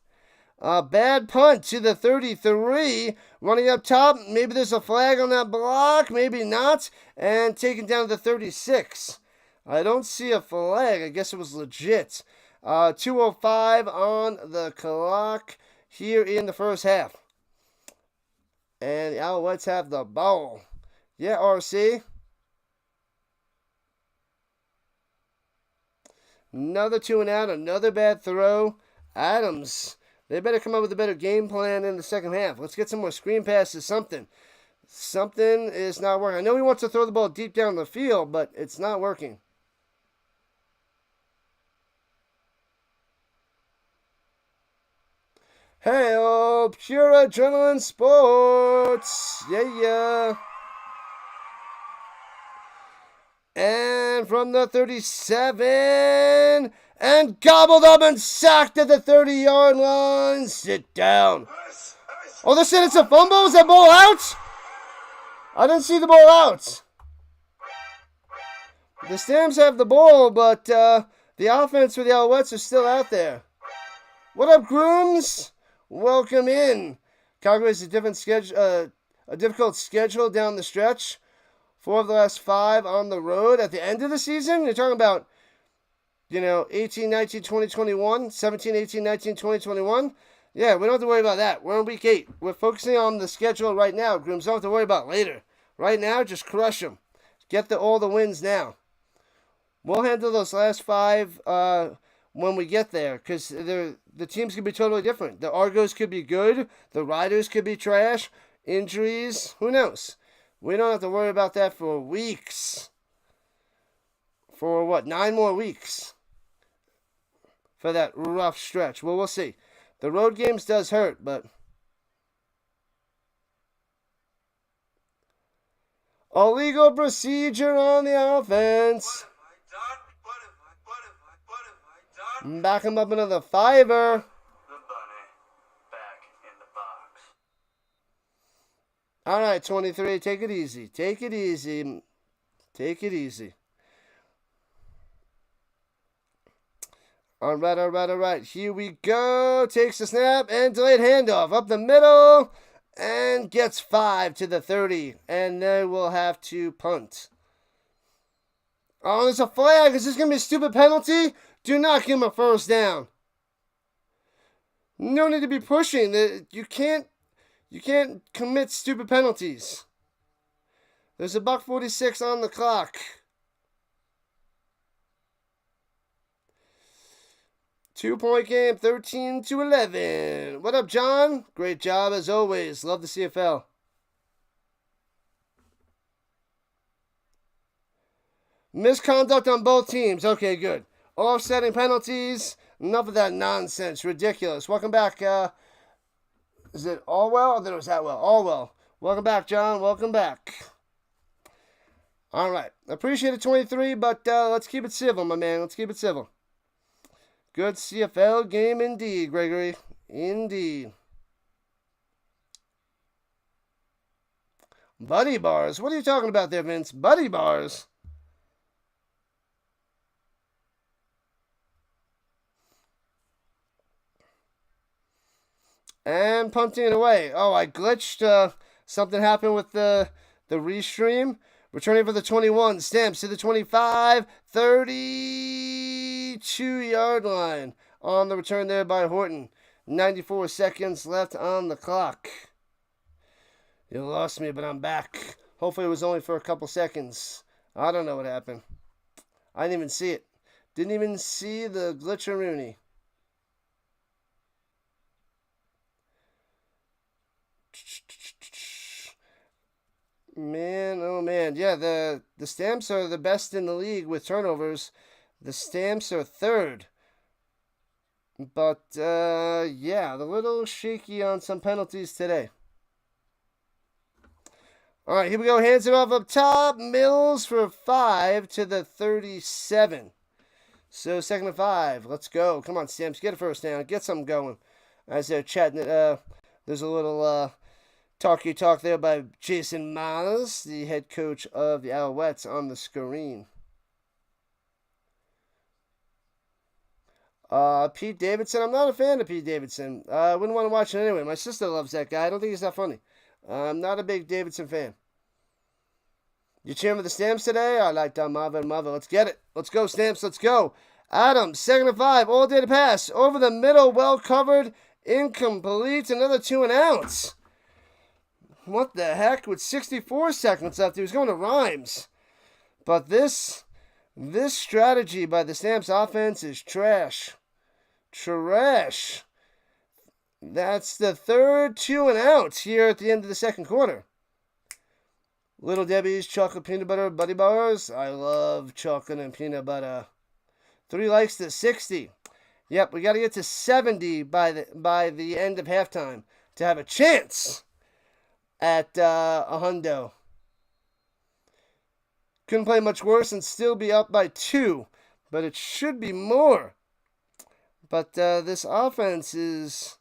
Bad punt to the 33. Running up top. Maybe there's a flag on that block. Maybe not. And taken down to the 36. I don't see a flag. I guess it was legit. 2:05 on the clock here in the first half. And the Alouettes have the ball. Yeah, RC. Another 2 and out. Another bad throw. Adams. They better come up with a better game plan in the second half. Let's get some more screen passes, something. Something is not working. I know he wants to throw the ball deep down the field, but it's not working. Hey, oh, pure adrenaline sports. Yeah. And from the 37... and gobbled up and sacked at the 30-yard line. Sit down. Oh, they said it's a fumble? Is that ball out? I didn't see the ball out. The Stamps have the ball, but the offense for the Alouettes are still out there. What up, grooms? Welcome in. Calgary has a difficult schedule down the stretch. 4 of the last 5 on the road. At the end of the season, you're talking about 18, 19, 20, 21, 17, 18, 19, 20, 21. Yeah, we don't have to worry about that. We're on week 8. We're focusing on the schedule right now. Grooms don't have to worry about later. Right now, just crush them. Get all the wins now. We'll handle those last 5 when we get there, because the teams could be totally different. The Argos could be good. The Riders could be trash. Injuries, who knows? We don't have to worry about that for weeks. For 9 more weeks? For that rough stretch. Well, we'll see. The road games does hurt, but illegal procedure on the offense. Back him up another 5. The bunny back in the box. All right, 23. Take it easy. Take it easy. Take it easy. All right. Here we go. Takes the snap and delayed handoff up the middle and gets 5 to the 30. And they will have to punt. Oh, there's a flag. Is this going to be a stupid penalty? Do not give him a first down. No need to be pushing. You can't commit stupid penalties. There's a $1:46 on the clock. 2-point game, 13-11. What up, John? Great job as always. Love the CFL. Misconduct on both teams. Okay, good. Offsetting penalties. Enough of that nonsense. Ridiculous. Welcome back. Is it Allwell? I thought it was Atwell. Allwell. Welcome back, John. Welcome back. All right. Appreciate it, 23, but let's keep it civil, my man. Let's keep it civil. Good CFL game indeed, Gregory. Indeed. Buddy bars. What are you talking about there, Vince? Buddy bars. And punting it away. Oh, I glitched. Something happened with the restream. Returning for the 21. Stamps to the 25. 32-yard line. On the return there by Horton. 94 seconds left on the clock. You lost me, but I'm back. Hopefully it was only for a couple seconds. I don't know what happened. I didn't even see it. Didn't even see the glitch-a-rooney. Man, oh man. Yeah, the Stamps are the best in the league with turnovers. The Stamps are third. But, yeah, the little shaky on some penalties today. All right, here we go. Hands it off up top. Mills for 5 to the 37. So, 2nd and 5. Let's go. Come on, Stamps. Get a first down. Get something going. As they're chatting, there's a little talky talk there by Jason Miles, the head coach of the Alouettes, on the screen. Pete Davidson. I'm not a fan of Pete Davidson. I wouldn't want to watch it anyway. My sister loves that guy. I don't think he's that funny. I'm not a big Davidson fan. You cheering for the Stamps today? I like Marvin. Let's get it. Let's go, Stamps. Let's go. Adams, 2nd and 5. All day to pass. Over the middle. Well covered. Incomplete. Another 2 and outs. What the heck? With 64 seconds left, he was going to Rhymes. But this strategy by the Stamps offense is trash. Trash. That's the third 2 and outs here at the end of the second quarter. Little Debbie's chocolate peanut butter buddy bars. I love chocolate and peanut butter. 3 likes to 60. Yep, we got to get to 70 by the end of halftime to have a chance at a hundo. Couldn't play much worse and still be up by 2, but it should be more. But this offense is...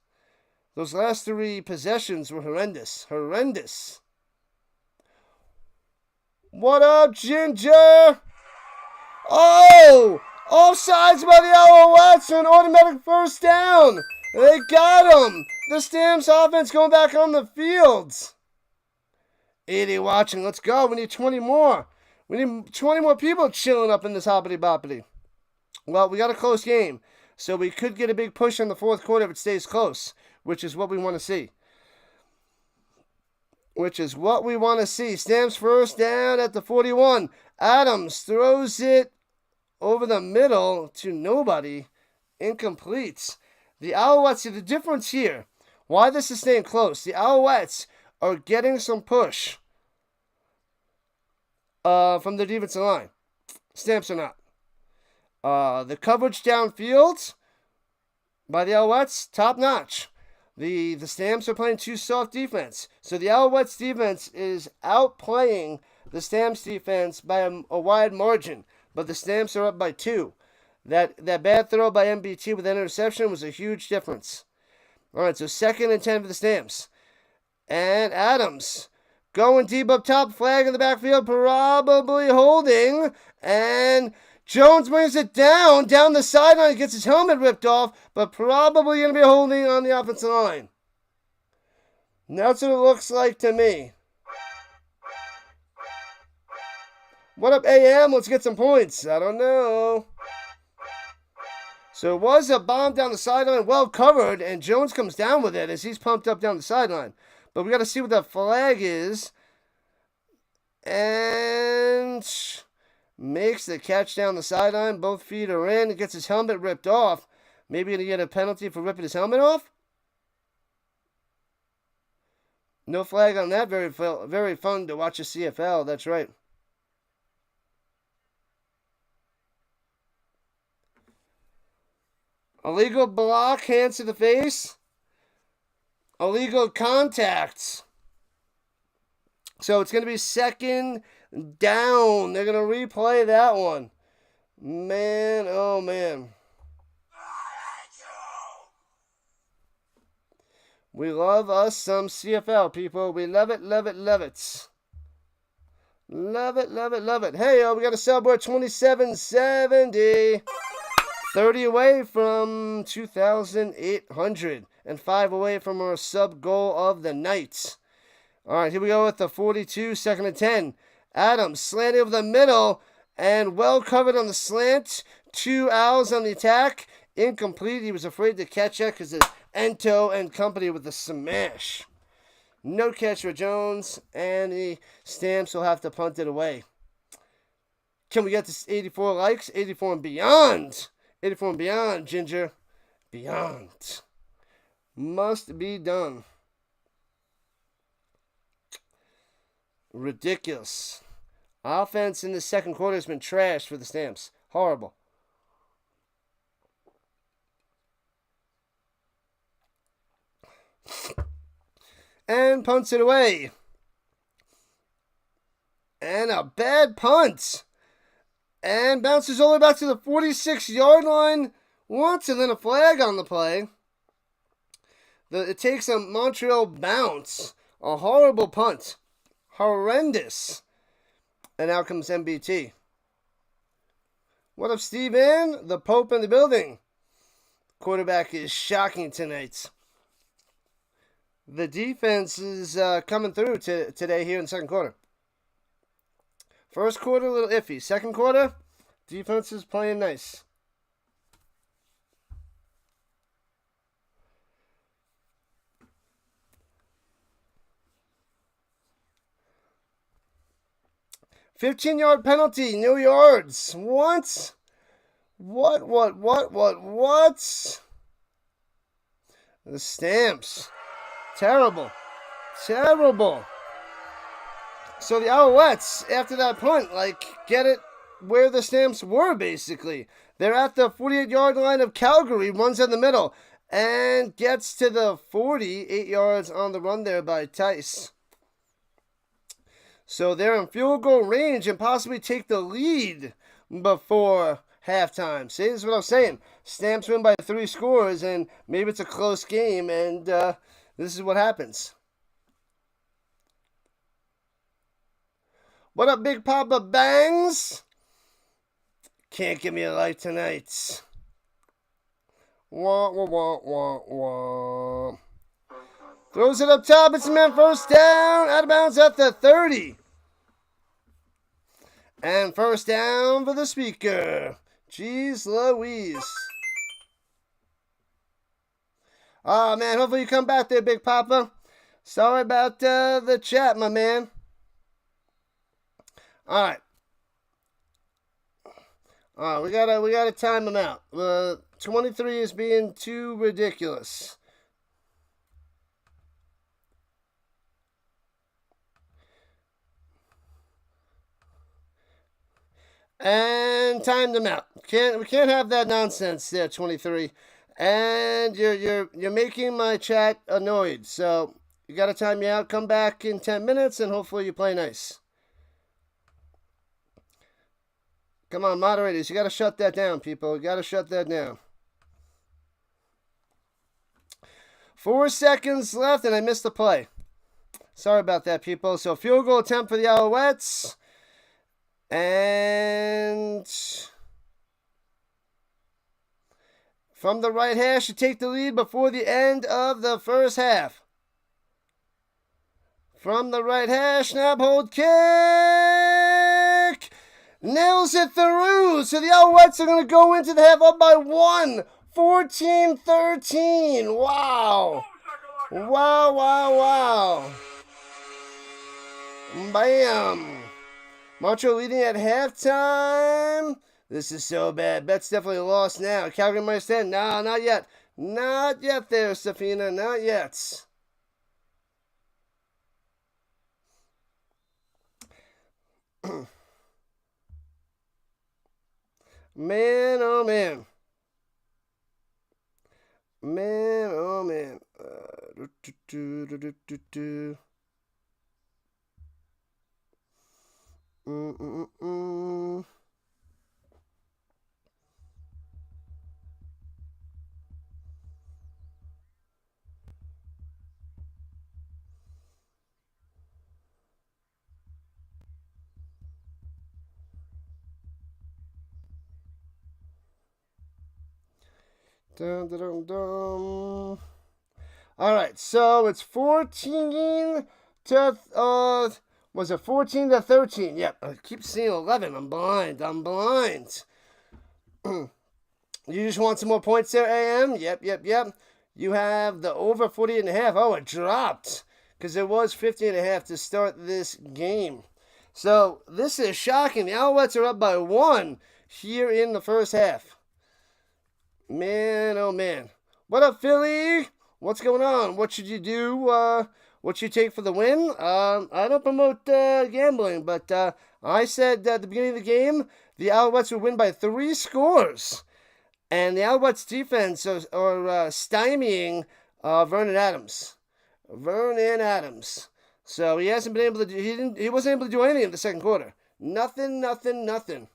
Those last 3 possessions were horrendous. Horrendous. What up, Ginger? Oh! Offsides by the Alouettes for an automatic first down. They got him. The Stamps offense going back on the field. 80 watching. Let's go. We need 20 more. We need 20 more people chilling up in this hoppity-boppity. Well, we got a close game, so we could get a big push in the fourth quarter if it stays close, which is what we want to see. Stamps first down at the 41. Adams throws it over the middle to nobody. Incomplete. The Alouettes, see the difference here. Why this is staying close. The Alouettes are getting some push from the defensive line. Stamps are not. The coverage downfield by the Alouettes, top notch. The Stamps are playing too soft defense. So the Alouettes defense is outplaying the Stamps defense by a wide margin. But the Stamps are up by 2. That bad throw by MBT with that interception was a huge difference. All right, so 2nd and 10 for the Stamps. And Adams going deep up top, flag in the backfield, probably holding. And Jones brings it down the sideline, gets his helmet ripped off, but probably going to be holding on the offensive line. That's what it looks like to me. What up, AM? Let's get some points. I don't know. So it was a bomb down the sideline, well covered, and Jones comes down with it as he's pumped up down the sideline. But we got to see what that flag is. And makes the catch down the sideline. Both feet are in. He gets his helmet ripped off. Maybe going to get a penalty for ripping his helmet off? No flag on that. Very fun to watch a CFL. That's right. Illegal block, hands to the face. Illegal contacts. So it's going to be second down. They're going to replay that one. Man, oh man. We love us some CFL, people. We love it, love it, love it. Love it, love it, love it. Hey, we got a Subway 2770. 30 away from 2,800. And 5 away from our sub goal of the night. All right, here we go with the 42, second and 10. Adams slanting over the middle and well covered on the slant. 2 Owls on the attack. Incomplete. He was afraid to catch it because of Ento and company with the smash. No catch for Jones, and the Stamps will have to punt it away. Can we get to 84 likes? 84 and beyond. 84 and beyond, Ginger. Beyond. Must be done. Ridiculous. Offense in the second quarter has been trashed for the Stamps. Horrible. And punts it away. And a bad punt. And bounces all the way back to the 46-yard line once, and then a flag on the play. It takes a Montreal bounce. A horrible punt. Horrendous. And out comes MBT. What up, Steven? The Pope in the building. Quarterback is shocking tonight. The defense is coming through today here in the second quarter. First quarter, a little iffy. Second quarter, defense is playing nice. $15-yard penalty, no yards. What? What? The Stamps. Terrible. So the Alouettes, after that punt, get it where the Stamps were, basically. They're at the 48-yard line of Calgary, runs in the middle, and gets to the 48 yards on the run there by Tice. So they're in field goal range and possibly take the lead before halftime. See, this is what I'm saying. Stamps win by 3 scores, and maybe it's a close game, and this is what happens. What up, Big Papa Bangs? Can't give me a light tonight. Wah, wah, wah, wah, wah. Throws it up top. It's a man first down. Out of bounds at the 30. And first down for the speaker. Jeez Louise. Oh, man. Hopefully you come back there, Big Papa. Sorry about the chat, my man. All right. We gotta time him out. 23 is being too ridiculous. And timed him out. We can't have that nonsense there, 23. And you're making my chat annoyed. So you gotta time me out. Come back in 10 minutes, and hopefully you play nice. Come on, moderators. You got to shut that down, people. You got to shut that down. 4 seconds left, and I missed the play. Sorry about that, people. So, field goal attempt for the Alouettes. And from the right hash to take the lead before the end of the first half. From the right hash, snap, hold, kick. Nails it through. So the Alouettes are going to go into the half up by 1. 14-13. Wow. Wow. Bam. Montreal leading at halftime. This is so bad. Bet's definitely lost now. Calgary minus 10. No, not yet. Not yet there, Safina. Not yet. Man, oh man. Man, oh man. Dun, dun, dun, dun. All right, so it's 14 to was it 14 to 13? Yep, I keep seeing 11. I'm blind. You just want some more points there, AM? Yep. You have the over 40.5. Oh, it dropped because it was 50.5 to start this game. So this is shocking. The Alouettes are up by 1 here in the first half. Man, oh man. What up, Philly? What's going on? What should you do? What should you take for the win? I don't promote gambling, but I said at the beginning of the game, the Alouettes would win by 3 scores. And the Alouettes defense are stymieing Vernon Adams. So he hasn't been able to do, he wasn't able to do anything in the second quarter. Nothing.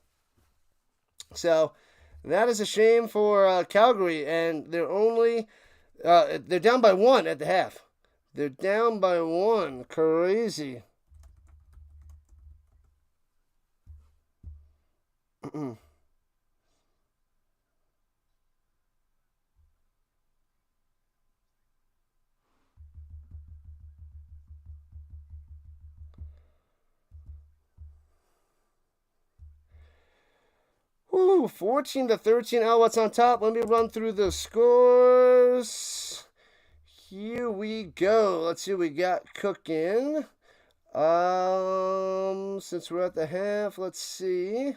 So that is a shame for Calgary, and they're down by 1 at the half. They're down by 1. Crazy. Ooh, 14 to 13. Alouettes on top. Let me run through the scores. Here we go. Let's see what we got cooking. Since we're at the half, let's see.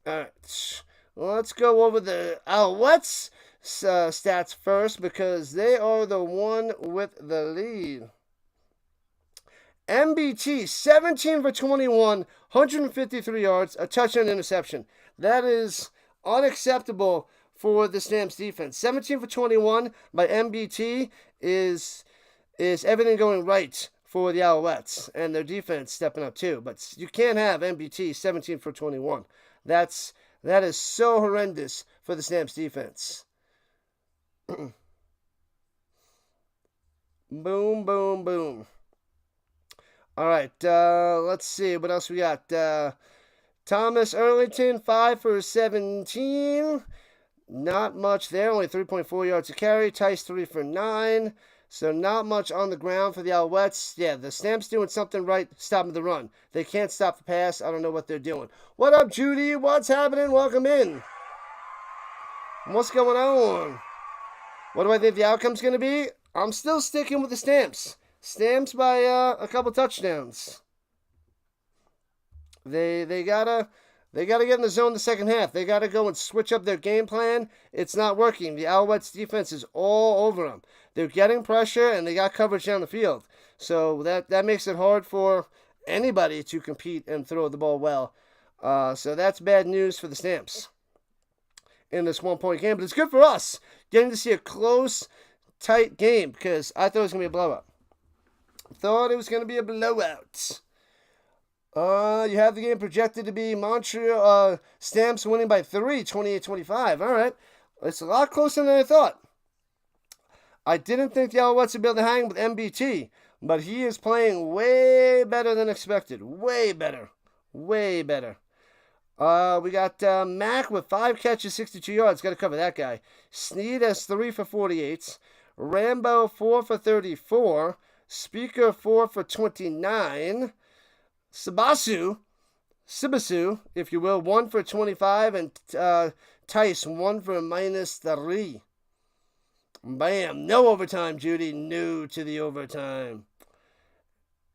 All right. Let's go over the Alouettes stats first because they are the one with the lead. MBT, 17 for 21, 153 yards, a touchdown interception. That is unacceptable for the Stamps defense. 17 for 21 by MBT is everything going right for the Alouettes, and their defense stepping up too. But you can't have MBT 17 for 21. That is so horrendous for the Stamps defense. Boom. All right, let's see what else we got. Thomas Erlington, 5 for 17. Not much there, only 3.4 yards to carry. Tice, 3 for 9. So not much on the ground for the Alouettes. Yeah, the Stamps doing something right, stopping the run. They can't stop the pass. I don't know what they're doing. What up, Judy? What's happening? Welcome in. What's going on? What do I think the outcome's going to be? I'm still sticking with the Stamps. Stamps by a couple touchdowns. They gotta get in the zone the second half. They gotta go and switch up their game plan. It's not working. The Alouettes defense is all over them. They're getting pressure and they got coverage down the field. So that makes it hard for anybody to compete and throw the ball well. So that's bad news for the Stamps in this 1-point game. But it's good for us getting to see a close, tight game because I thought it was gonna be a blowout. You have the game projected to be Montreal Stamps winning by 3, 28-25. All right. It's a lot closer than I thought. I didn't think the Alouettes would be able to hang with MBT, but he is playing way better than expected. Way better. We got Mack with 5 catches, 62 yards. Got to cover that guy. Sneed has 3 for 48. Rambo, 4 for 34. Speaker, 4 for 29. Sibasu, if you will, 1 for 25. And Tice, 1 for -3. Bam. No overtime, Judy. No to the overtime.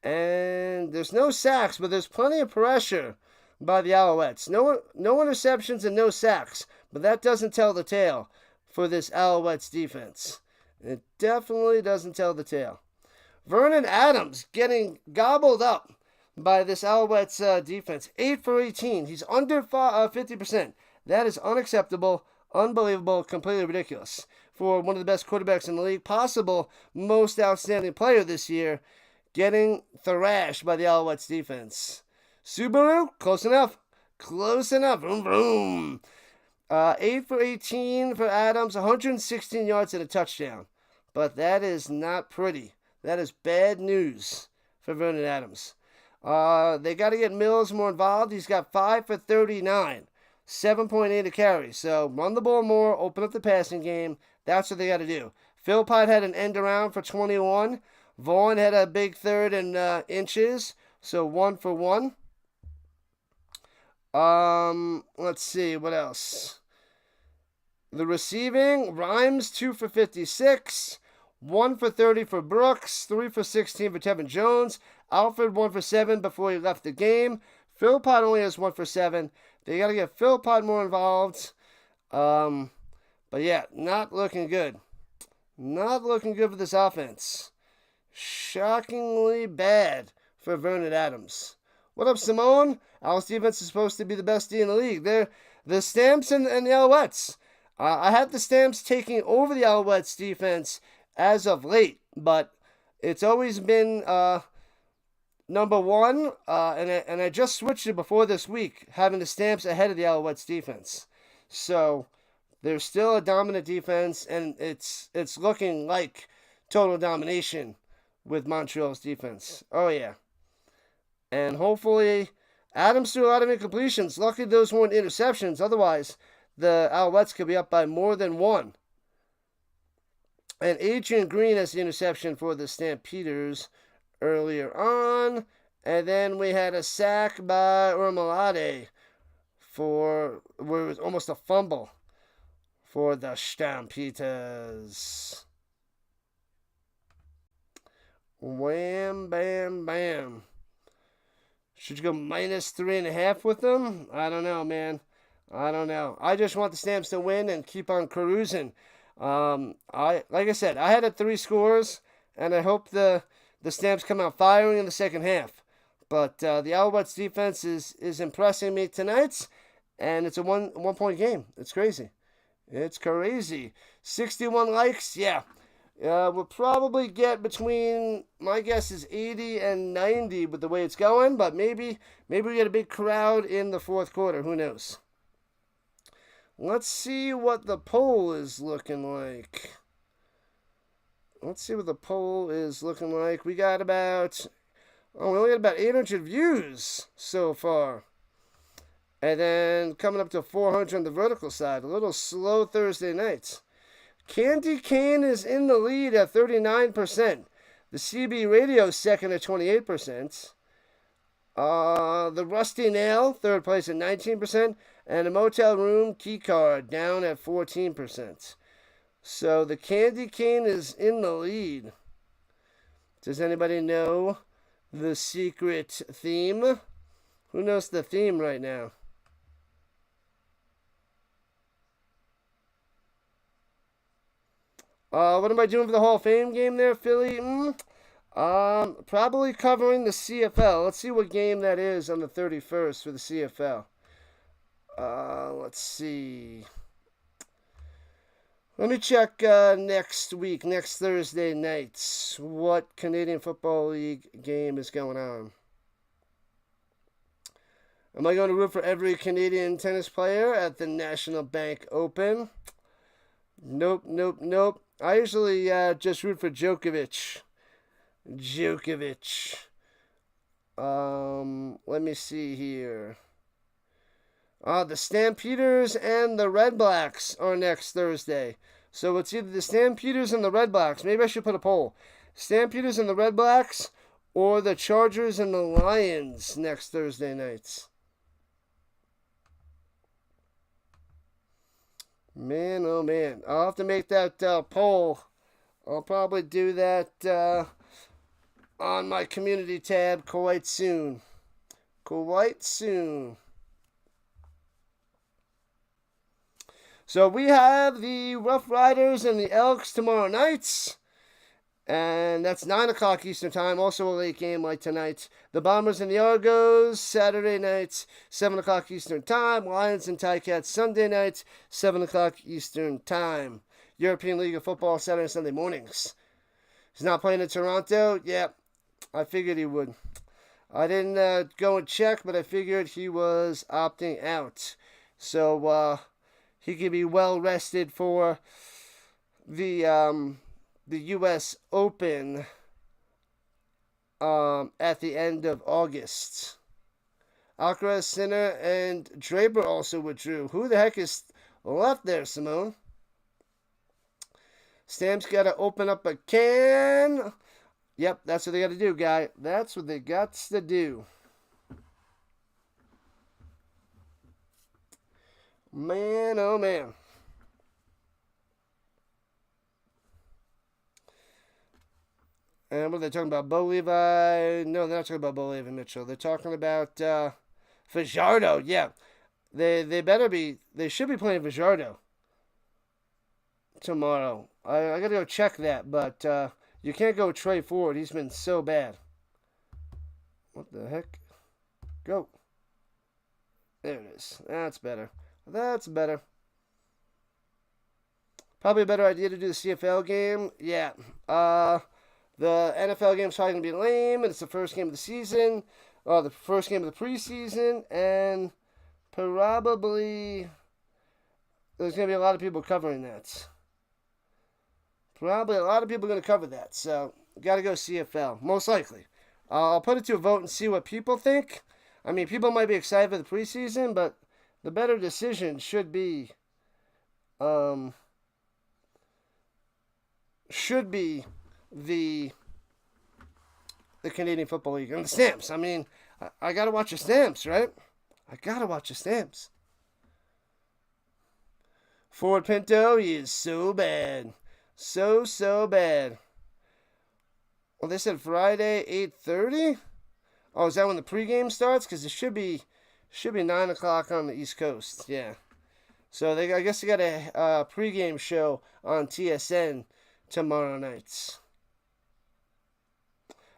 And there's no sacks, but there's plenty of pressure. by the Alouettes. No interceptions and no sacks, but that doesn't tell the tale for this Alouettes defense. It definitely doesn't tell the tale. Vernon Adams getting gobbled up by this Alouettes defense. 8 for 18. He's under 50%. That is unacceptable, unbelievable, completely ridiculous for one of the best quarterbacks in the league, possible most outstanding player this year, getting thrashed by the Alouettes defense. Subaru, close enough. Close enough. Vroom, vroom. 8 for 18 for Adams, 116 yards and a touchdown. But that is not pretty. That is bad news for Vernon Adams. They got to get Mills more involved. He's got 5 for 39, 7.8 a carry. So run the ball more, open up the passing game. That's what they got to do. Philpott had an end around for 21. Vaughn had a big third and inches, so 1 for 1. Let's see, what else? The receiving, Rhymes 2 for 56, 1 for 30 for Brooks, 3 for 16 for Tevin Jones, Alfred 1 for 7 before he left the game. Philpott only has 1 for 7. They got to get Philpott more involved. But yeah, not looking good. Not looking good for this offense. Shockingly bad for Vernon Adams. What up, Simone? Our defense is supposed to be the best D in the league. They're the Stamps and the Alouettes. I had the Stamps taking over the Alouettes defense as of late, but it's always been number one, and I just switched it before this week, having the Stamps ahead of the Alouettes defense. So they're still a dominant defense, and it's looking like total domination with Montreal's defense. Oh, yeah. And hopefully, Adams threw a lot of incompletions. Lucky those weren't interceptions. Otherwise, the Alouettes could be up by more than 1. And Adrian Green has the interception for the Stampeders earlier on. And then we had a sack by Urmalade where it was almost a fumble for the Stampeders. Wham, bam, bam. Should you go minus 3.5 with them? I don't know, man. I don't know. I just want the Stamps to win and keep on cruising. Like I said, I had it 3 scores, and I hope the Stamps come out firing in the second half. But the Alouettes defense is impressing me tonight, and it's a one-point game. It's crazy. It's crazy. 61 likes, yeah. We'll probably get between, my guess is 80 and 90 with the way it's going, but maybe we get a big crowd in the fourth quarter. Who knows? Let's see what the poll is looking like. We got about, we only got about 800 views so far. And then coming up to 400 on the vertical side. A little slow Thursday night. Candy Cane is in the lead at 39%. The CB Radio second at 28%. The Rusty Nail, third place at 19%. And the Motel Room Key Card down at 14%. So the Candy Cane is in the lead. Does anybody know the secret theme? Who knows the theme right now? What am I doing for the Hall of Fame game there, Philly? Probably covering the CFL. Let's see what game that is on the 31st for the CFL. Let's see. Let me check next week, next Thursday night, what Canadian Football League game is going on. Am I going to root for every Canadian tennis player at the National Bank Open? Nope. I usually just root for Djokovic. Let me see here. The Stampeders and the Red Blacks are next Thursday. So it's either the Stampeders and the Red Blacks. Maybe I should put a poll. Stampeders and the Red Blacks or the Chargers and the Lions next Thursday nights. Man, oh man. I'll have to make that poll. I'll probably do that on my community tab quite soon. So we have the Rough Riders and the Elks tomorrow night. And that's 9 o'clock Eastern Time. Also a late game like tonight. The Bombers and the Argos, Saturday night, 7 o'clock Eastern Time. Lions and Ticats, Sunday night, 7 o'clock Eastern Time. European League of Football, Saturday and Sunday mornings. He's not playing in Toronto? Yeah, I figured he would. I didn't go and check, but I figured he was opting out. So he can be well rested for the U.S. Open at the end of August. Alcaraz, Sinner, and Draper also withdrew. Who the heck is left there, Simone? Stamps got to open up a can. Yep, that's what they got to do, guy. That's what they got to do. Man, oh man. And what are they talking about? Bo Levi? No, they're not talking about Bo Levi Mitchell. They're talking about Fajardo. Yeah, they better be. They should be playing Fajardo tomorrow. I gotta go check that, but you can't go Trey Ford. He's been so bad. What the heck? Go. There it is. That's better. That's better. Probably a better idea to do the CFL game. Yeah. The NFL game's probably going to be lame, and it's the first game of the season, or the first game of the preseason, and probably there's going to be a lot of people covering that. Probably a lot of people are going to cover that, so got to go CFL, most likely. I'll put it to a vote and see what people think. I mean, people might be excited for the preseason, but the better decision should be the Canadian Football League and the Stamps. I mean, I gotta watch the Stamps, right? I gotta watch the Stamps. Ford Pinto, he is so bad. So bad. Well, they said Friday, 8:30? Oh, is that when the pregame starts? Because it should be 9 o'clock on the East Coast. Yeah. So I guess they got a pregame show on TSN tomorrow night.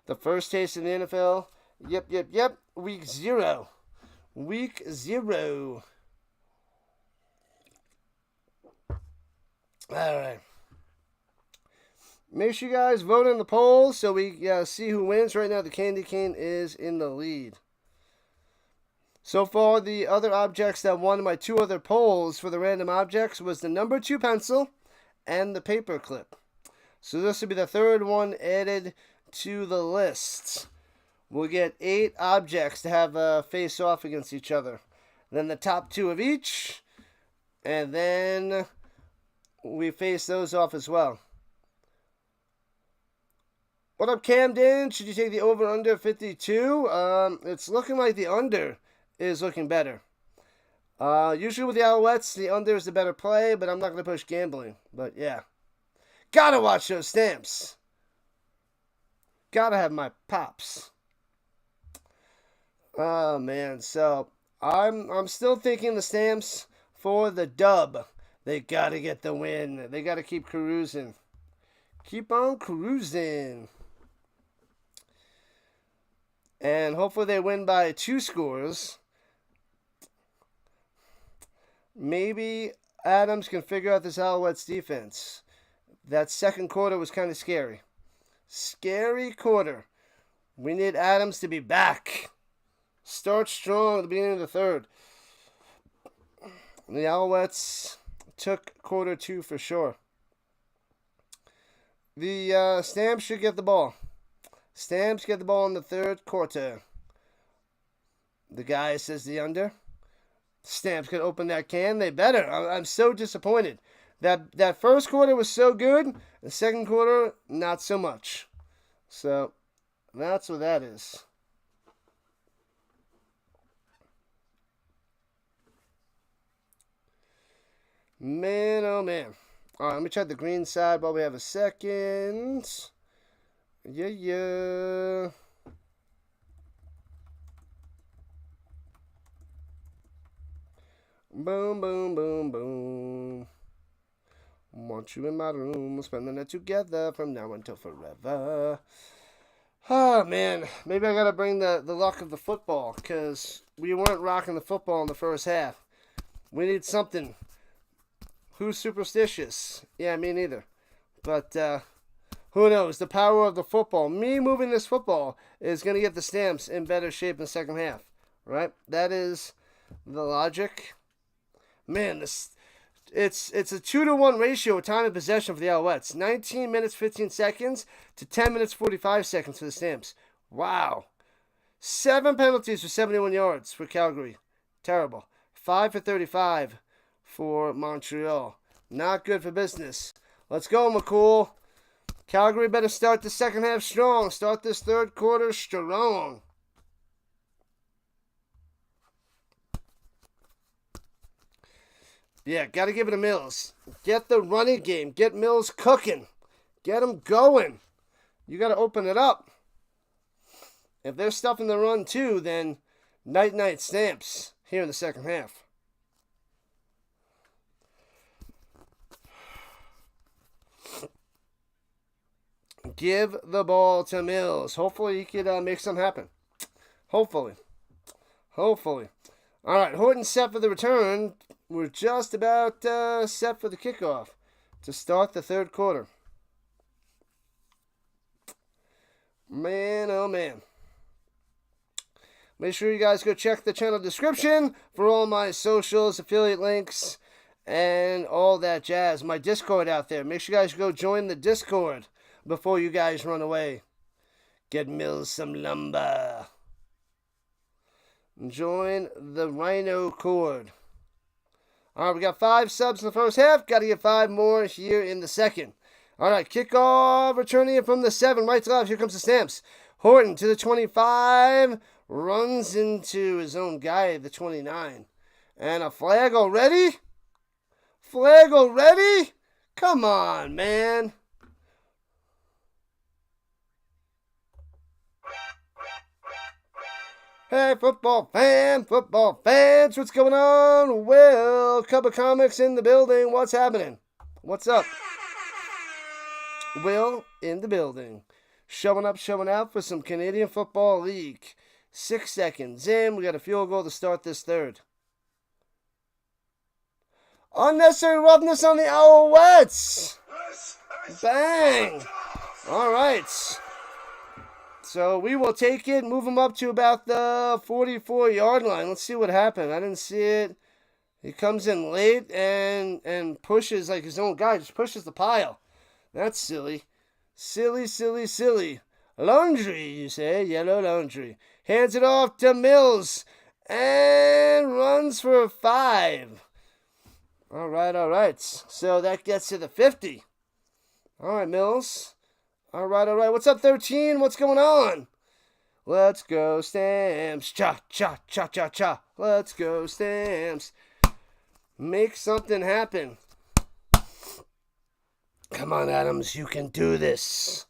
The first taste in the NFL. Yep. Week 0. Week 0. All right. Make sure you guys vote in the poll so we see who wins. Right now, the candy cane is in the lead. So far, the other objects that won my 2 other polls for the random objects was the number 2 pencil and the paper clip. So this will be the 3rd one added to the list. We'll get 8 objects to have face off against each other. Then the top 2 of each. And then we face those off as well. What up, Camden? Should you take the over-under 52? It's looking like the under is looking better. Usually with the Alouettes, the under is the better play, but I'm not going to push gambling. But yeah. Gotta watch those Stamps. Gotta have my pops. Oh, man. So, I'm still thinking the Stamps for the dub. They gotta get the win. They gotta keep cruising. Keep on cruising. And hopefully they win by 2 scores. Maybe Adams can figure out this Alouettes defense. That second quarter was kind of scary. Scary quarter. We need Adams to be back. Start strong at the beginning of the 3rd. The Alouettes took quarter 2 for sure. The Stamps should get the ball. Stamps get the ball in the 3rd quarter. The guy says the under. Stamps can open that can. They better. I'm so disappointed. That first quarter was so good. The second quarter, not so much. So, that's what that is. Man, oh man. All right, let me try the green side while we have a second. Yeah. Boom, boom, boom, boom. Want you in my room. We'll spend the night together from now until forever. Oh, man. Maybe I got to bring the luck of the football because we weren't rocking the football in the first half. We need something. Who's superstitious? Yeah, me neither. But who knows? The power of the football. Me moving this football is going to get the Stamps in better shape in the second half. Right? That is the logic. Man, it's a 2-to-1 ratio of time of possession for the Alouettes. 19 minutes 15 seconds to 10 minutes 45 seconds for the Stamps. Wow. 7 penalties for 71 yards for Calgary. Terrible. 5 for 35 for Montreal. Not good for business. Let's go, McCool. Calgary better start the second half strong. Start this third quarter strong. Yeah, got to give it to Mills. Get the running game. Get Mills cooking. Get him going. You got to open it up. If they're stuffing the run too, then night-night Stamps here in the second half. Give the ball to Mills. Hopefully he could make something happen. Hopefully. All right, Horton set for the return. We're just about set for the kickoff to start the third quarter. Man, oh man. Make sure you guys go check the channel description for all my socials, affiliate links, and all that jazz. My Discord out there. Make sure you guys go join the Discord before you guys run away. Get Mills some lumber. Join the Rhino Cord. All right, we got 5 subs in the first half. Got to get 5 more here in the second. All right, kickoff, returning it from the 7, right to left. Here comes the Stamps. Horton to the 25, runs into his own guy at the 29. And a flag already? Come on, man. Hey, football fans, what's going on? Will, Cup of Comics in the building. What's happening? What's up? Will in the building. Showing out for some Canadian Football League. 6 seconds in. We got a field goal to start this third. Unnecessary roughness on the Alouettes. Bang. All right. So we will take it, move him up to about the 44-yard line. Let's see what happened. I didn't see it. He comes in late and pushes like his own guy. Just pushes the pile. That's silly. Silly. Laundry, you say? Yellow laundry. Hands it off to Mills. And runs for 5. All right. So that gets to the 50. All right, Mills. All right. What's up, 13? What's going on? Let's go, Stamps. Cha. Let's go, Stamps. Make something happen. Come on, Adams. You can do this.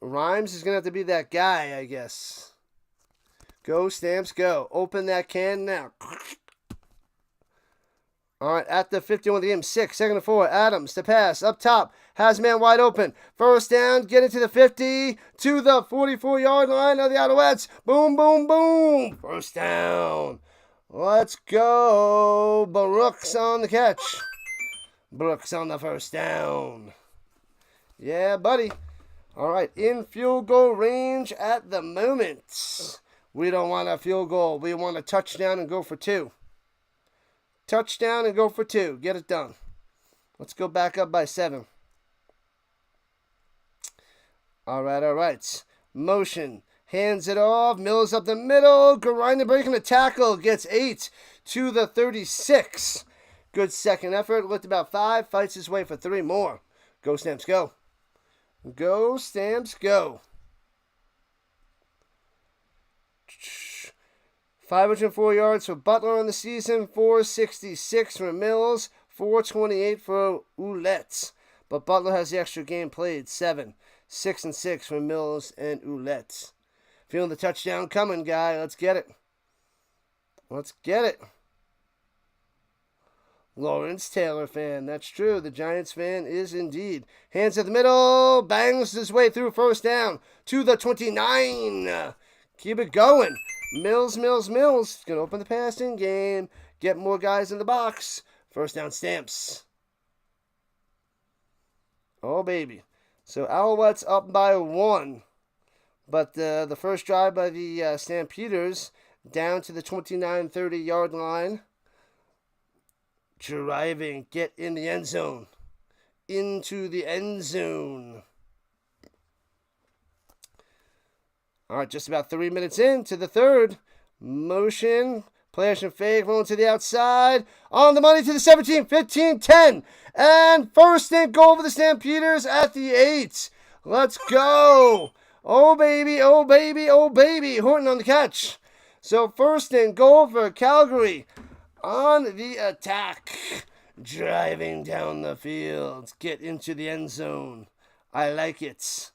Rhymes is going to have to be that guy, I guess. Go, Stamps, go. Open that can now. All right, at the 51 of the game, 6, second and 4. Adams to pass up top, has man wide open. First down, get it to the 50, to the 44-yard line of the Alouettes. Boom. First down. Let's go. Brooks on the catch. Brooks on the first down. Yeah, buddy. All right, in field goal range at the moment. We don't want a field goal. We want a touchdown and go for 2. Touchdown and go for 2. Get it done. Let's go back up by 7. All right. Motion. Hands it off. Mills up the middle. Grinder breaking the tackle. Gets 8 to the 36. Good second effort. Looked about 5. Fights his way for 3 more. Go, Stamps, go. Go, Stamps, go. 504 yards for Butler on the season, 466 for Mills, 428 for Alouettes. But Butler has the extra game played, 7. 6-6 for Mills and Alouettes. Feeling the touchdown coming, guy. Let's get it. Let's get it. Lawrence Taylor fan. That's true. The Giants fan is indeed. Hands at the middle. Bangs his way through first down to the 29. Keep it going. Mills. Going to open the passing game. Get more guys in the box. First down Stamps. Oh, baby. So Alouettes up by 1. But the first drive by the Stampeders down to the 29-30 yard line. Driving, get in the end zone. Into the end zone. All right, just about 3 minutes into the third. Motion, play action fake, rolling to the outside. On the money to the 17, 15, 10. And first and goal for the Stampeders at the 8. Let's go. Oh, baby. Horton on the catch. So first and goal for Calgary. On the attack, driving down the field, get into the end zone. I like it.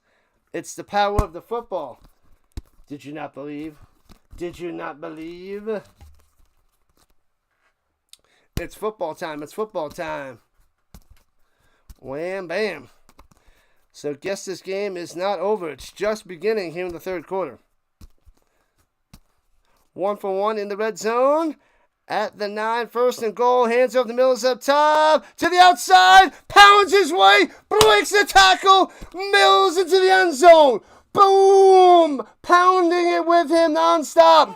It's the power of the football. Did you not believe? It's football time. Wham, bam. So guess this game is not over. It's just beginning here in the third quarter. 1 for 1 in the red zone. At the 9, first and goal, hands off the Mills up top, to the outside, pounds his way, breaks the tackle, Mills into the end zone, boom, pounding it with him nonstop.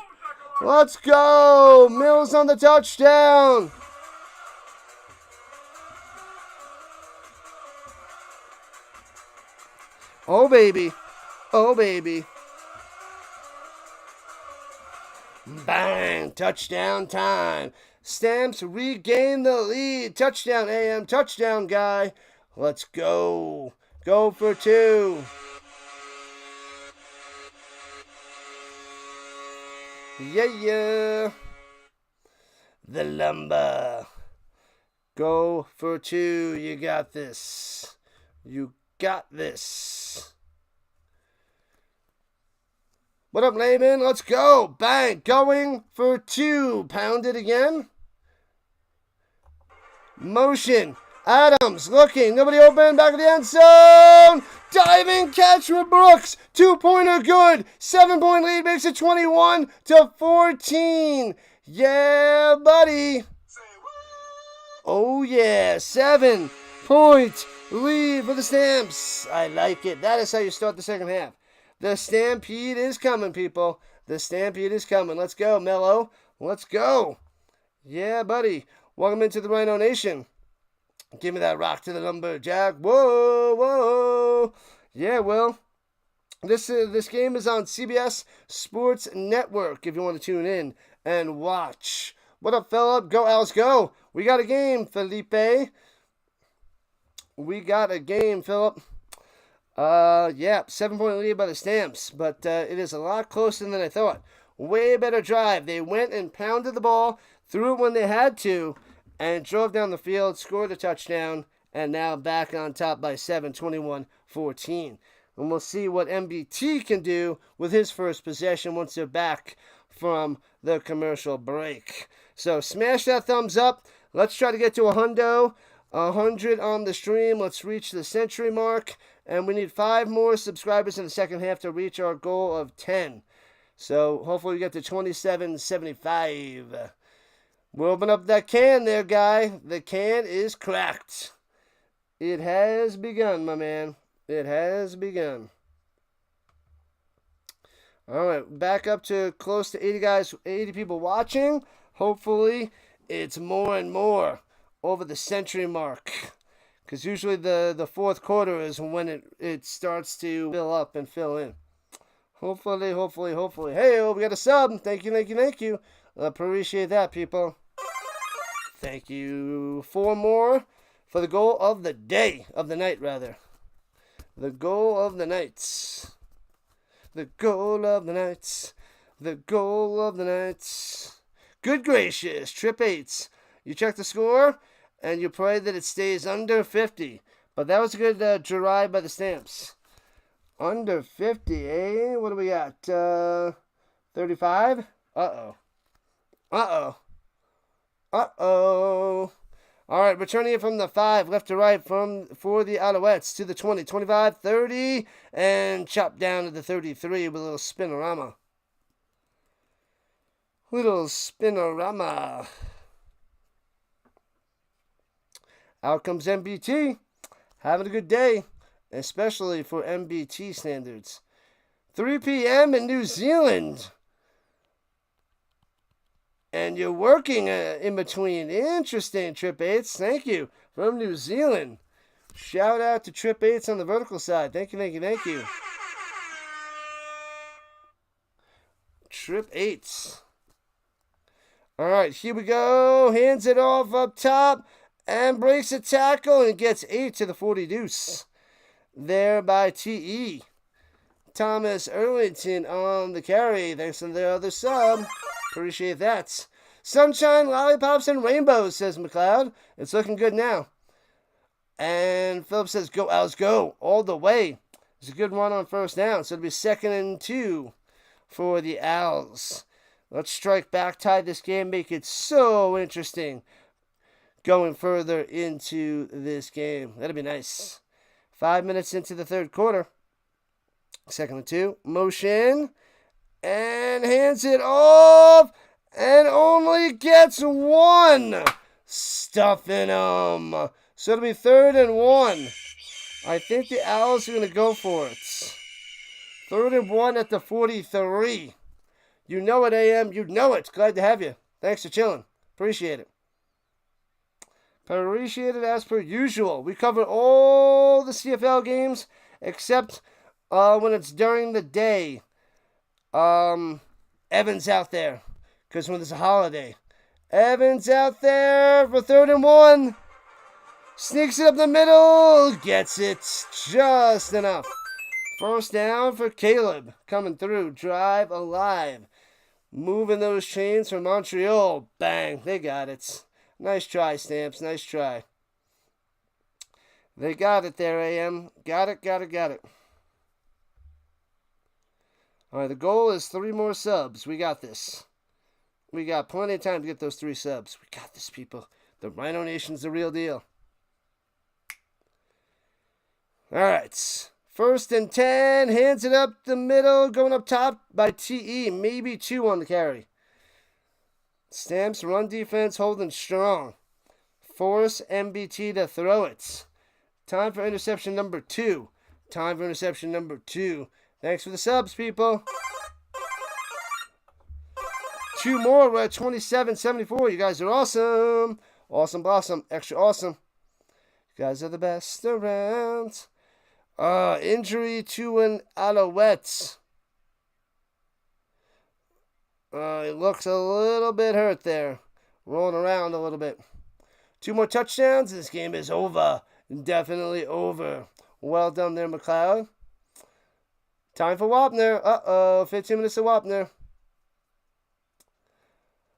Let's go, Mills on the touchdown. Oh, baby. Bang! Touchdown time. Stamps regain the lead. Touchdown, AM. Touchdown, guy. Let's go. Go for 2. Yeah. The lumber. Go for 2. You got this. What up, Layman? Let's go. Bang. Going for 2. Pound it again. Motion. Adams looking. Nobody open. Back of the end zone. Diving catch for Brooks. 2-pointer good. 7-point lead makes it 21-14. Yeah, buddy. Oh, yeah. 7-point lead for the Stamps. I like it. That is how you start the second half. The Stampede is coming, people. The Stampede is coming. Let's go, Mello. Let's go. Yeah, buddy. Welcome into the Rhino Nation. Give me that rock to the lumberjack. Whoa. Yeah, well, this game is on CBS Sports Network if you want to tune in and watch. What up, Philip? Go, Owls, go. We got a game, Felipe. We got a game, Philip. 7-point lead by the Stamps, but it is a lot closer than I thought. Way better drive. They went and pounded the ball, threw it when they had to, and drove down the field, scored a touchdown, and now back on top by 7, 21-14. And we'll see what MBT can do with his first possession once they're back from the commercial break. So smash that thumbs up. Let's try to get to 100 on the stream. Let's reach the century mark. And we need 5 more subscribers in the second half to reach our goal of 10. So hopefully we get to 2775. We'll open up that can there, guy. The can is cracked. It has begun, my man. It has begun. All right, back up to close to 80 people watching. Hopefully it's more and more over the century mark. Because usually the fourth quarter is when it starts to fill up and fill in. Hopefully. Hey, we got a sub. Thank you. Appreciate that, people. Thank you. 4 more for the goal of the day. Of the night, rather. The goal of the night. The goal of the night. The goal of the night. Good gracious. Trip 8. You check the score, and you pray that it stays under 50. But that was a good drive by the Stamps. Under 50, eh? What do we got? 35? Uh-oh. Uh-oh. Uh-oh. All right, returning it from the 5, left to right for the Alouettes to the 20, 25, 30, and chopped down to the 33 with a little spinorama. Little spinorama. Out comes MBT. Having a good day, especially for MBT standards. 3 p.m. in New Zealand. And you're working in between. Interesting, Trip 8s. Thank you. From New Zealand. Shout out to Trip 8s on the vertical side. Thank you, thank you, thank you. Trip 8s. All right, here we go. Hands it off up top. And breaks a tackle and gets 8 to the 40 deuce. There by TE. Thomas Erlington on the carry. Thanks to the other sub. Appreciate that. Sunshine, lollipops, and rainbows, says McLeod. It's looking good now. And Phillips says, go, Owls, go. All the way. It's a good run on first down. So it'll be 2nd and 2 for the Owls. Let's strike back, tie this game, make it so interesting going further into this game. That'll be nice. 5 minutes into the third quarter. 2nd and 2. Motion. And hands it off. And only gets 1. Stuffing them. So it'll be 3rd and 1. I think the Owls are going to go for it. 3rd and 1 at the 43. You know it, AM. You know it. Glad to have you. Thanks for chilling. Appreciate it. Appreciate it as per usual. We cover all the CFL games except when it's during the day. Evan's out there because when there's a holiday. Evan's out there for 3rd and 1. Sneaks it up the middle. Gets it just enough. First down for Caleb. Coming through. Drive alive. Moving those chains from Montreal. Bang. They got it. Nice try, Stamps. Nice try. They got it there, AM. Got it. All right, the goal is 3 more subs. We got this. We got plenty of time to get those 3 subs. We got this, people. The Rhino Nation's the real deal. All right. 1st and 10. Hands it up the middle. Going up top by TE. Maybe 2 on the carry. Stamps run defense holding strong. Force MBT to throw it. Time for interception number 2. Thanks for the subs, people. 2 more. We're at 27-74. You guys are awesome. Awesome blossom. Extra awesome. You guys are the best around. Injury to an Alouette. It looks a little bit hurt there. Rolling around a little bit. 2 more touchdowns. This game is over. Definitely over. Well done there, McLeod. Time for Wapner. 15 minutes of Wapner.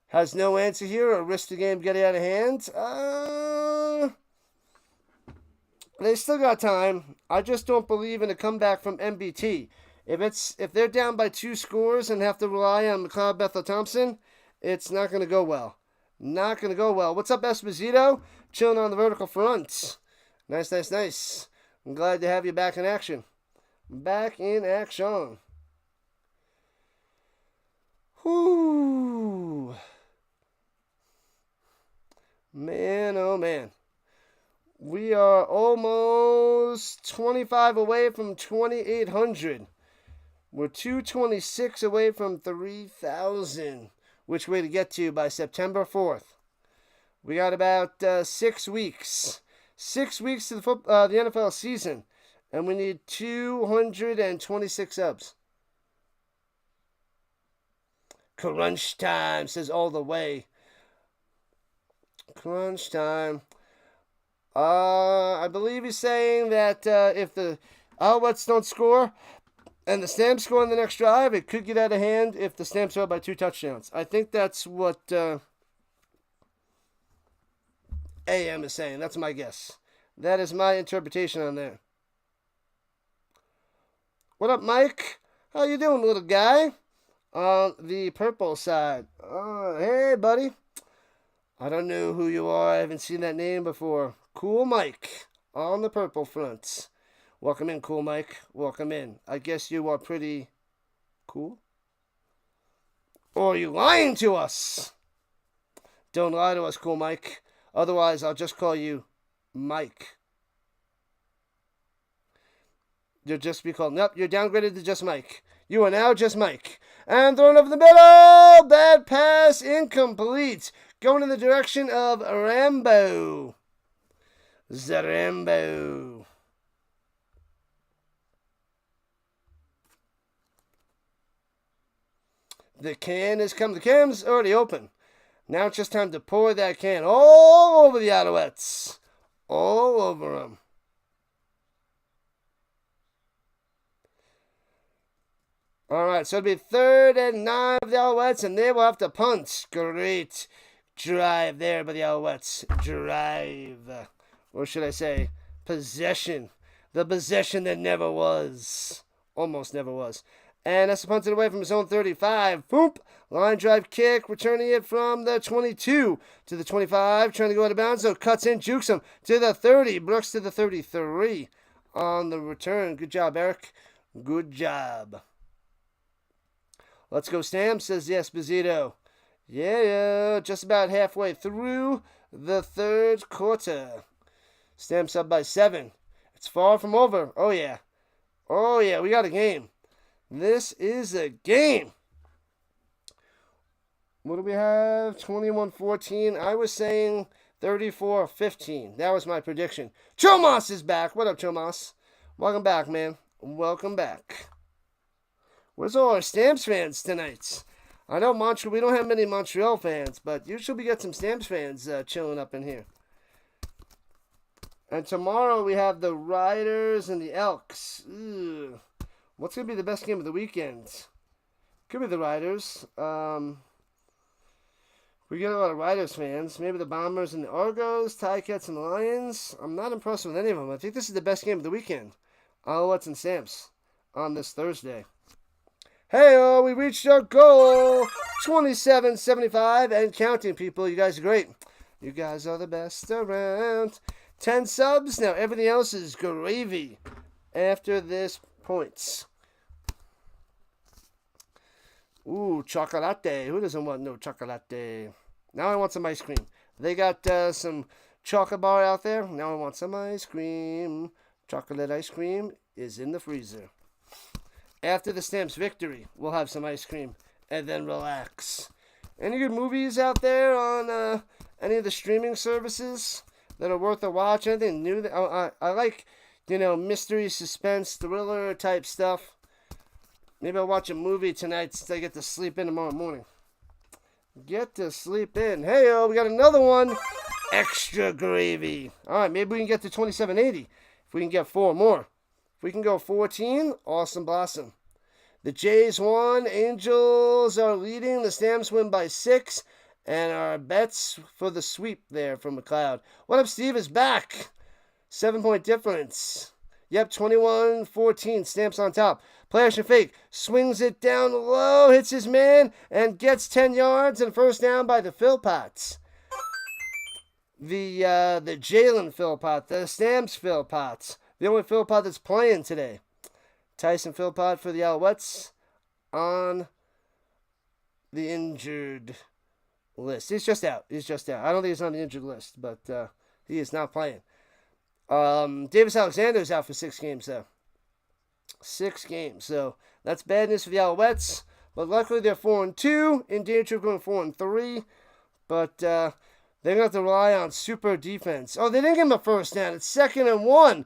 Has no answer here or risk the game getting out of hand. They still got time. I just don't believe in a comeback from MBT. If they're down by 2 scores and have to rely on McLeod Bethel-Thompson, it's not going to go well. Not going to go well. What's up, Esposito? Chilling on the vertical front. Nice. I'm glad to have you back in action. Whoo. Man, oh man. We are almost 25 away from 2,800. We're 226 away from 3,000. Which way to get to by September 4th? We got about 6 weeks. 6 weeks to the NFL season. And we need 226 subs. Crunch time, says all the way. Crunch time. I believe he's saying that if the Alouettes don't score and the Stamps score in the next drive, it could get out of hand if the Stamps are up by 2 touchdowns. I think that's what AM is saying. That's my guess. That is my interpretation on there. What up, Mike? How you doing, little guy? on the purple side. Hey, buddy. I don't know who you are. I haven't seen that name before. Cool Mike on the purple front. Welcome in, Cool Mike. Welcome in. I guess you are pretty cool. Or are you lying to us? Don't lie to us, Cool Mike. Otherwise, I'll just call you Mike. You'll just be called. Nope, you're downgraded to just Mike. You are now just Mike. And thrown over the middle. Bad pass, incomplete. Going in the direction of Rambo. Zarambo. The can has come. The can's already open. Now it's just time to pour that can all over the Alouettes. All over them. All right, so it'll be 3rd and 9 of the Alouettes, and they will have to punt. Great drive there by the Alouettes. Drive. Or should I say, possession. The possession that never was. Almost never was. And that's punted away from his own 35. Boop. Line drive kick, returning it from the 22 to the 25. Trying to go out of bounds, so cuts in, jukes him to the 30. Brooks to the 33 on the return. Good job, Eric. Good job. Let's go, Stam, says the Esposito. Yeah, just about halfway through the 3rd quarter. Stamps up by 7. It's far from over. Oh, yeah. Oh, yeah, we got a game. This is a game. What do we have? 21-14. I was saying 34-15. That was my prediction. Chomas is back. What up, Chomas? Welcome back, man. Welcome back. Where's all our Stamps fans tonight? I know Montreal. We don't have many Montreal fans, but usually we get some Stamps fans chilling up in here. And tomorrow we have the Riders and the Elks. Ugh. What's going to be the best game of the weekend? Could be the Riders. We get a lot of Riders fans. Maybe the Bombers and the Argos, Ticats and the Lions. I'm not impressed with any of them. I think this is the best game of the weekend. Alouettes and Stamps on this Thursday. Hey, we reached our goal. 27-75 and counting, people. You guys are great. You guys are the best around. 10 subs. Now everything else is gravy after this points. Ooh, chocolate. Who doesn't want no chocolate? Now I want some ice cream. They got some chocolate bar out there. Now I want some ice cream. Chocolate ice cream is in the freezer. After the Stamps victory, we'll have some ice cream and then relax. Any good movies out there on any of the streaming services that are worth a watch? Anything new? I like, mystery, suspense, thriller type stuff. Maybe I'll watch a movie tonight since I get to sleep in tomorrow morning. Get to sleep in. Hey, we got another one. Extra gravy. All right, maybe we can get to 2780 if we can get 4 more. If we can go 14, awesome blossom. The Jays won. Angels are leading. The Stamps win by 6. And our bets for the sweep there from McLeod. What up, Steve is back. 7-point difference. Yep, 21-14. Stamps on top. Play action fake. Swings it down low. Hits his man. And gets 10 yards. And first down by the Philpotts. The Jalen Philpott. The Stamps Philpotts. The only Philpott that's playing today. Tyson Philpott for the Alouettes on the injured list. He's just out. I don't think he's on the injured list, but he is not playing. Davis Alexander's out for 6 games, though. 6 games. So that's bad news for the Alouettes. But luckily they're 4-2. In danger of going 4-3. But they're going to have to rely on super defense. Oh, they didn't give him a first down. It's 2nd and 1.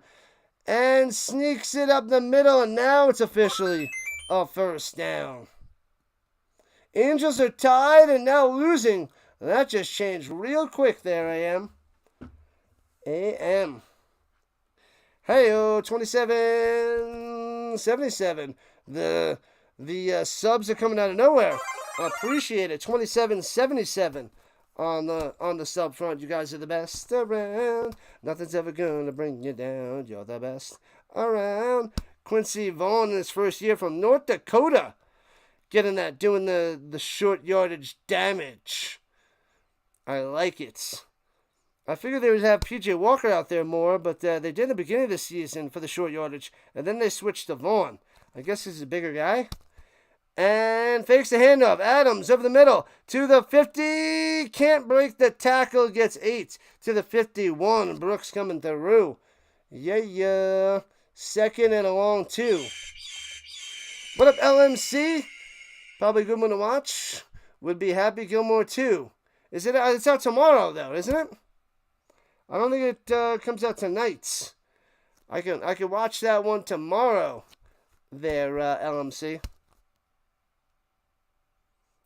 And sneaks it up the middle, and now it's officially a first down. Angels are tied and now losing. That just changed real quick there, AM. Hey-oh, 27-77. The subs are coming out of nowhere. Appreciate it. 27-77. On the sub front, you guys are the best around. Nothing's ever gonna bring you down. You're the best around. Quincy Vaughn in his first year from North Dakota. doing the short yardage damage. I like it. I figured they would have PJ Walker out there more, but they did in the beginning of the season for the short yardage, and then they switched to Vaughn. I guess he's a bigger guy. And fakes the handoff. Adams over the middle to the 50. Can't break the tackle. Gets 8 to the 51. Brooks coming through. Yeah. Second and a long 2. What up, LMC? Probably a good one to watch. Would be Happy Gilmore too. Is it? It's out tomorrow though, isn't it? I don't think it comes out tonight. I can watch that one tomorrow. There, LMC.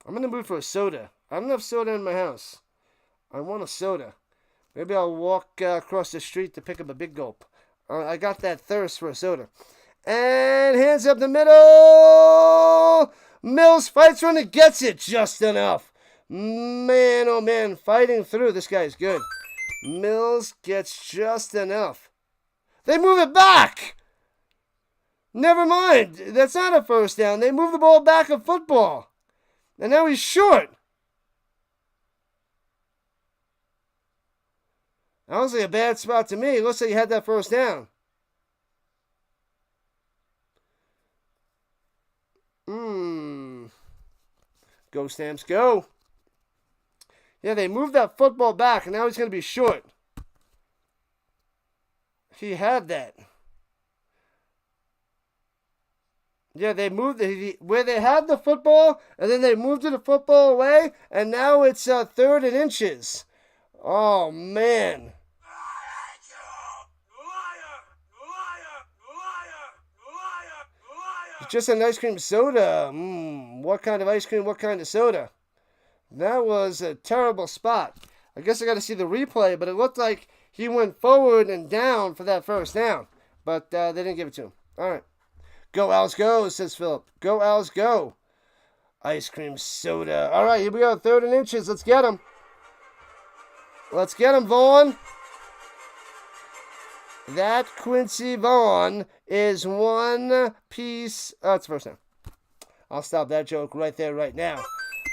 I'm in the mood for a soda. I don't have soda in my house. I want a soda. Maybe I'll walk across the street to pick up a big gulp. I got that thirst for a soda. And hands up the middle. Mills fights run and gets it just enough. Man, oh man, fighting through. This guy's good. Mills gets just enough. They move it back. Never mind. That's not a first down. They move the ball back of football. And now he's short. That was like a bad spot to me. It looks like he had that first down. Go, Stamps, go. Yeah, they moved that football back, and now he's going to be short. He had that. Yeah, they moved where they had the football, and then they moved the football away, and now it's 3rd and inches. Oh, man. It's just an ice cream soda. What kind of ice cream? What kind of soda? That was a terrible spot. I guess I got to see the replay, but it looked like he went forward and down for that first down. But they didn't give it to him. All right. Go, Owls, go, says Philip. Go, Owls, go. Ice cream soda. All right, here we go. 3rd and inches. Let's get him. Let's get him, Vaughn. That Quincy Vaughn is one piece. Oh, it's first down. I'll stop that joke right there, right now.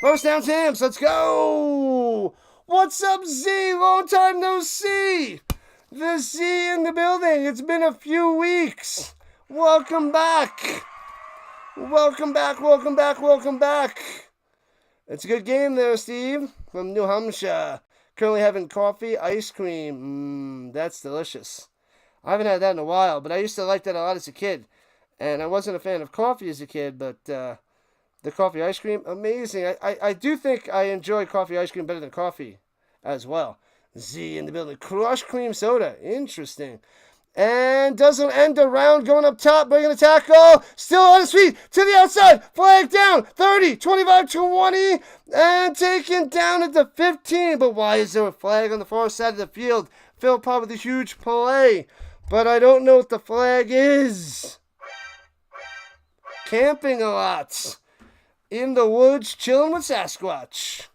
First down, Sam's. Let's go. What's up, Z? Long time no see. The Z in the building. It's been a few weeks. Welcome back. Welcome back, welcome back, welcome back. It's a good game there, Steve, from New Hampshire. Currently having coffee, ice cream. That's delicious. I haven't had that in a while, but I used to like that a lot as a kid. And I wasn't a fan of coffee as a kid, but the coffee ice cream, amazing. I do think I enjoy coffee ice cream better than coffee as well. Z in the building. Crushed cream soda. Interesting. And doesn't end the round, going up top, bringing the tackle, still on his feet, to the outside, flag down, 30, 25, 20, and taken down at the 15. But why is there a flag on the far side of the field? Phil Pop with a huge play, but I don't know what the flag is. Camping a lot. In the woods, chilling with Sasquatch.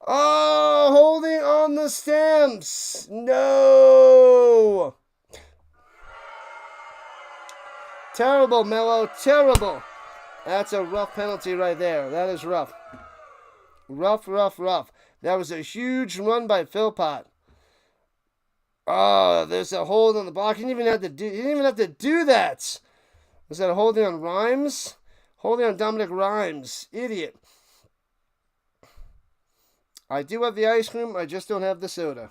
Oh, holding on the Stamps. No. Terrible, Mello. Terrible. That's a rough penalty right there. That is rough. Rough, rough, rough. That was a huge run by Philpott. Oh, there's a hold on the block. He didn't even have to do that. Was that a holding on Rhymes? Holding on Dominic Rhymes. Idiot. I do have the ice cream. I just don't have the soda.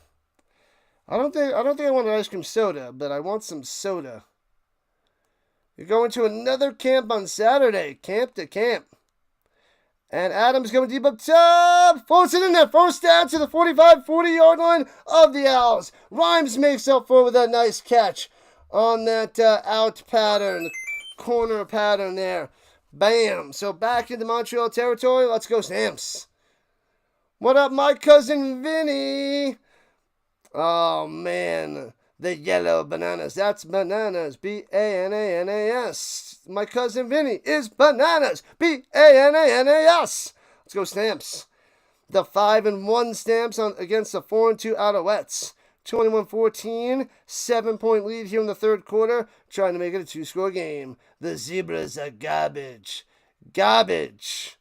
I don't think I want an ice cream soda, but I want some soda. You're going to another camp on Saturday. Camp to camp. And Adams going deep up top. Floats it in there. First down to the 45, 40-yard line of the Owls. Rhymes makes up for it with that nice catch on that out pattern. Corner pattern there. Bam. So back into Montreal territory. Let's go, Stamps. What up, my cousin Vinny? Oh, man. The yellow bananas. That's bananas. B-A-N-A-N-A-S. My cousin Vinny is bananas. B-A-N-A-N-A-S. Let's go, Stamps. The 5-1 Stamps against the 4-2 Alouettes. 21-14. 7-point lead here in the third quarter. Trying to make it a 2-score game. The Zebras are garbage. Garbage.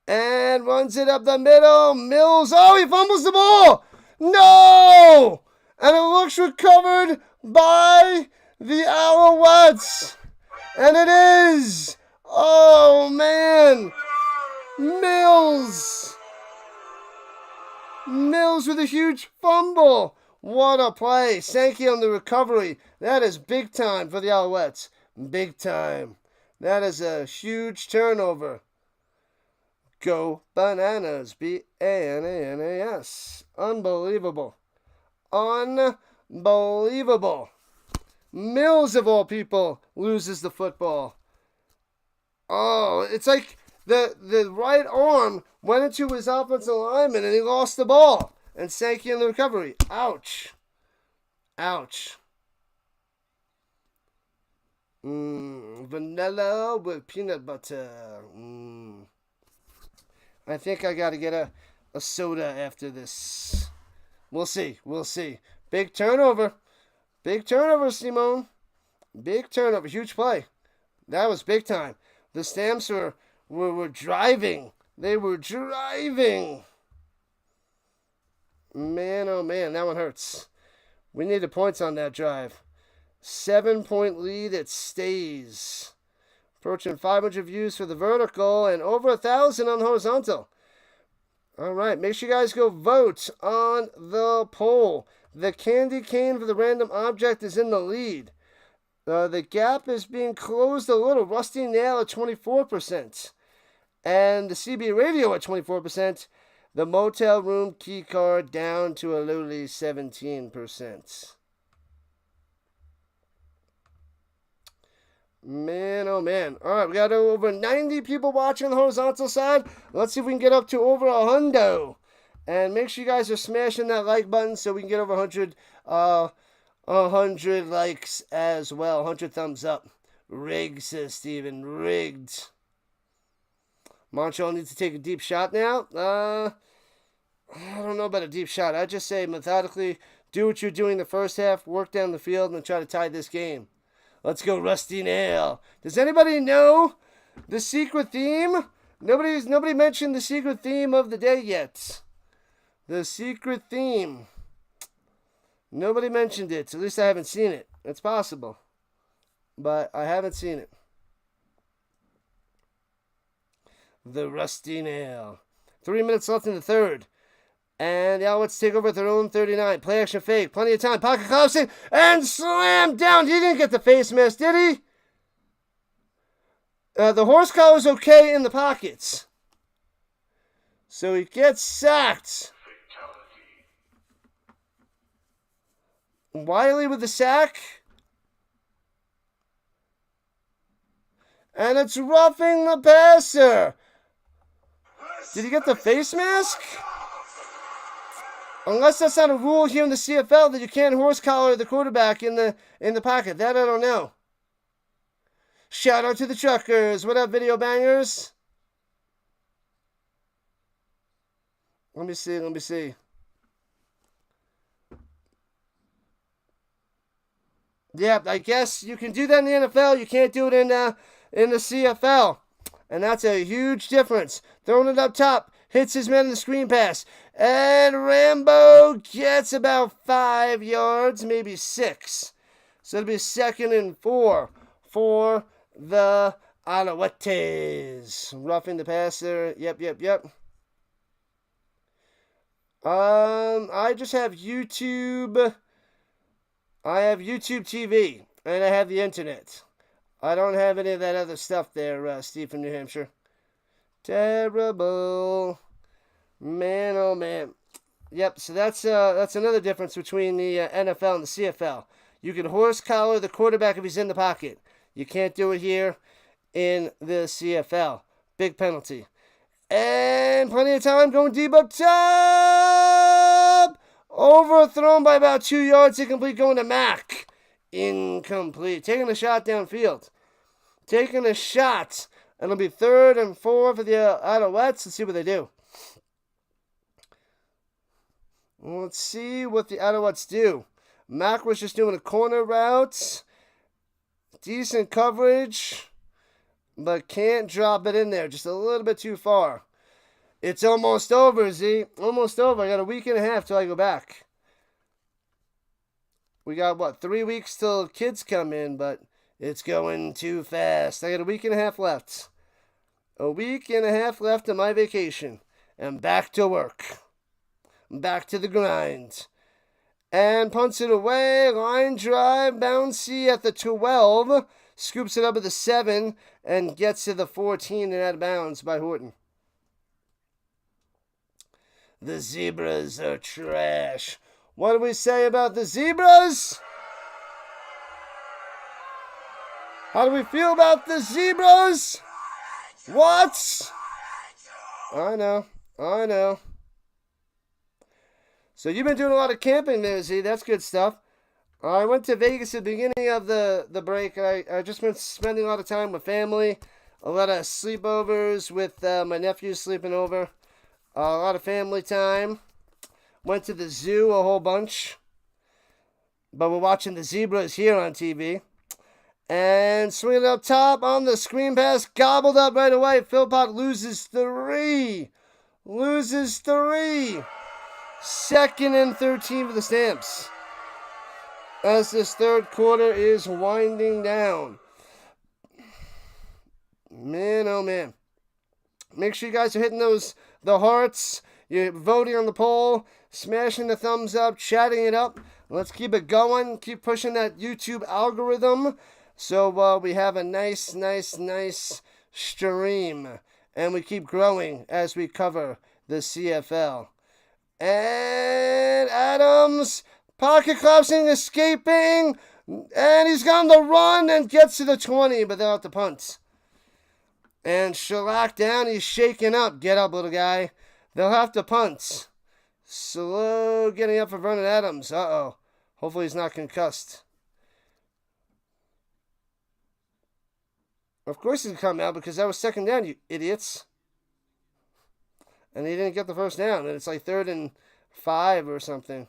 And runs it up the middle. Mills. Oh, he fumbles the ball. No! And it looks recovered by the Alouettes. And it is. Oh, man. Mills with a huge fumble. What a play. Sankey on the recovery. That is big time for the Alouettes. Big time. That is a huge turnover. Go Bananas. Bananas. Unbelievable. Unbelievable. Mills, of all people, loses the football. Oh, it's like the right arm went into his offensive lineman and he lost the ball. And Sankey in the recovery. Ouch. Ouch. Vanilla with peanut butter. I think I got to get a soda after this. We'll see. We'll see. Big turnover. Big turnover, Simone. Big turnover. Huge play. That was big time. The Stamps were driving. They were driving. Man, oh man, that one hurts. We needed points on that drive. 7-point lead, it stays. Approaching 500 views for the vertical and over 1,000 on the horizontal. All right, make sure you guys go vote on the poll. The candy cane for the random object is in the lead. The gap is being closed a little. Rusty Nail at 24%. And the CB radio at 24%. The motel room key card down to a lowly 17%. Man, oh man. All right, we got over 90 people watching on the horizontal side. Let's see if we can get up to over 100. And make sure you guys are smashing that like button so we can get over 100 likes as well. 100 thumbs up. Rigged, says Steven. Rigged. Montreal needs to take a deep shot now. I don't know about a deep shot. I just say methodically do what you're doing the first half, work down the field, and try to tie this game. Let's go, Rusty Nail. Does anybody know the secret theme? Nobody mentioned the secret theme of the day yet. The secret theme. Nobody mentioned it. At least I haven't seen it. It's possible. But I haven't seen it. The Rusty Nail. 3 minutes left in the third. And the Alouettes take over at their own 39. Play action fake. Plenty of time. Pocket collapsing. And slam down. He didn't get the face mask, did he? The horse collar is okay in the pockets. So he gets sacked. Wiley with the sack. And it's roughing the passer. Did he get the face mask? Unless that's not a rule here in the CFL that you can't horse collar the quarterback in the pocket. That I don't know. Shout out to the truckers. What up, video bangers? Let me see. Yeah, I guess you can do that in the NFL. You can't do it in the CFL. And that's a huge difference. Throwing it up top. Hits his man in the screen pass. And Rambo gets about 5 yards, maybe 6. So it'll be 2nd and 4 for the Alouettes. Roughing the passer. Yep. I just have YouTube. I have YouTube TV. And I have the internet. I don't have any of that other stuff there, Steve from New Hampshire. Terrible. Man, oh man. Yep, so that's another difference between the NFL and the CFL. You can horse collar the quarterback if he's in the pocket. You can't do it here in the CFL. Big penalty. And plenty of time going deep up top. Overthrown by about 2 yards. Incomplete going to Mack. Incomplete. Taking a shot downfield. Taking a shot. And it'll be 3rd and 4 for the Alouettes. Let's see what they do. Let's see what the Alouettes do. Mack was just doing a corner route. Decent coverage. but can't drop it in there. Just a little bit too far. It's almost over, Z. Almost over. I got a week and a half till I go back. We got, what, 3 weeks till kids come in, but it's going too fast. I got a week and a half left. A week and a half left of my vacation. And back to work. Back to the grind. And punts it away. Line drive. Bouncy at the 12. Scoops it up at the 7. And gets to the 14 and out of bounds by Horton. The Zebras are trash. What do we say about the Zebras? How do we feel about the Zebras? What? I know. So you've been doing a lot of camping there, Z. That's good stuff. I went to Vegas at the beginning of the break. I just been spending a lot of time with family. A lot of sleepovers with my nephews sleeping over. A lot of family time. Went to the zoo a whole bunch. But we're watching the Zebras here on TV. And swinging up top on the screen pass. Gobbled up right away. Philpott loses 3. Loses 3. 2nd and 13 for the Stamps. As this third quarter is winding down. Man, oh man. Make sure you guys are hitting the hearts. You're voting on the poll. Smashing the thumbs up. Chatting it up. Let's keep it going. Keep pushing that YouTube algorithm. So we have a nice stream. And we keep growing as we cover the CFL. And Adams, pocket collapsing, escaping. And he's on the run and gets to the 20, but they'll have to punt. And Shellac down, he's shaking up. Get up, little guy. They'll have to punt. Slow getting up for Vernon Adams. Uh-oh. Hopefully he's not concussed. Of course he's come out because that was 2nd down, you idiots. And he didn't get the first down. And it's like 3rd and 5 or something.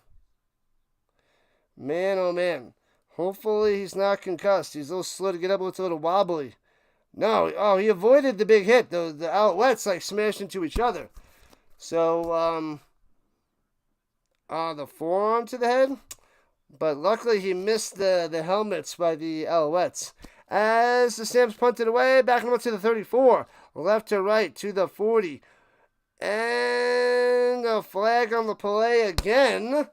Man, oh man. Hopefully he's not concussed. He's a little slow to get up. It's a little wobbly. No, he avoided the big hit. The Alouettes like smashed into each other. So, the forearm to the head. But luckily he missed the helmets by the Alouettes. As the Stamps punted away, backing up to the 34. Left to right to the 40. And a flag on the play again.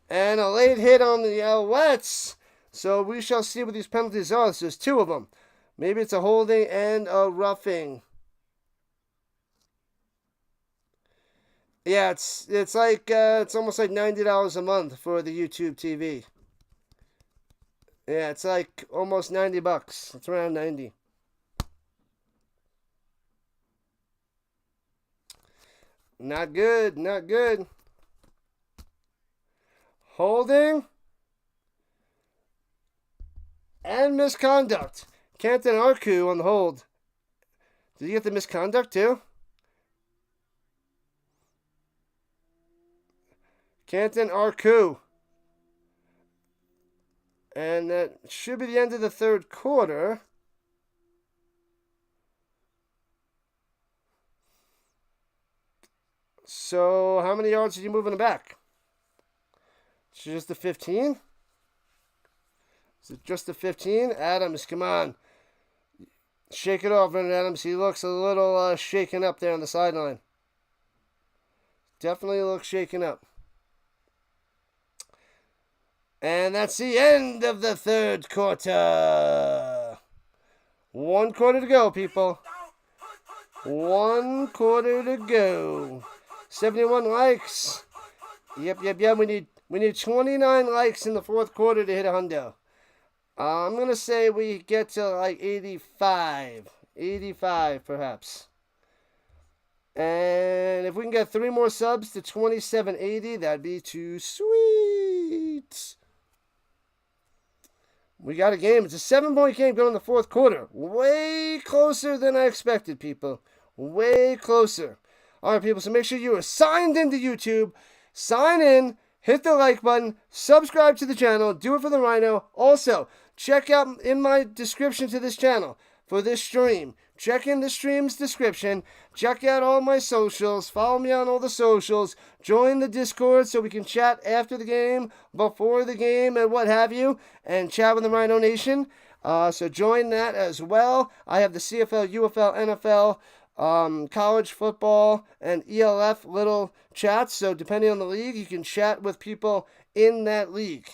And a late hit on the Alouettes. So we shall see what these penalties are. There's 2 of them. Maybe it's a holding and a roughing. Yeah, it's like it's almost like $90 a month for the YouTube TV. Yeah, it's like almost $90. It's around 90. Not good, not good. Holding. And misconduct. Canton Arku on the hold. Did he get the misconduct too? Canton Arku. And that should be the end of the third quarter. So, how many yards are you moving back? Just the 15? Is it just the 15? Adams, come on. Shake it off, Vernon Adams. He looks a little shaken up there on the sideline. Definitely looks shaken up. And that's the end of the third quarter. 1 quarter to go, people. 1 quarter to go. 71 likes. Yep. We need 29 likes in the fourth quarter to hit a hundo. I'm going to say we get to like 85. 85, perhaps. And if we can get 3 more subs to 2780, that'd be too sweet. We got a game. It's a 7-point game going in the fourth quarter. Way closer than I expected, people. Way closer. All right, people, so make sure you are signed into YouTube. Sign in. Hit the like button. Subscribe to the channel. Do it for the Rhino. Also, check out in my description to this channel for this stream. Check in the stream's description. Check out all my socials. Follow me on all the socials. Join the Discord so we can chat after the game, before the game, and what have you. And chat with the Rhino Nation. So join that as well. I have the CFL, UFL, NFL, college football, and ELF little chats. So depending on the league, you can chat with people in that league.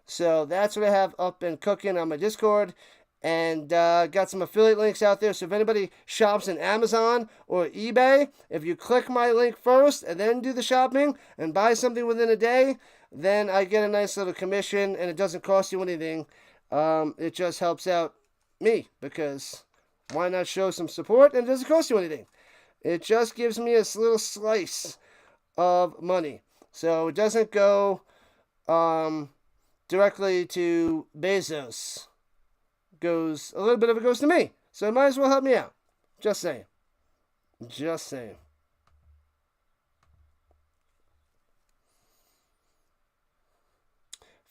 So that's what I have up and cooking on my Discord. And got some affiliate links out there. So if anybody shops in Amazon or eBay, if you click my link first and then do the shopping and buy something within a day, then I get a nice little commission, and it doesn't cost you anything. It just helps out me, because why not show some support, and it doesn't cost you anything. It just gives me a little slice of money. So it doesn't go directly to Bezos. A little bit of it goes to me. So it might as well help me out. Just saying. Just saying.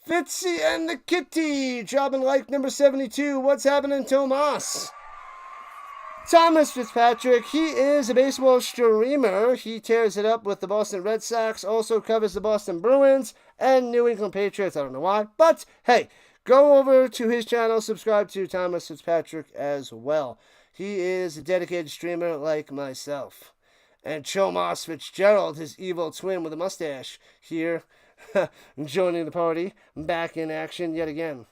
Fitzy and the Kitty, job and like number 72. What's happening, Tomas? Thomas Fitzpatrick, he is a baseball streamer. He tears it up with the Boston Red Sox, also covers the Boston Bruins and New England Patriots. I don't know why, but hey, go over to his channel, subscribe to Thomas Fitzpatrick as well. He is a dedicated streamer like myself. And Chomas Fitzgerald, his evil twin with a mustache, here joining the party, back in action yet again.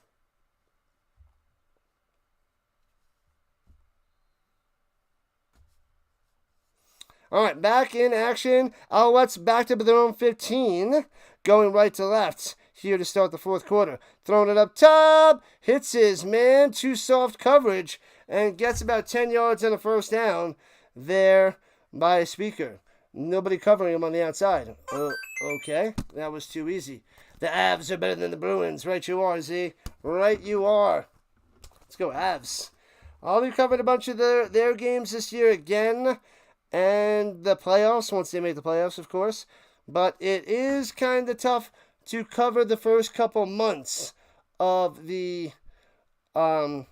All right, back in action. Alouettes backed up at their own 15, going right to left here to start the fourth quarter. Throwing it up top, hits his man, too soft coverage, and gets about 10 yards and a first down there by a speaker. Nobody covering him on the outside. Okay, that was too easy. The Avs are better than the Bruins. Right you are, Z. Right you are. Let's go, Avs. I'll be covering a bunch of their games this year again, and the playoffs, once they make the playoffs, of course. But it is kind of tough to cover the first couple months of the Avalanche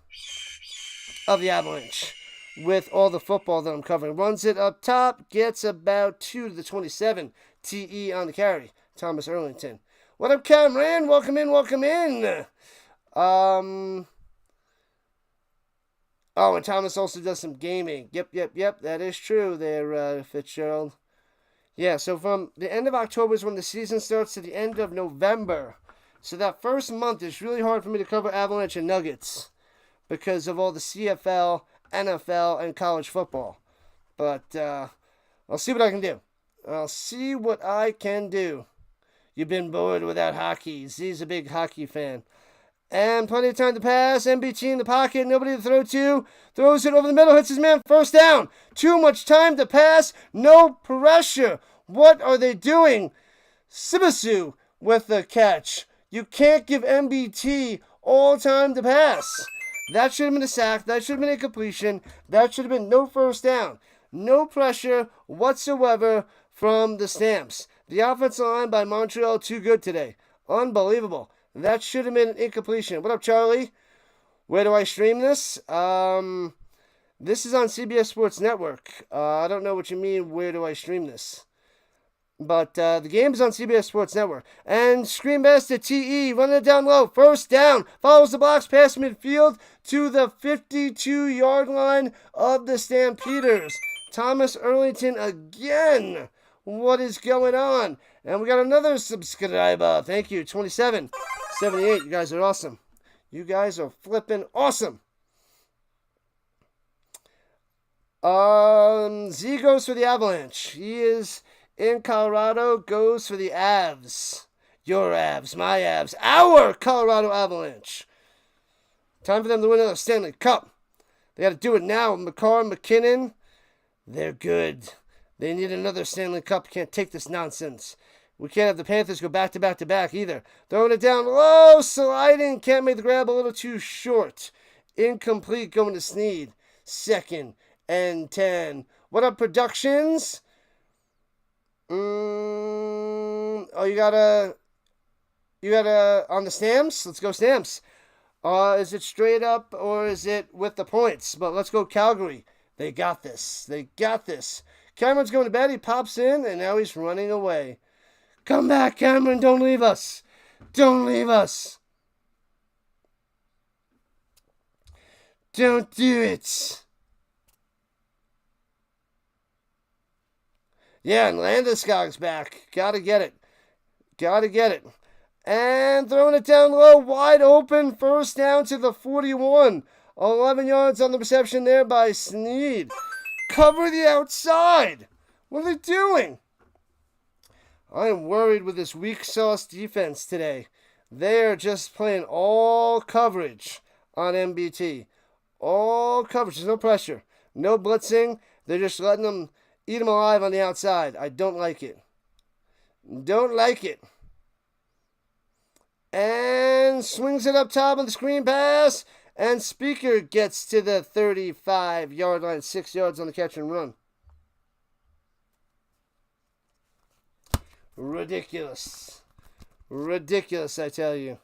with all the football that I'm covering. Runs it up top, gets about 2 to the 27. TE on the carry. Thomas Erlington. What up, Cameron? Welcome in, welcome in. Oh, and Thomas also does some gaming. Yep. That is true there, Fitzgerald. Yeah, so from the end of October is when the season starts to the end of November. So that first month is really hard for me to cover Avalanche and Nuggets because of all the CFL, NFL, and college football. But I'll see what I can do. You've been bored without hockey. Z's a big hockey fan. And plenty of time to pass. MBT in the pocket. Nobody to throw to. Throws it over the middle. Hits his man. First down. Too much time to pass. No pressure. What are they doing? Sibasu with the catch. You can't give MBT all time to pass. That should have been a sack. That should have been a completion. That should have been no first down. No pressure whatsoever from the Stamps. The offensive line by Montreal too good today. Unbelievable. That should have been an incompletion. What up, Charlie? Where do I stream this? This is on CBS Sports Network. I don't know what you mean, where do I stream this? But the game is on CBS Sports Network. And screen pass to TE, running it down low. First down. Follows the blocks past midfield to the 52-yard line of the Stampeders. Thomas Erlington again. What is going on? And we got another subscriber. Thank you. 2778. You guys are awesome. You guys are flipping awesome. Z goes for the Avalanche. He is in Colorado. Goes for the Avs. Your Avs. My Avs. Our Colorado Avalanche. Time for them to win another Stanley Cup. They got to do it now. McCarr, McKinnon. They're good. They need another Stanley Cup. Can't take this nonsense. We can't have the Panthers go back to back to back either. Throwing it down low, sliding. Can't make the grab, a little too short. Incomplete going to Sneed. 2nd and 10. What up, Productions? Oh, you gotta on the Stamps? Let's go Stamps. Is it straight up or is it with the points? But let's go Calgary. They got this. They got this. Cameron's going to bed. He pops in, and now he's running away. Come back, Cameron. Don't leave us. Don't leave us. Don't do it. Yeah, and Landeskog's back. Gotta get it. Gotta get it. And throwing it down low, wide open, first down to the 41. 11 yards on the reception there by Sneed. Cover the outside. What are they doing? I am worried with this weak sauce defense today. They're just playing all coverage on MBT. All coverage. There's no pressure. No blitzing. They're just letting them eat them alive on the outside. I don't like it. Don't like it. And swings it up top on the screen pass. And Speaker gets to the 35-yard line. 6 yards on the catch and run. Ridiculous. Ridiculous, I tell you.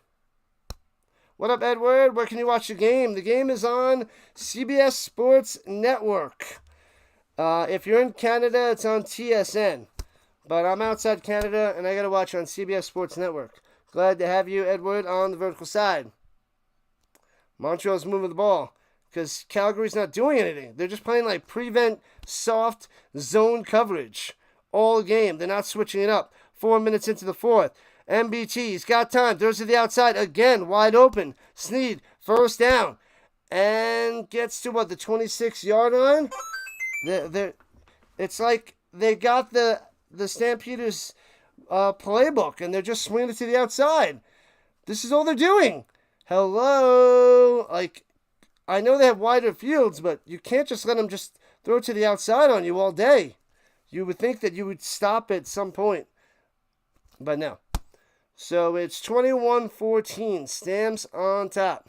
What up, Edward? Where can you watch the game? The game is on CBS Sports Network. If you're in Canada, it's on TSN. But I'm outside Canada, and I got to watch on CBS Sports Network. Glad to have you, Edward, on the vertical side. Montreal's moving the ball because Calgary's not doing anything. They're just playing like prevent soft zone coverage all game. They're not switching it up. 4 minutes into the fourth. MBT's got time. Throws to the outside again. Wide open. Sneed. First down. And gets to what? The 26-yard line? It's like they got the Stampeders playbook and they're just swinging it to the outside. This is all they're doing. Hello? Like, I know they have wider fields, but you can't just let them just throw it to the outside on you all day. You would think that you would stop at some point. But no. So it's 21-14. Stamps on top.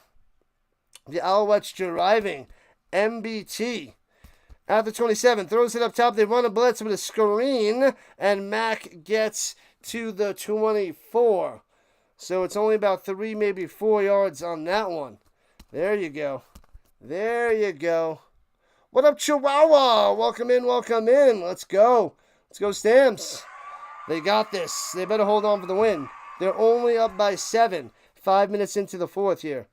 The Alouettes driving. MBT. At the 27. Throws it up top. They run a blitz with a screen. And Mac gets to the 24. So it's only about 3, maybe 4 yards on that one. There you go. There you go. What up, Chihuahua? Welcome in, welcome in. Let's go. Let's go, Stamps. They got this. They better hold on for the win. They're only up by 7. 5 minutes into the fourth here.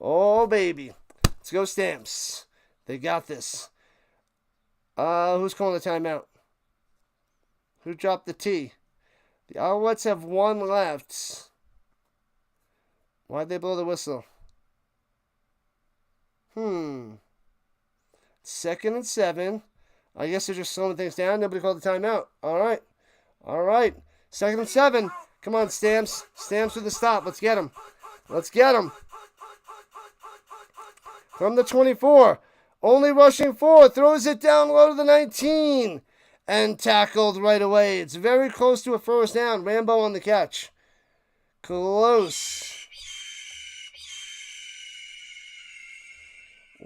Oh, baby. Let's go, Stamps. They got this. Who's calling the timeout? Who dropped the T? The Alouettes have 1 left. Why'd they blow the whistle? 2nd and 7. I guess they're just slowing things down. Nobody called the timeout. All right. All right. 2nd and 7. Come on, Stamps. Stamps with the stop. Let's get him. Let's get him. From the 24. Only rushing 4. Throws it down low to the 19. And tackled right away. It's very close to a first down. Rambo on the catch. Close.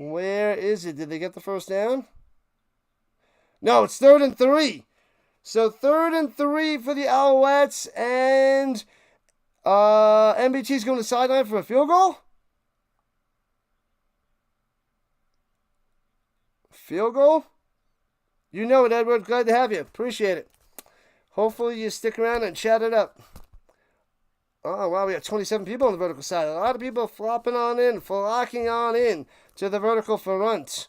Where is it? Did they get the first down? No, it's 3rd and 3. So 3rd and 3 for the Alouettes. And MBT's going to sideline for a field goal? Field goal? You know it, Edward. Glad to have you. Appreciate it. Hopefully you stick around and chat it up. Oh, wow, we got 27 people on the vertical side. A lot of people flocking on in to the vertical front.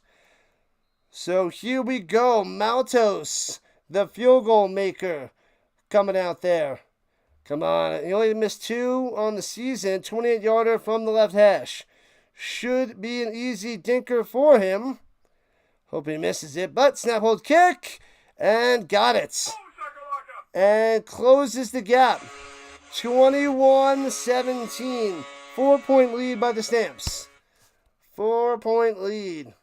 So here we go. Maltos, the field goal maker, coming out there. Come on. He only missed 2 on the season. 28-yarder from the left hash. Should be an easy dinker for him. Hope he misses it. But snap, hold, kick. And got it. And closes the gap. 21-17. 4-point lead by the Stamps. 4-point lead.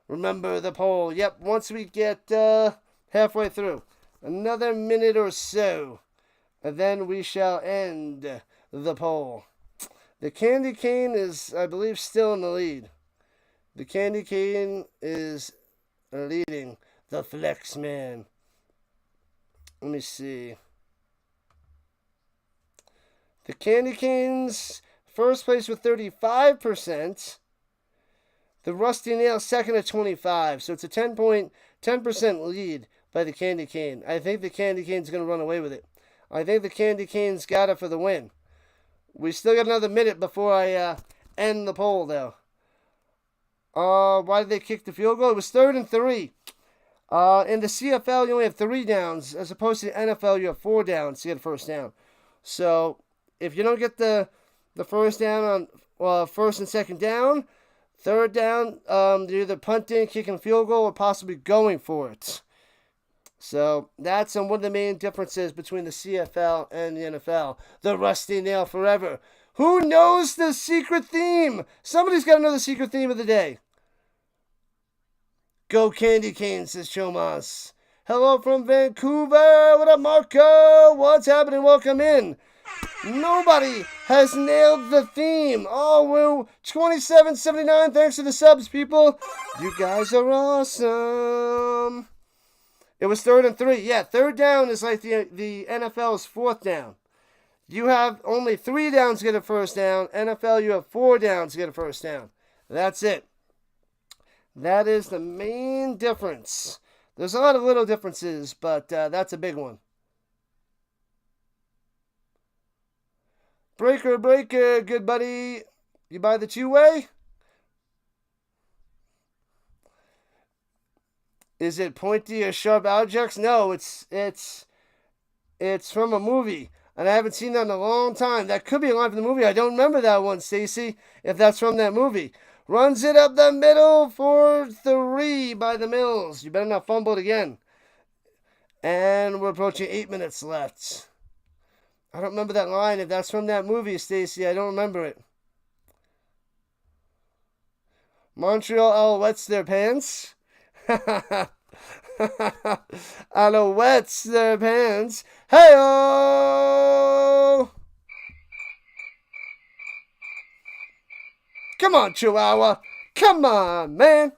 Remember the poll. Yep, once we get halfway through. Another minute or so. And then we shall end the poll. The Candy Cane is, I believe, still in the lead. The Candy Cane is leading the Flex Man. Let me see. The Candy Canes first place with 35%. The Rusty Nail second at 25. So it's a 10% lead by the Candy Cane. I think the Candy Cane's going to run away with it. I think the Candy Cane's got it for the win. We still got another minute before I end the poll, though. Why did they kick the field goal? It was 3rd and 3. In the CFL, you only have 3 downs, as opposed to the NFL, you have 4 downs to get a first down. So, if you don't get the first down on first and second down, third down, you're either punting, kicking a field goal, or possibly going for it. So, that's one of the main differences between the CFL and the NFL. The Rusty Nail forever. Who knows the secret theme? Somebody's got to know the secret theme of the day. Go Candy Cane, says Chomas. Hello from Vancouver. What up, Marco? What's happening? Welcome in. Nobody has nailed the theme. Oh, we're 27.79. Thanks for the subs, people. You guys are awesome. It was 3rd and 3. Yeah, third down is like the NFL's 4th down. You have only 3 downs to get a first down. NFL, you have 4 downs to get a first down. That's it. That is the main difference. There's a lot of little differences, but that's a big one. Breaker, good buddy. You buy the 2-way? Is it pointy or sharp objects? No, it's from a movie. And I haven't seen that in a long time. That could be a line from the movie. I don't remember that one, Stacy, if that's from that movie. Runs it up the middle for 3 by the Mills. You better not fumble it again. And we're approaching 8 minutes left. I don't remember that line. If that's from that movie, Stacy, I don't remember it. Montreal Alouettes their pants. Alouettes their pants. Hey-oh! Come on, Chihuahua. Come on, man.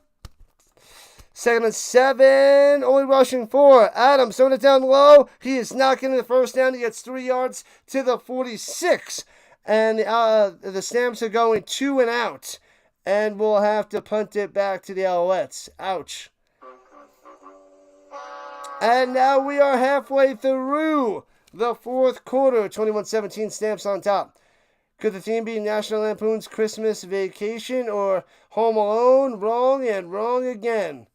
2nd and 7. Only rushing 4. Adams throwing it down low. He is not getting the first down. He gets 3 yards to the 46. And the Stamps are going 2 and out. And we'll have to punt it back to the Alouettes. Ouch. And now we are halfway through the 4th quarter. 21-17, Stamps on top. Could the theme be National Lampoon's Christmas Vacation or Home Alone? Wrong and wrong again.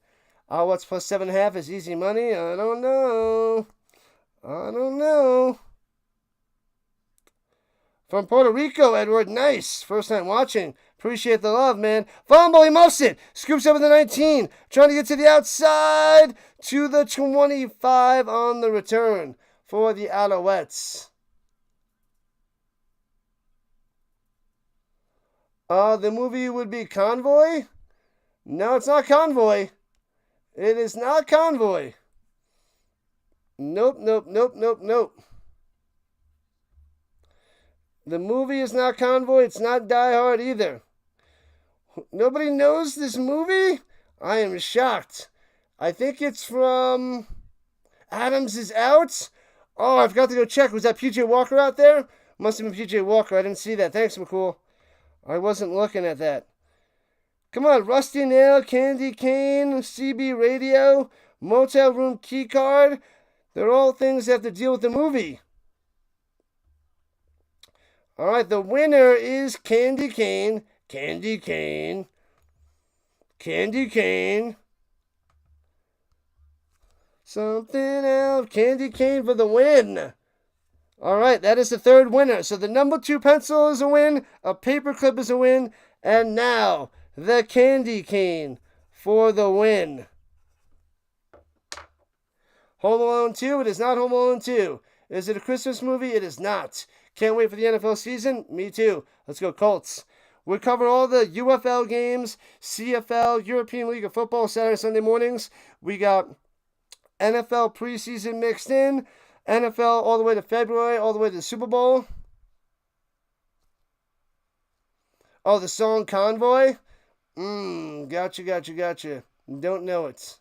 What's plus 7.5 is easy money? I don't know. From Puerto Rico, Edward. Nice. First time watching. Appreciate the love, man. Fumble, he muffs it. Scoops up at the 19. Trying to get to the outside. To the 25 on the return for the Alouettes. The movie would be Convoy? No, it's not Convoy. It is not Convoy. Nope. The movie is not Convoy. It's not Die Hard either. Nobody knows this movie? I am shocked. I think it's from Adams is Out. Oh, I forgot to go check. Was that PJ Walker out there? Must have been PJ Walker. I didn't see that. Thanks, McCool. I wasn't looking at that. Come on, Rusty Nail, Candy Cane, CB Radio, Motel Room Keycard. They're all things that have to deal with the movie. All right, the winner is Candy Cane. Candy Cane. Candy Cane. Something else. Candy Cane for the win. All right, that is the 3rd winner. So the number 2 pencil is a win, a paperclip is a win, and now the Candy Cane for the win. Home Alone 2, it is not Home Alone 2. Is it a Christmas movie? It is not. Can't wait for the NFL season? Me too. Let's go Colts. We cover all the UFL games, CFL, European League of Football, Saturday, Sunday mornings. We got NFL preseason mixed in. NFL all the way to February, all the way to the Super Bowl. Oh, the song Convoy? Gotcha. Don't know it.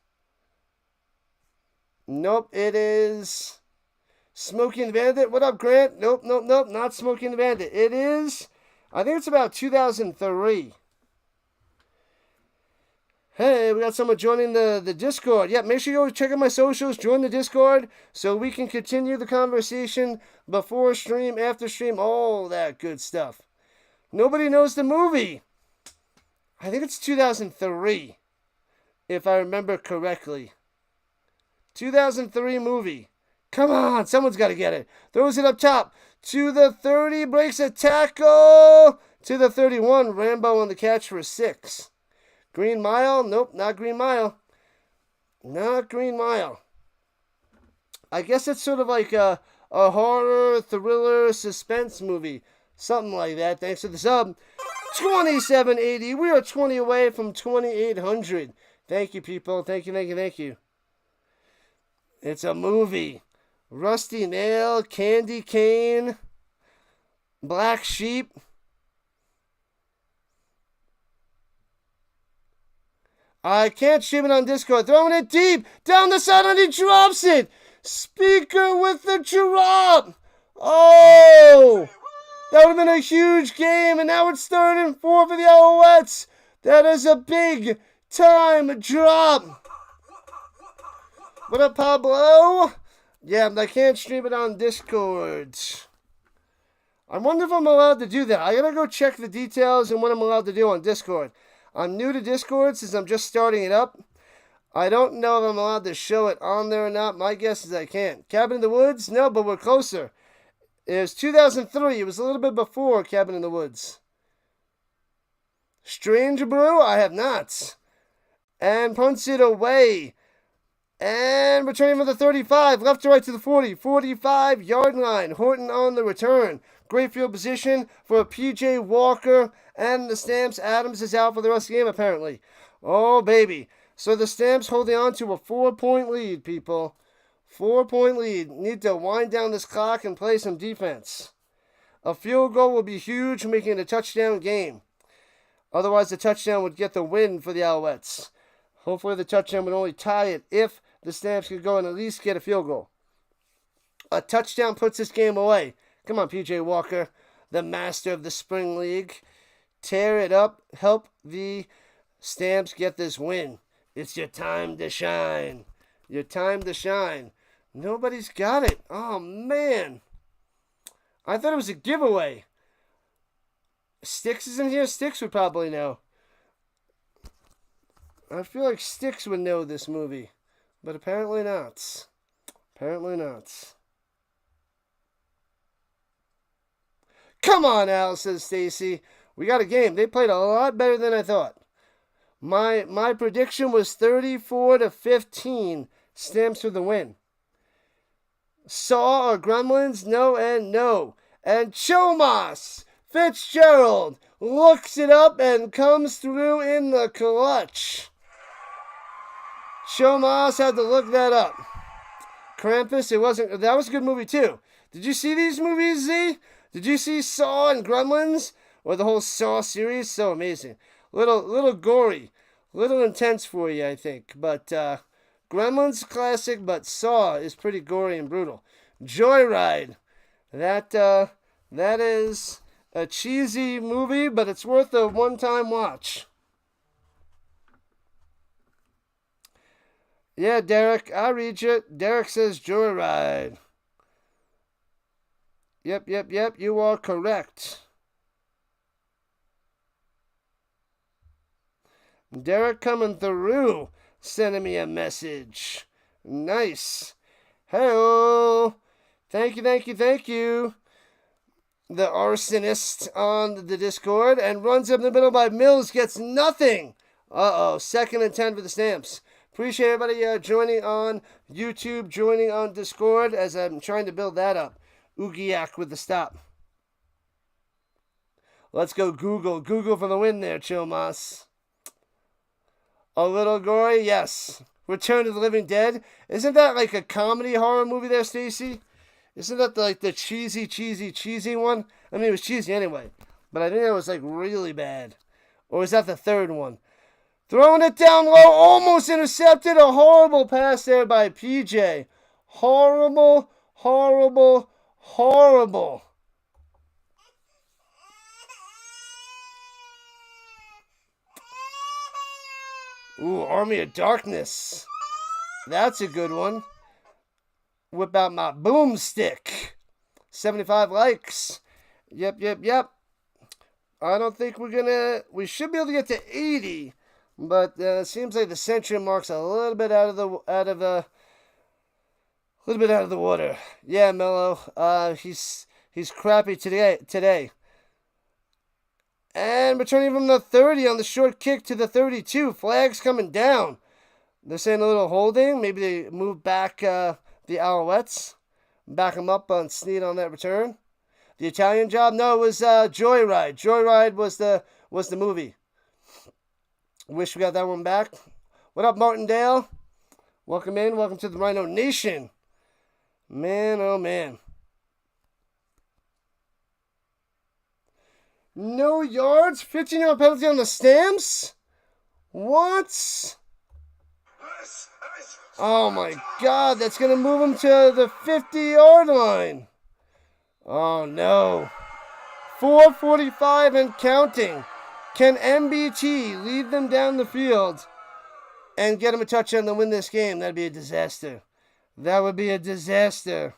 Nope, it is Smokey and the Bandit. What up, Grant? Nope, not Smokey and the Bandit. It is I think it's about 2003. Hey, we got someone joining the Discord. Yeah, make sure you go check out my socials, join the Discord, so we can continue the conversation before stream, after stream, all that good stuff. Nobody knows the movie. I think it's 2003, if I remember correctly. 2003 movie. Come on, someone's got to get it. Throws it up top. To the 30, breaks a tackle. To the 31, Rambo on the catch for 6. Green Mile? Nope, not Green Mile. Not Green Mile. I guess it's sort of like a horror, thriller, suspense movie. Something like that. Thanks for the sub. 2780. We are 20 away from 2800. Thank you, people. Thank you, thank you, thank you. It's a movie. Rusty Nail, Candy Cane, Black Sheep. I can't stream it on Discord. Throwing it deep. Down the sideline. He drops it. Speaker with the drop. Oh! That would have been a huge game. And now it's 3rd and 4 for the Alouettes. That is a big time drop. What up, Pablo? Yeah, I can't stream it on Discord. I wonder if I'm allowed to do that. I gotta go check the details and what I'm allowed to do on Discord. I'm new to Discord since I'm just starting it up. I don't know if I'm allowed to show it on there or not. My guess is I can't. Cabin in the Woods? No, but we're closer. It was 2003. It was a little bit before Cabin in the Woods. Strange Brew? I have not. And punts it away. And returning for the 35. Left to right to the 40. 45-yard line. Horton on the return. Great field position for P.J. Walker. And the Stamps. Adams is out for the rest of the game, apparently. Oh, baby. So the Stamps holding on to a 4-point lead, people. 4-point lead. Need to wind down this clock and play some defense. A field goal will be huge, making it a touchdown game. Otherwise, the touchdown would get the win for the Alouettes. Hopefully, the touchdown would only tie it if the Stamps could go and at least get a field goal. A touchdown puts this game away. Come on, P.J. Walker, the master of the Spring League. Tear it up. Help the Stamps get this win. It's your time to shine. Your time to shine. Nobody's got it. Oh, man. I thought it was a giveaway. Sticks is in here. Sticks would probably know. I feel like Sticks would know this movie. But apparently not. Apparently not. Come on, Al, says Stacy. We got a game. They played a lot better than I thought. My prediction was 34-15. Stamps for the win. Saw or Gremlins? No and no. And Chomas Fitzgerald looks it up and comes through in the clutch. Chomas had to look that up. Krampus, it wasn't. That was a good movie too. Did you see these movies, Z? Did you see Saw and Gremlins? Or the whole Saw series? So amazing. Little gory. Little intense for you, I think. But Gremlins classic, but Saw is pretty gory and brutal. Joyride. That is a cheesy movie, but it's worth a one-time watch. Yeah, Derek, I read you. Derek says Joyride. Yep, you are correct. Derek coming through, sending me a message. Nice. Hey-oh. Thank you. The arsonist on the Discord, and runs up the middle by Mills, gets nothing. Uh-oh, 2nd and 10 for the Stamps. Appreciate everybody joining on YouTube, joining on Discord, as I'm trying to build that up. Ugiak with the stop. Let's go Google. Google for the win there, Chomas. A little gory, yes. Return of the Living Dead. Isn't that like a comedy horror movie there, Stacy? Isn't that like the cheesy one? I mean, it was cheesy anyway. But I think that was like really bad. Or is that the 3rd one? Throwing it down low, almost intercepted. A horrible pass there by PJ. Horrible. Ooh, Army of Darkness. That's a good one. Whip out my boomstick. 75 likes. Yep. I don't think we should be able to get to 80, but it seems like the century mark's a little bit out of the water. Yeah, Mello. He's crappy today. And returning from the 30 on the short kick to the 32. Flags coming down. They're saying a little holding. Maybe they move back the Alouettes. Back them up on Sneed on that return. The Italian Job? No, it was Joyride. Joyride was the movie. Wish we got that one back. What up, Martindale? Welcome in. Welcome to the Rhino Nation. Man, oh man. No yards? 15-yard penalty on the Stamps? What? Oh my God, that's going to move him to the 50-yard line. Oh no. 4:45 and counting. Can MBT lead them down the field and get them a touchdown to win this game? That'd be a disaster. That would be a disaster.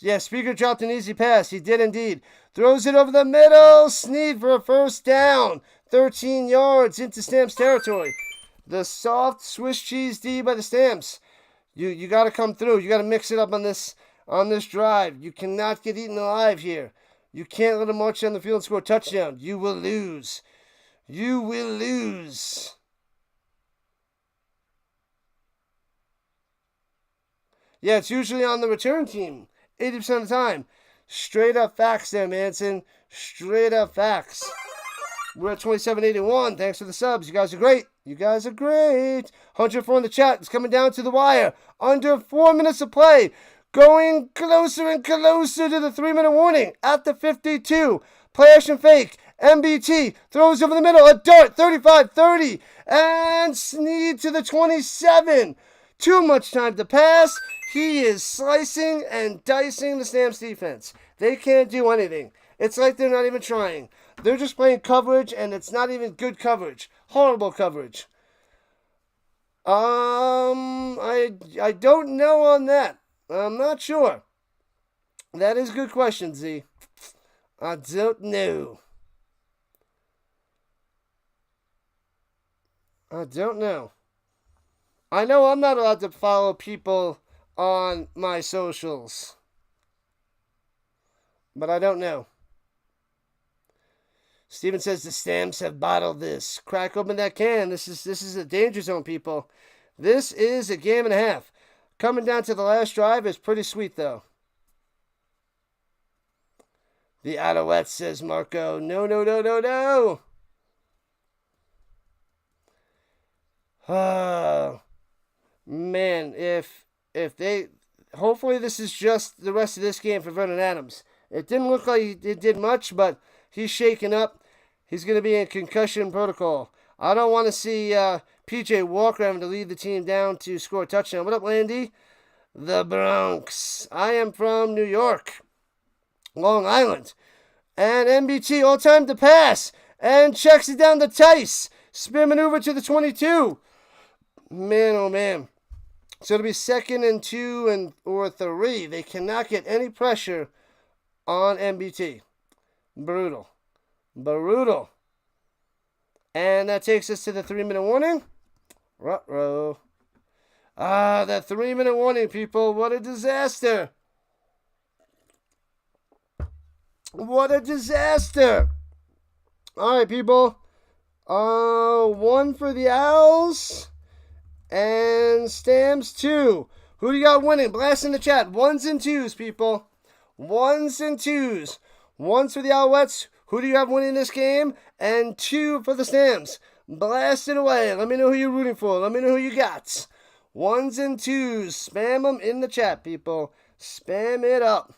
Yeah, Speaker dropped an easy pass. He did indeed. Throws it over the middle. Sneed for a first down. 13 yards into Stamps territory. The soft Swiss cheese D by the Stamps. You got to come through. You got to mix it up on this drive. You cannot get eaten alive here. You can't let them march down the field and score a touchdown. You will lose. You will lose. Yeah, it's usually on the return team. 80% of the time. Straight up facts there, Manson. Straight up facts. We're at 2781. Thanks for the subs. You guys are great. 104 in the chat. It's coming down to the wire. Under 4 minutes of play. Going closer and closer to the 3-minute warning. At the 52. Play action fake. MBT throws over the middle. A dart. 35-30. And Sneed to the 27. Too much time to pass. He is slicing and dicing the Stamps defense. They can't do anything. It's like they're not even trying. They're just playing coverage, and it's not even good coverage. Horrible coverage. I don't know on that. I'm not sure. That is a good question, Z. I don't know. I know I'm not allowed to follow people on my socials. But I don't know. Steven says the Stamps have bottled this. Crack open that can. This is a danger zone, people. This is a game and a half. Coming down to the last drive is pretty sweet, though. The Alouettes, says Marco. No. Man, if they... Hopefully this is just the rest of this game for Vernon Adams. It didn't look like he did much, but he's shaken up. He's going to be in concussion protocol. I don't want to see PJ Walker having to lead the team down to score a touchdown. What up, Landy? The Bronx. I am from New York, Long Island. And MBT, all time to pass. And checks it down to Tice. Spin maneuver to the 22. Man, oh man. So it'll be 2nd and 2 or 3. They cannot get any pressure on MBT. Brutal. And that takes us to the 3-minute warning. Ruh-roh. That 3-minute warning, people. What a disaster. What a disaster. All right, people. 1 for the Owls. And Stamps 2. Who do you got winning? Blast in the chat. 1s and 2s, people. 1s and 2s. 1 for the Alouettes. Who do you have winning this game? And 2 for the Stamps. Blast it away. Let me know who you're rooting for. Let me know who you got. 1s and 2s. Spam them in the chat, people. Spam it up.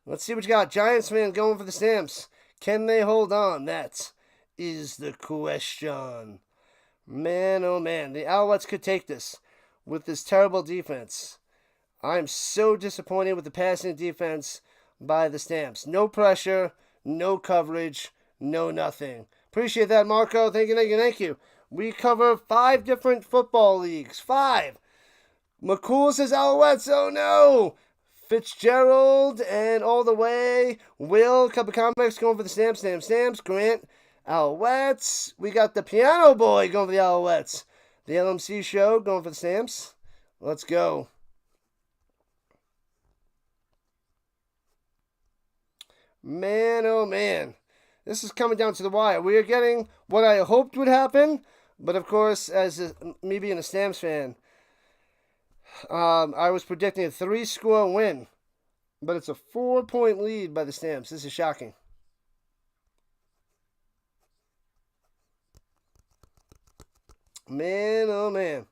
Let's see what you got. Giants fan going for the Stamps. Can they hold on? That is the question. Man, oh man. The Alouettes could take this with this terrible defense. I'm so disappointed with the passing defense by the Stamps. No pressure, no coverage, no nothing. Appreciate that, Marco. Thank you. We cover 5 different football leagues. 5. McCool says Alouettes. Oh, no. Fitzgerald and all the way. Will, Cup of Comics going for the Stamps. Grant, Alouettes. We got the Piano Boy going for the Alouettes. The LMC Show going for the Stamps. Let's go. Man, oh man. This is coming down to the wire. We are getting what I hoped would happen. But of course, as me being a Stamps fan, I was predicting a 3-score win. But it's a 4-point lead by the Stamps. This is shocking. Man, oh man.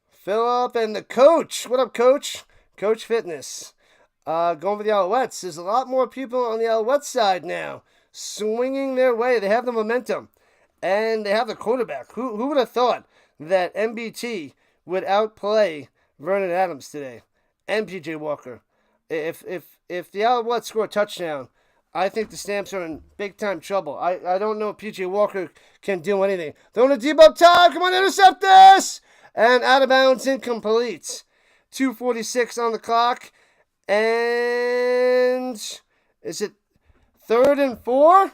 Philip and the coach. What up, coach? Coach Fitness. Going for the Alouettes. There's a lot more people on the Alouettes side now. Swinging their way. They have the momentum. And they have the quarterback. Who would have thought that MBT would outplay Vernon Adams today? And PJ Walker. If the Alouettes score a touchdown, I think the Stamps are in big-time trouble. I don't know if PJ Walker can do anything. Throwing a deep up top. Come on, intercept this! And out of bounds, incomplete. 2:46 on the clock. And is it 3rd and 4?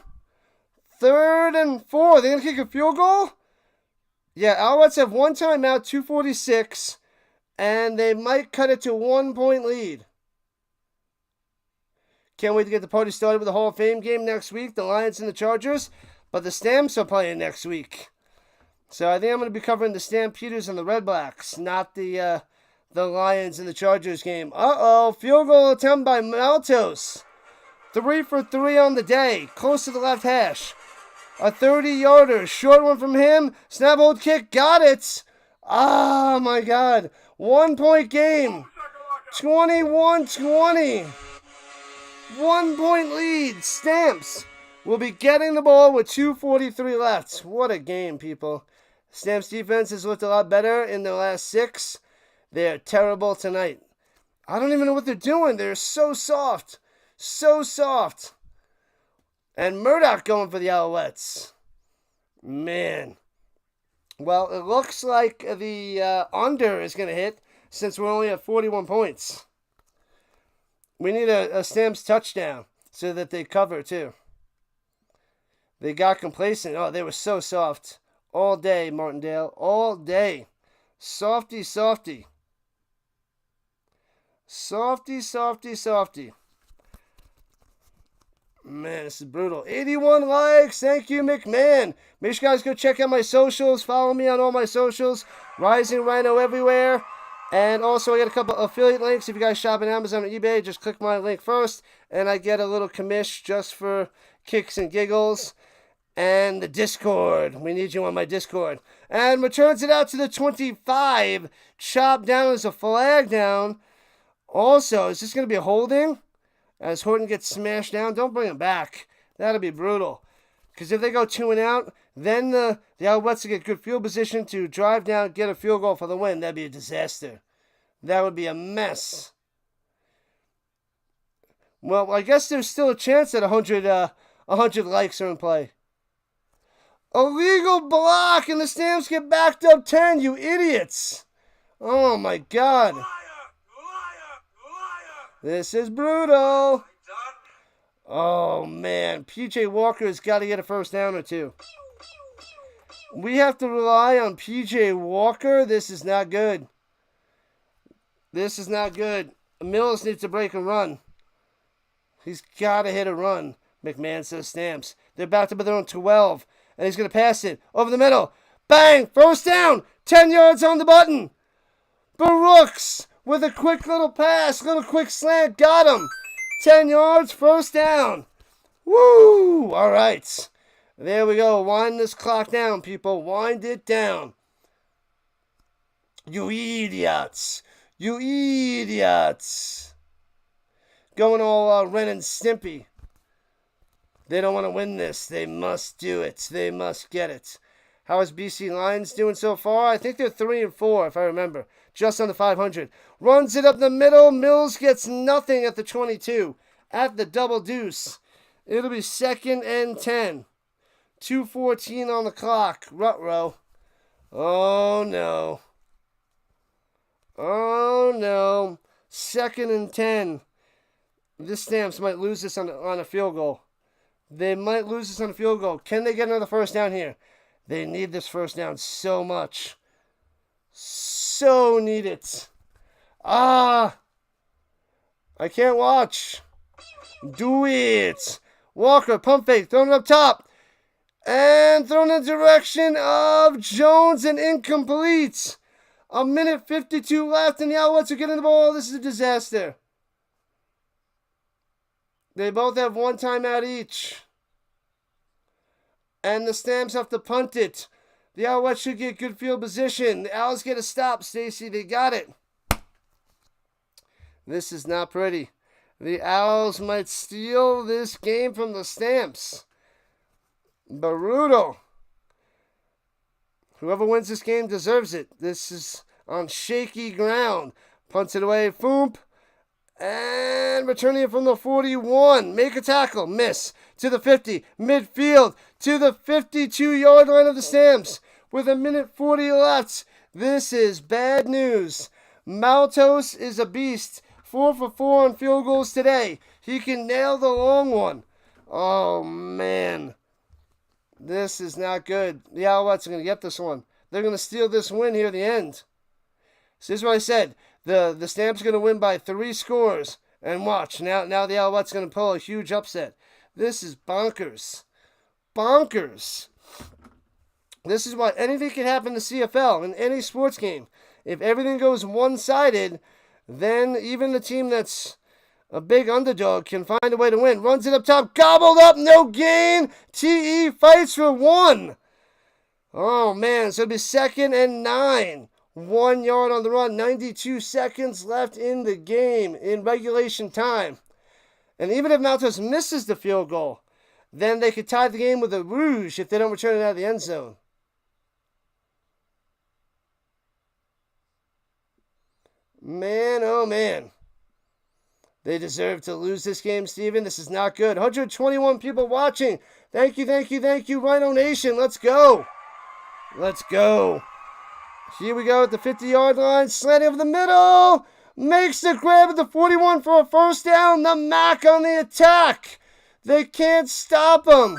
3rd and 4. They're going to kick a field goal? Yeah, Alouettes have one timeout, 2:46. And they might cut it to 1-point lead. Can't wait to get the party started with the Hall of Fame game next week. The Lions and the Chargers. But the Stamps are playing next week. So I think I'm going to be covering the Stampeders and the Red Blacks, not the Lions and the Chargers game. Uh-oh, field goal attempt by Maltos. 3 for 3 on the day, close to the left hash. A 30-yarder, short one from him. Snap, hold, kick, got it. Oh, my God. 1-point game. 21-20. 1-point lead. Stamps will be getting the ball with 2:43 left. What a game, people. Stamps defense has looked a lot better in the last 6. They're terrible tonight. I don't even know what they're doing. They're so soft. So soft. And Murdoch going for the Alouettes. Man. Well, it looks like the under is going to hit since we're only at 41 points. We need a Stamps touchdown so that they cover, too. They got complacent. Oh, they were so soft. All day, Martindale. All day. Softy. Softy. Man, this is brutal. 81 likes. Thank you, McMahon. Make sure you guys go check out my socials. Follow me on all my socials. Rising Rhino everywhere. And also, I got a couple affiliate links. If you guys shop on Amazon or eBay, just click my link first. And I get a little commish just for kicks and giggles. And the Discord. We need you on my Discord. And returns it out to the 25. Chopped down as a flag down. Also, is this going to be a holding? As Horton gets smashed down, don't bring him back. That'll be brutal. Because if they go 2 and out, then the Alouettes will get good field position to drive down, get a field goal for the win. That'd be a disaster. That would be a mess. Well, I guess there's still a chance that 100 likes are in play. Illegal block, and the Stamps get backed up 10, you idiots. Oh, my God. This is brutal. Oh, man. PJ Walker has got to get a first down or 2. We have to rely on PJ Walker. This is not good. This is not good. Mills needs to break a run. He's got to hit a run. McMahon says Stamps. They're backed up at their own 12. And he's going to pass it over the middle. Bang! First down. 10 yards on the button. Brooks with a quick little pass, little quick slant, got him. 10 yards, first down. Woo! All right. There we go. Wind this clock down, people. Wind it down. You idiots. You idiots. Going all Ren and Stimpy. They don't want to win this. They must do it. They must get it. How is BC Lions doing so far? I think they're 3 and 4, if I remember. Just under 500. Runs it up the middle. Mills gets nothing at the 22. At the double deuce. It'll be 2nd and 10. 2:14 on the clock. Ruh-roh. Oh, no. Oh, no. 2nd and 10. The Stamps might lose this on a field goal. They might lose this on a field goal. Can they get another first down here? They need this first down so much. So need it. I can't watch. Do it. Walker, pump fake, throwing it up top. And thrown in the direction of Jones and incomplete. 1:52 left, and the Alouettes are getting the ball. This is a disaster. They both have 1 timeout each. And the Stamps have to punt it. The Alouettes should get good field position. The Owls get a stop, Stacy. They got it. This is not pretty. The Owls might steal this game from the Stamps. Brutal. Whoever wins this game deserves it. This is on shaky ground. Punts it away. Foomp. And returning it from the 41. Make a tackle. Miss. To the 50. Midfield. To the 52-yard line of the Stamps. With 1:40 left. This is bad news. Maltos is a beast. 4 for 4 on field goals today. He can nail the long one. Oh, man. This is not good. The Alouettes are going to get this one. They're going to steal this win here at the end. So this is what I said. The Stamps are going to win by 3 scores. And watch. Now the Alouettes are going to pull a huge upset. This is bonkers. Bonkers. This is why anything can happen in the CFL in any sports game. If everything goes one-sided, then even the team that's a big underdog can find a way to win. Runs it up top. Gobbled up. No gain. TE fights for 1. Oh, man. So it'll be 2nd and 9. 1 yard on the run. 92 seconds left in the game in regulation time. And even if Maltos misses the field goal, then they could tie the game with a rouge if they don't return it out of the end zone. Man, oh man. They deserve to lose this game, Steven. This is not good. 121 people watching. Thank you, Rhino Nation. Let's go. Let's go. Here we go at the 50-yard line. Slanting over the middle. Makes the grab at the 41 for a first down. The Mac on the attack. They can't stop him.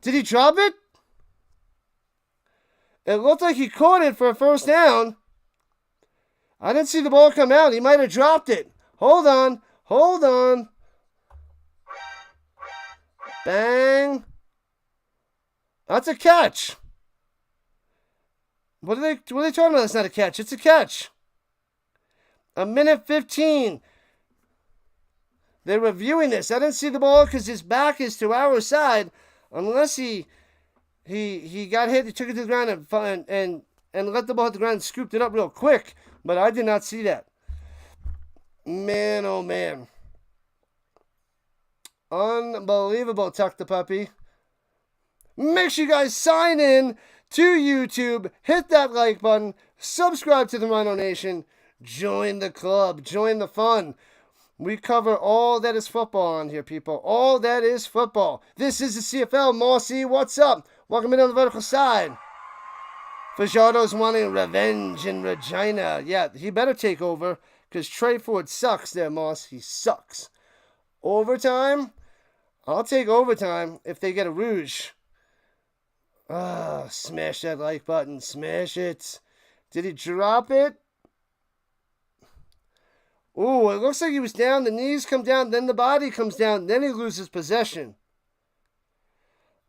Did he drop it? It looked like he caught it for a first down. I didn't see the ball come out. He might have dropped it. Hold on. Bang. That's a catch. What are they talking about? That's not a catch. It's a catch. 1:15. They're reviewing this. I didn't see the ball because his back is to our side. Unless he got hit, he took it to the ground and let the ball hit the ground and scooped it up real quick. But I did not see that. Man, oh man. Unbelievable, Tuck the Puppy. Make sure you guys sign in to YouTube. Hit that like button. Subscribe to the Rhino Nation. Join the club. Join the fun. We cover all that is football on here, people. All that is football. This is the CFL. Mossy, what's up? Welcome in on the vertical side. Fajardo's wanting revenge in Regina. Yeah, he better take over because Trey Ford sucks there, Moss. He sucks. Overtime? I'll take overtime if they get a rouge. Smash that like button. Smash it. Did he drop it? Ooh, it looks like he was down. The knees come down, then the body comes down, then he loses possession.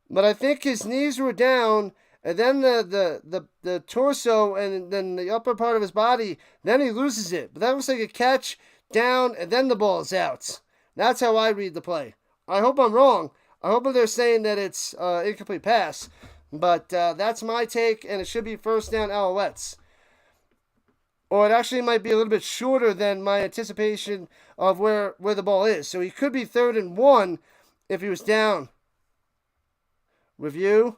But I think his knees were down, and then the torso, and then the upper part of his body, then he loses it. But that looks like a catch, down, and then the ball is out. That's how I read the play. I hope I'm wrong. I hope they're saying that it's incomplete pass. But that's my take, and it should be first down Alouettes. Or it actually might be a little bit shorter than my anticipation of where the ball is. So he could be 3rd and 1 if he was down. Review.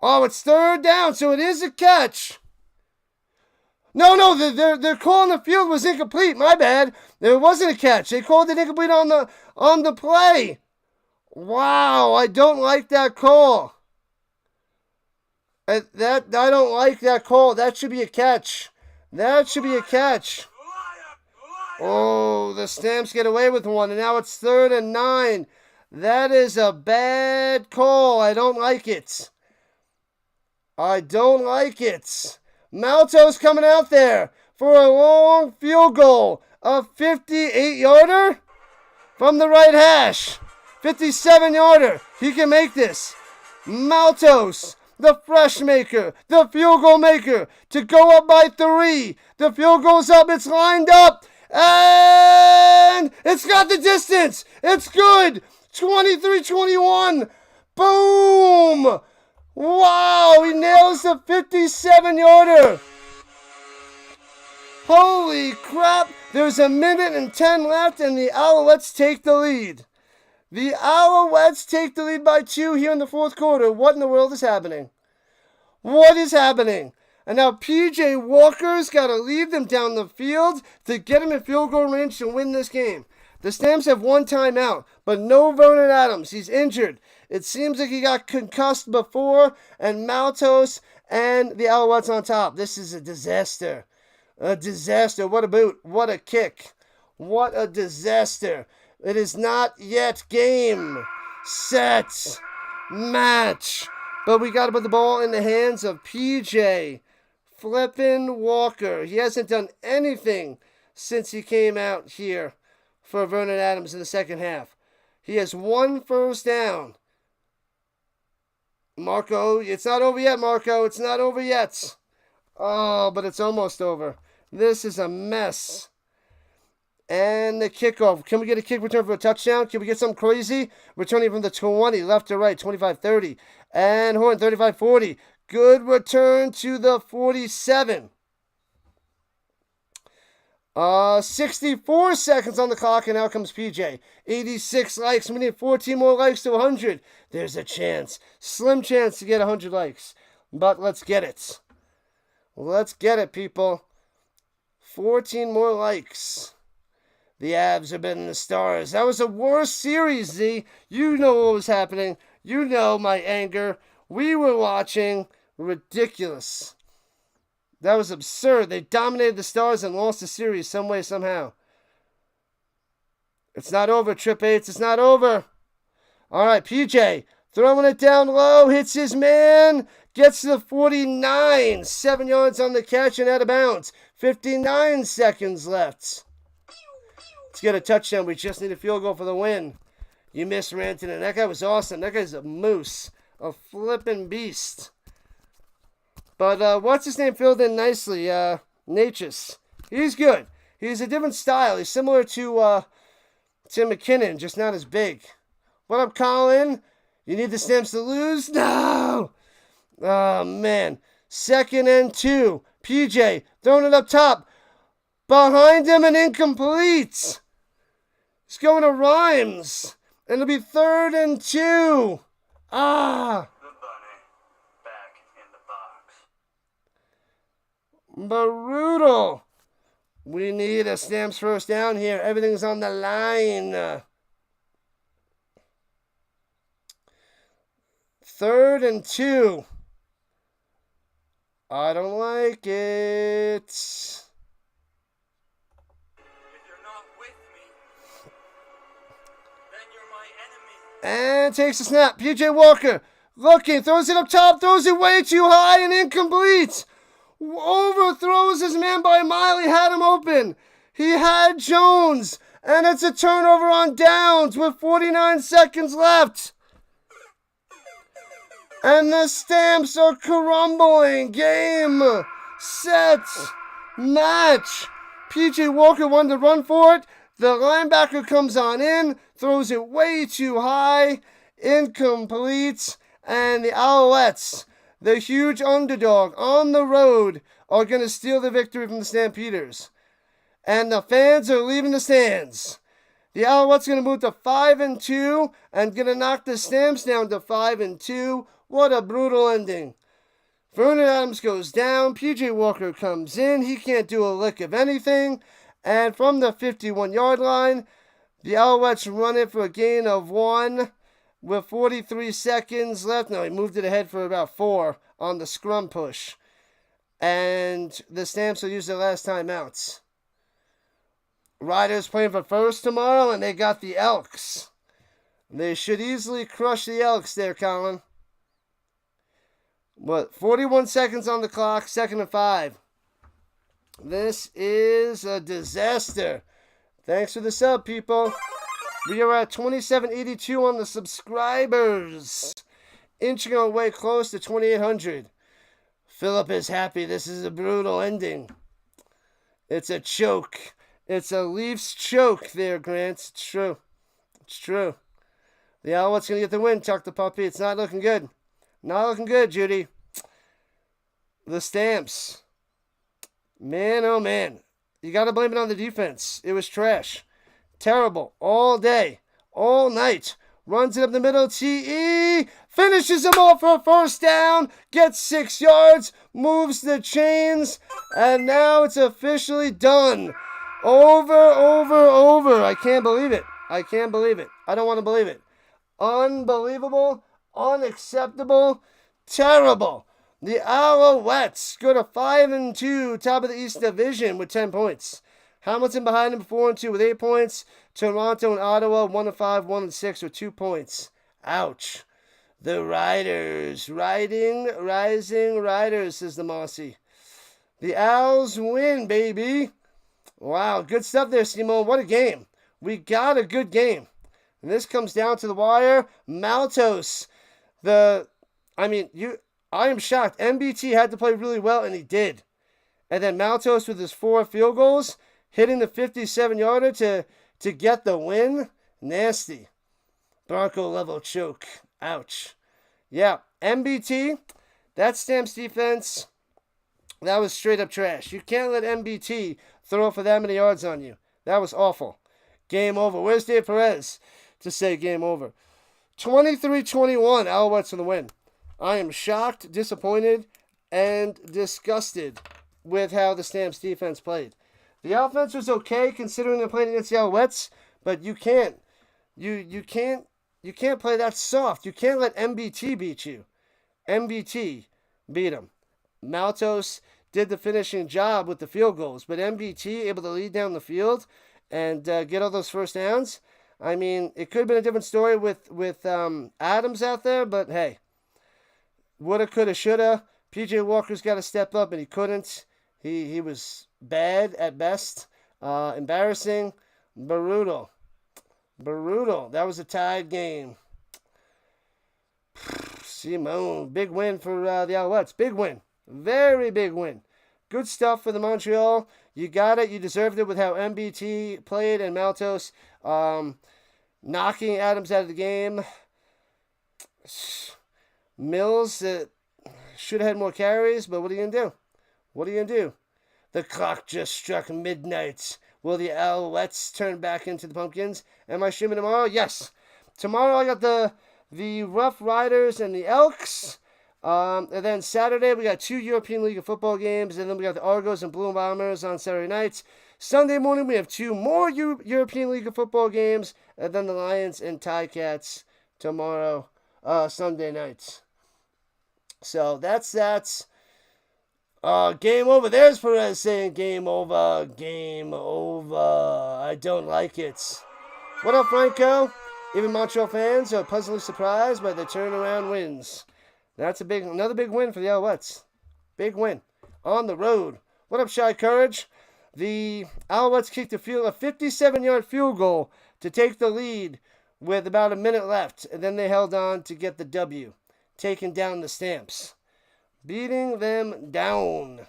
Oh, it's 3rd down, so it is a catch. No, their call on the field was incomplete. My bad. There wasn't a catch. They called it incomplete on the play. Wow, I don't like that call. I don't like that call. That should be a catch. That should be a catch. Oh, the Stamps get away with one, and now it's 3rd and 9. That is a bad call. I don't like it. I don't like it. Malto's coming out there for a long field goal. A 58-yarder from the right hash. 57-yarder. He can make this. Maltos, the fresh maker, the field goal maker, to go up by 3. The field goal's up. It's lined up. And it's got the distance. It's good. 23-21. Boom. Wow, he nails the 57-yarder. Holy crap. There's a minute and 10 left, and the Alouettes take the lead. The Alouettes take the lead by 2 here in the 4th quarter. What in the world is happening? What is happening? And now P.J. Walker's got to lead them down the field to get him in field goal range to win this game. The Stamps have 1 timeout, but no Vernon Adams. He's injured. It seems like he got concussed before, and Maltos and the Alouettes on top. This is a disaster. A disaster. What a boot. What a kick. What a disaster. It is not yet game, set, match. But we got to put the ball in the hands of P.J. flippin' Walker. He hasn't done anything since he came out here for Vernon Adams in the second half. He has 1 first down. Marco, it's not over yet, Marco. It's not over yet. Oh, but it's almost over. This is a mess. And the kickoff. Can we get a kick return for a touchdown? Can we get something crazy? Returning from the 20, left to right, 25-30. And Horn, 35-40. Good return to the 47. 64 seconds on the clock, and out comes PJ. 86 likes. We need 14 more likes to 100. There's a chance. Slim chance to get 100 likes. But let's get it. Let's get it, people. 14 more likes. The Avs have been in the stars. That was the worst series, Z. You know what was happening. You know my anger. We were watching. Ridiculous. That was absurd. They dominated the Stars and lost the series some way, somehow. It's not over, Trip 8. It's not over. All right, PJ throwing it down low. Hits his man. Gets to the 49. 7 yards on the catch and out of bounds. 59 seconds left. Let's get a touchdown. We just need a field goal for the win. You missed Rantanen. That guy was awesome. That guy's a moose. A flippin' beast. But what's his name filled in nicely? Natchez. He's good. He's a different style. He's similar to Tim McKinnon, just not as big. What up, Colin? You need the Stamps to lose? No! Oh, man. 2nd and 2. PJ throwing it up top. Behind him and incomplete. He's going to Rhymes. And it'll be 3rd and 2. Ah! Brutal. We need a Stamps first down here. Everything's on the line. 3rd and 2. I don't like it. If you're not with me, then you're my enemy. And takes a snap. PJ Walker looking, throws it up top, throws it way too high and incomplete. Overthrows his man by a mile. He had him open. He had Jones. And it's a turnover on downs with 49 seconds left. And the Stamps are crumbling. Game, set, match. PJ Walker wanted to run for it. The linebacker comes on in, throws it way too high, incomplete. And the Alouettes, the huge underdog on the road, are going to steal the victory from the Stampeders. And the fans are leaving the stands. The Alouettes are going to move to 5 and 2 and going to knock the Stamps down to 5 and 2. What a brutal ending. Vernon Adams goes down. PJ Walker comes in. He can't do a lick of anything. And from the 51-yard line, the Alouettes run it for a gain of 1 with 43 seconds left. No, he moved it ahead for about 4 on the scrum push. And the Stamps will use their last timeouts. Riders playing for first tomorrow, and they got the Elks. They should easily crush the Elks there, Colin. 41 seconds on the clock, 2nd and 5. This is a disaster. Thanks for the sub, people. We are at 2782 on the subscribers. Inching our way close to 2800. Philip is happy. This is a brutal ending. It's a choke. It's a Leafs choke there, Grant. It's true. It's true. The Alouettes going to get the win, Chuck the Puppy. It's not looking good. Not looking good, Judy. The Stamps. Man, oh man. You got to blame it on the defense. It was trash. Terrible. All day. All night. Runs it up the middle. TE. Finishes him off for a first down. Gets 6 yards. Moves the chains. And now it's officially done. Over. I can't believe it. I can't believe it. I don't want to believe it. Unbelievable. Unacceptable. Terrible. The Alouettes go to 5-2, top of the East Division with 10 points. Hamilton behind them 4-2 with 8 points. Toronto and Ottawa 1-5, 1-6 with 2 points. Ouch. The Riders. Rising Riders, says the Mossy. The Owls win, baby. Wow, good stuff there, Simone. What a game. We got a good game. And this comes down to the wire. Maltos. I am shocked. MBT had to play really well, and he did. And then Maltos with his 4 field goals, hitting the 57-yarder to get the win. Nasty. Bronco level choke. Ouch. Yeah, MBT, that Stamps defense, that was straight up trash. You can't let MBT throw for that many yards on you. That was awful. Game over. Where's Dave Perez to say game over? 23-21, Alouettes for the win. I am shocked, disappointed, and disgusted with how the Stamps defense played. The offense was okay considering they're playing against the Alouettes, but you can't play that soft. You can't let MBT beat you. MBT beat him. Maltos did the finishing job with the field goals, but MBT able to lead down the field and get all those first downs. I mean, it could have been a different story with Adams out there, but hey, woulda, coulda, shoulda. PJ Walker's got to step up, and he couldn't. He was bad at best. Embarrassing. Brutal. That was a tied game. Simone, big win for the Alouettes. Big win. Very big win. Good stuff for the Montreal. You got it. You deserved it with how MBT played and Maltos knocking Adams out of the game. Mills should have had more carries, but what are you going to do? The clock just struck midnight. Will the Alouettes turn back into the Pumpkins? Am I streaming tomorrow? Yes. Tomorrow I got the Rough Riders and the Elks. And then Saturday we got 2 European League of Football games, and then we got the Argos and Blue Bombers on Saturday nights. Sunday morning we have 2 more European League of Football games, and then the Lions and Ticats tomorrow, Sunday nights. So that's that. Game over. There's Perez saying game over. Game over. I don't like it. What up, Franco? Even Montreal fans are pleasantly surprised by the turnaround wins. That's another big win for the Alouettes. Big win. On the road. What up, Shy Courage? The Alouettes kicked a 57-yard field goal to take the lead with about a minute left, and then they held on to get the W, taking down the Stamps. Beating them down.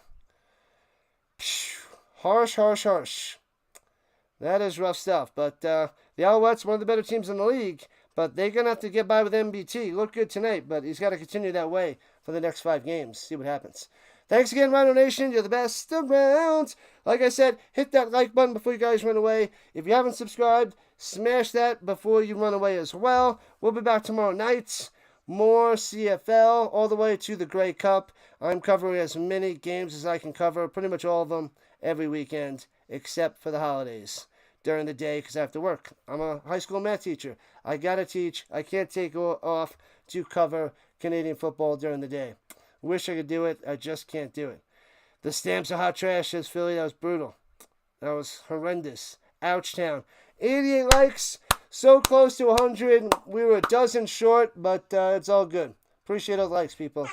Harsh. That is rough stuff. But the Alouettes, one of the better teams in the league, but they're going to have to get by with MBT. Looked good tonight, but he's got to continue that way for the next 5 games. See what happens. Thanks again, Rhino Nation. You're the best around. Like I said, hit that like button before you guys run away. If you haven't subscribed, smash that before you run away as well. We'll be back tomorrow night. More CFL all the way to the Grey Cup. I'm covering as many games as I can cover, pretty much all of them, every weekend, except for the holidays during the day because I have to work. I'm a high school math teacher. I got to teach. I can't take off to cover Canadian football during the day. Wish I could do it. I just can't do it. The Stamps are hot trash, says Philly. That was brutal. That was horrendous. Ouchtown. 88 likes. So close to 100. We were a dozen short, but it's all good. Appreciate those likes, people.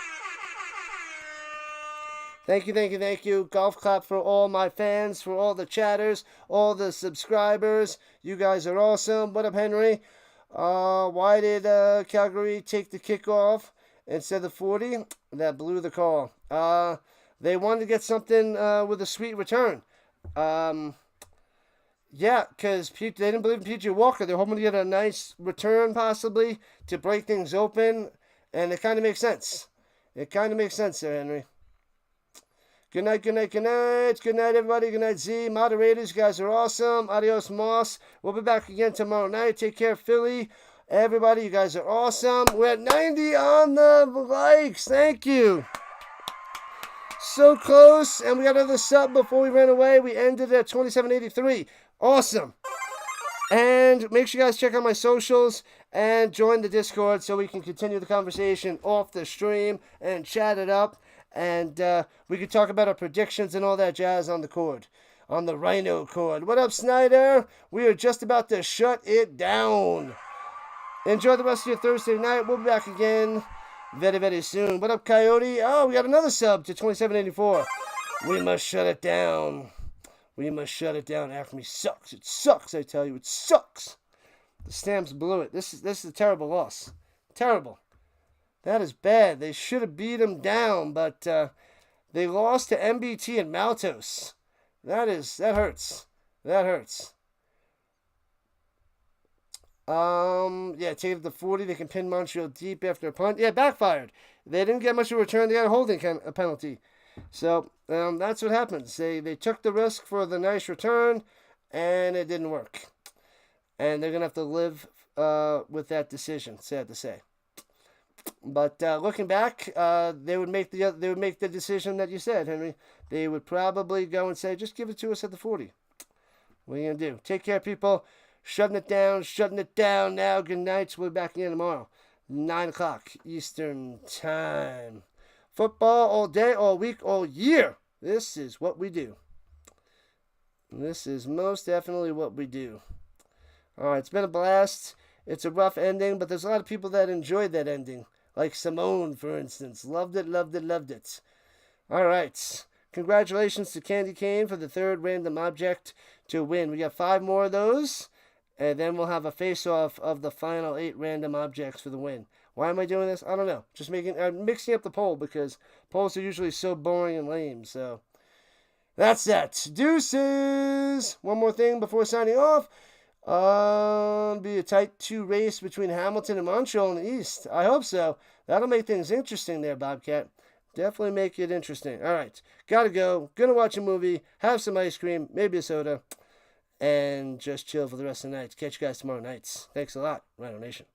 Thank you, thank you, thank you. Golf clap for all my fans, for all the chatters, all the subscribers. You guys are awesome. What up, Henry? Why did Calgary take the kickoff instead of 40? That blew the call. They wanted to get something with a sweet return. Yeah, because they didn't believe in PJ Walker. They're hoping to get a nice return, possibly, to break things open. And it kind of makes sense. It kind of makes sense there, Henry. Good night, good night, good night. Good night, everybody. Good night, Z. Moderators, you guys are awesome. Adios, Moss. We'll be back again tomorrow night. Take care, Philly. Everybody, you guys are awesome. We're at 90 on the likes. Thank you. So close. And we got another sub before we ran away. We ended at 2783. Awesome. And make sure you guys check out my socials and join the Discord so we can continue the conversation off the stream and chat it up. And we could talk about our predictions and all that jazz on the cord, on the Rhino cord. What up, Snyder? We are just about to shut it down. Enjoy the rest of your Thursday night. We'll be back again very, very soon. What up, Coyote? Oh, we got another sub to 2784. We must shut it down. We must shut it down. Acme sucks. It sucks, I tell you. It sucks. The Stamps blew it. This is a terrible loss. Terrible. That is bad. They should have beat them down, but they lost to MBT and Maltos. That hurts. That hurts. Yeah, take it to 40. They can pin Montreal deep after a punt. Yeah, backfired. They didn't get much of a return. They got a holding penalty. So that's what happens. They took the risk for the nice return, and it didn't work. And they're gonna have to live with that decision. Sad to say. But looking back, they would make the decision that you said, Henry. They would probably go and say, just give it to us at the 40. What are you going to do? Take care, people. Shutting it down now. Good night. We'll be back again tomorrow. 9 o'clock Eastern Time. Football all day, all week, all year. This is what we do. This is most definitely what we do. All right, it's been a blast. It's a rough ending, but there's a lot of people that enjoyed that ending. Like Simone, for instance. Loved it, loved it, loved it. All right. Congratulations to Candy Cane for the 3rd random object to win. We got 5 more of those, and then we'll have a face-off of the final 8 random objects for the win. Why am I doing this? I don't know. Just mixing up the poll because polls are usually so boring and lame. So that's that. Deuces! One more thing before signing off. Be a tight 2 race between Hamilton and Montreal in the East. I hope so. That'll make things interesting there, Bobcat. Definitely make it interesting. All right. Gotta go. Gonna watch a movie. Have some ice cream. Maybe a soda. And just chill for the rest of the night. Catch you guys tomorrow nights. Thanks a lot, Rhino Nation.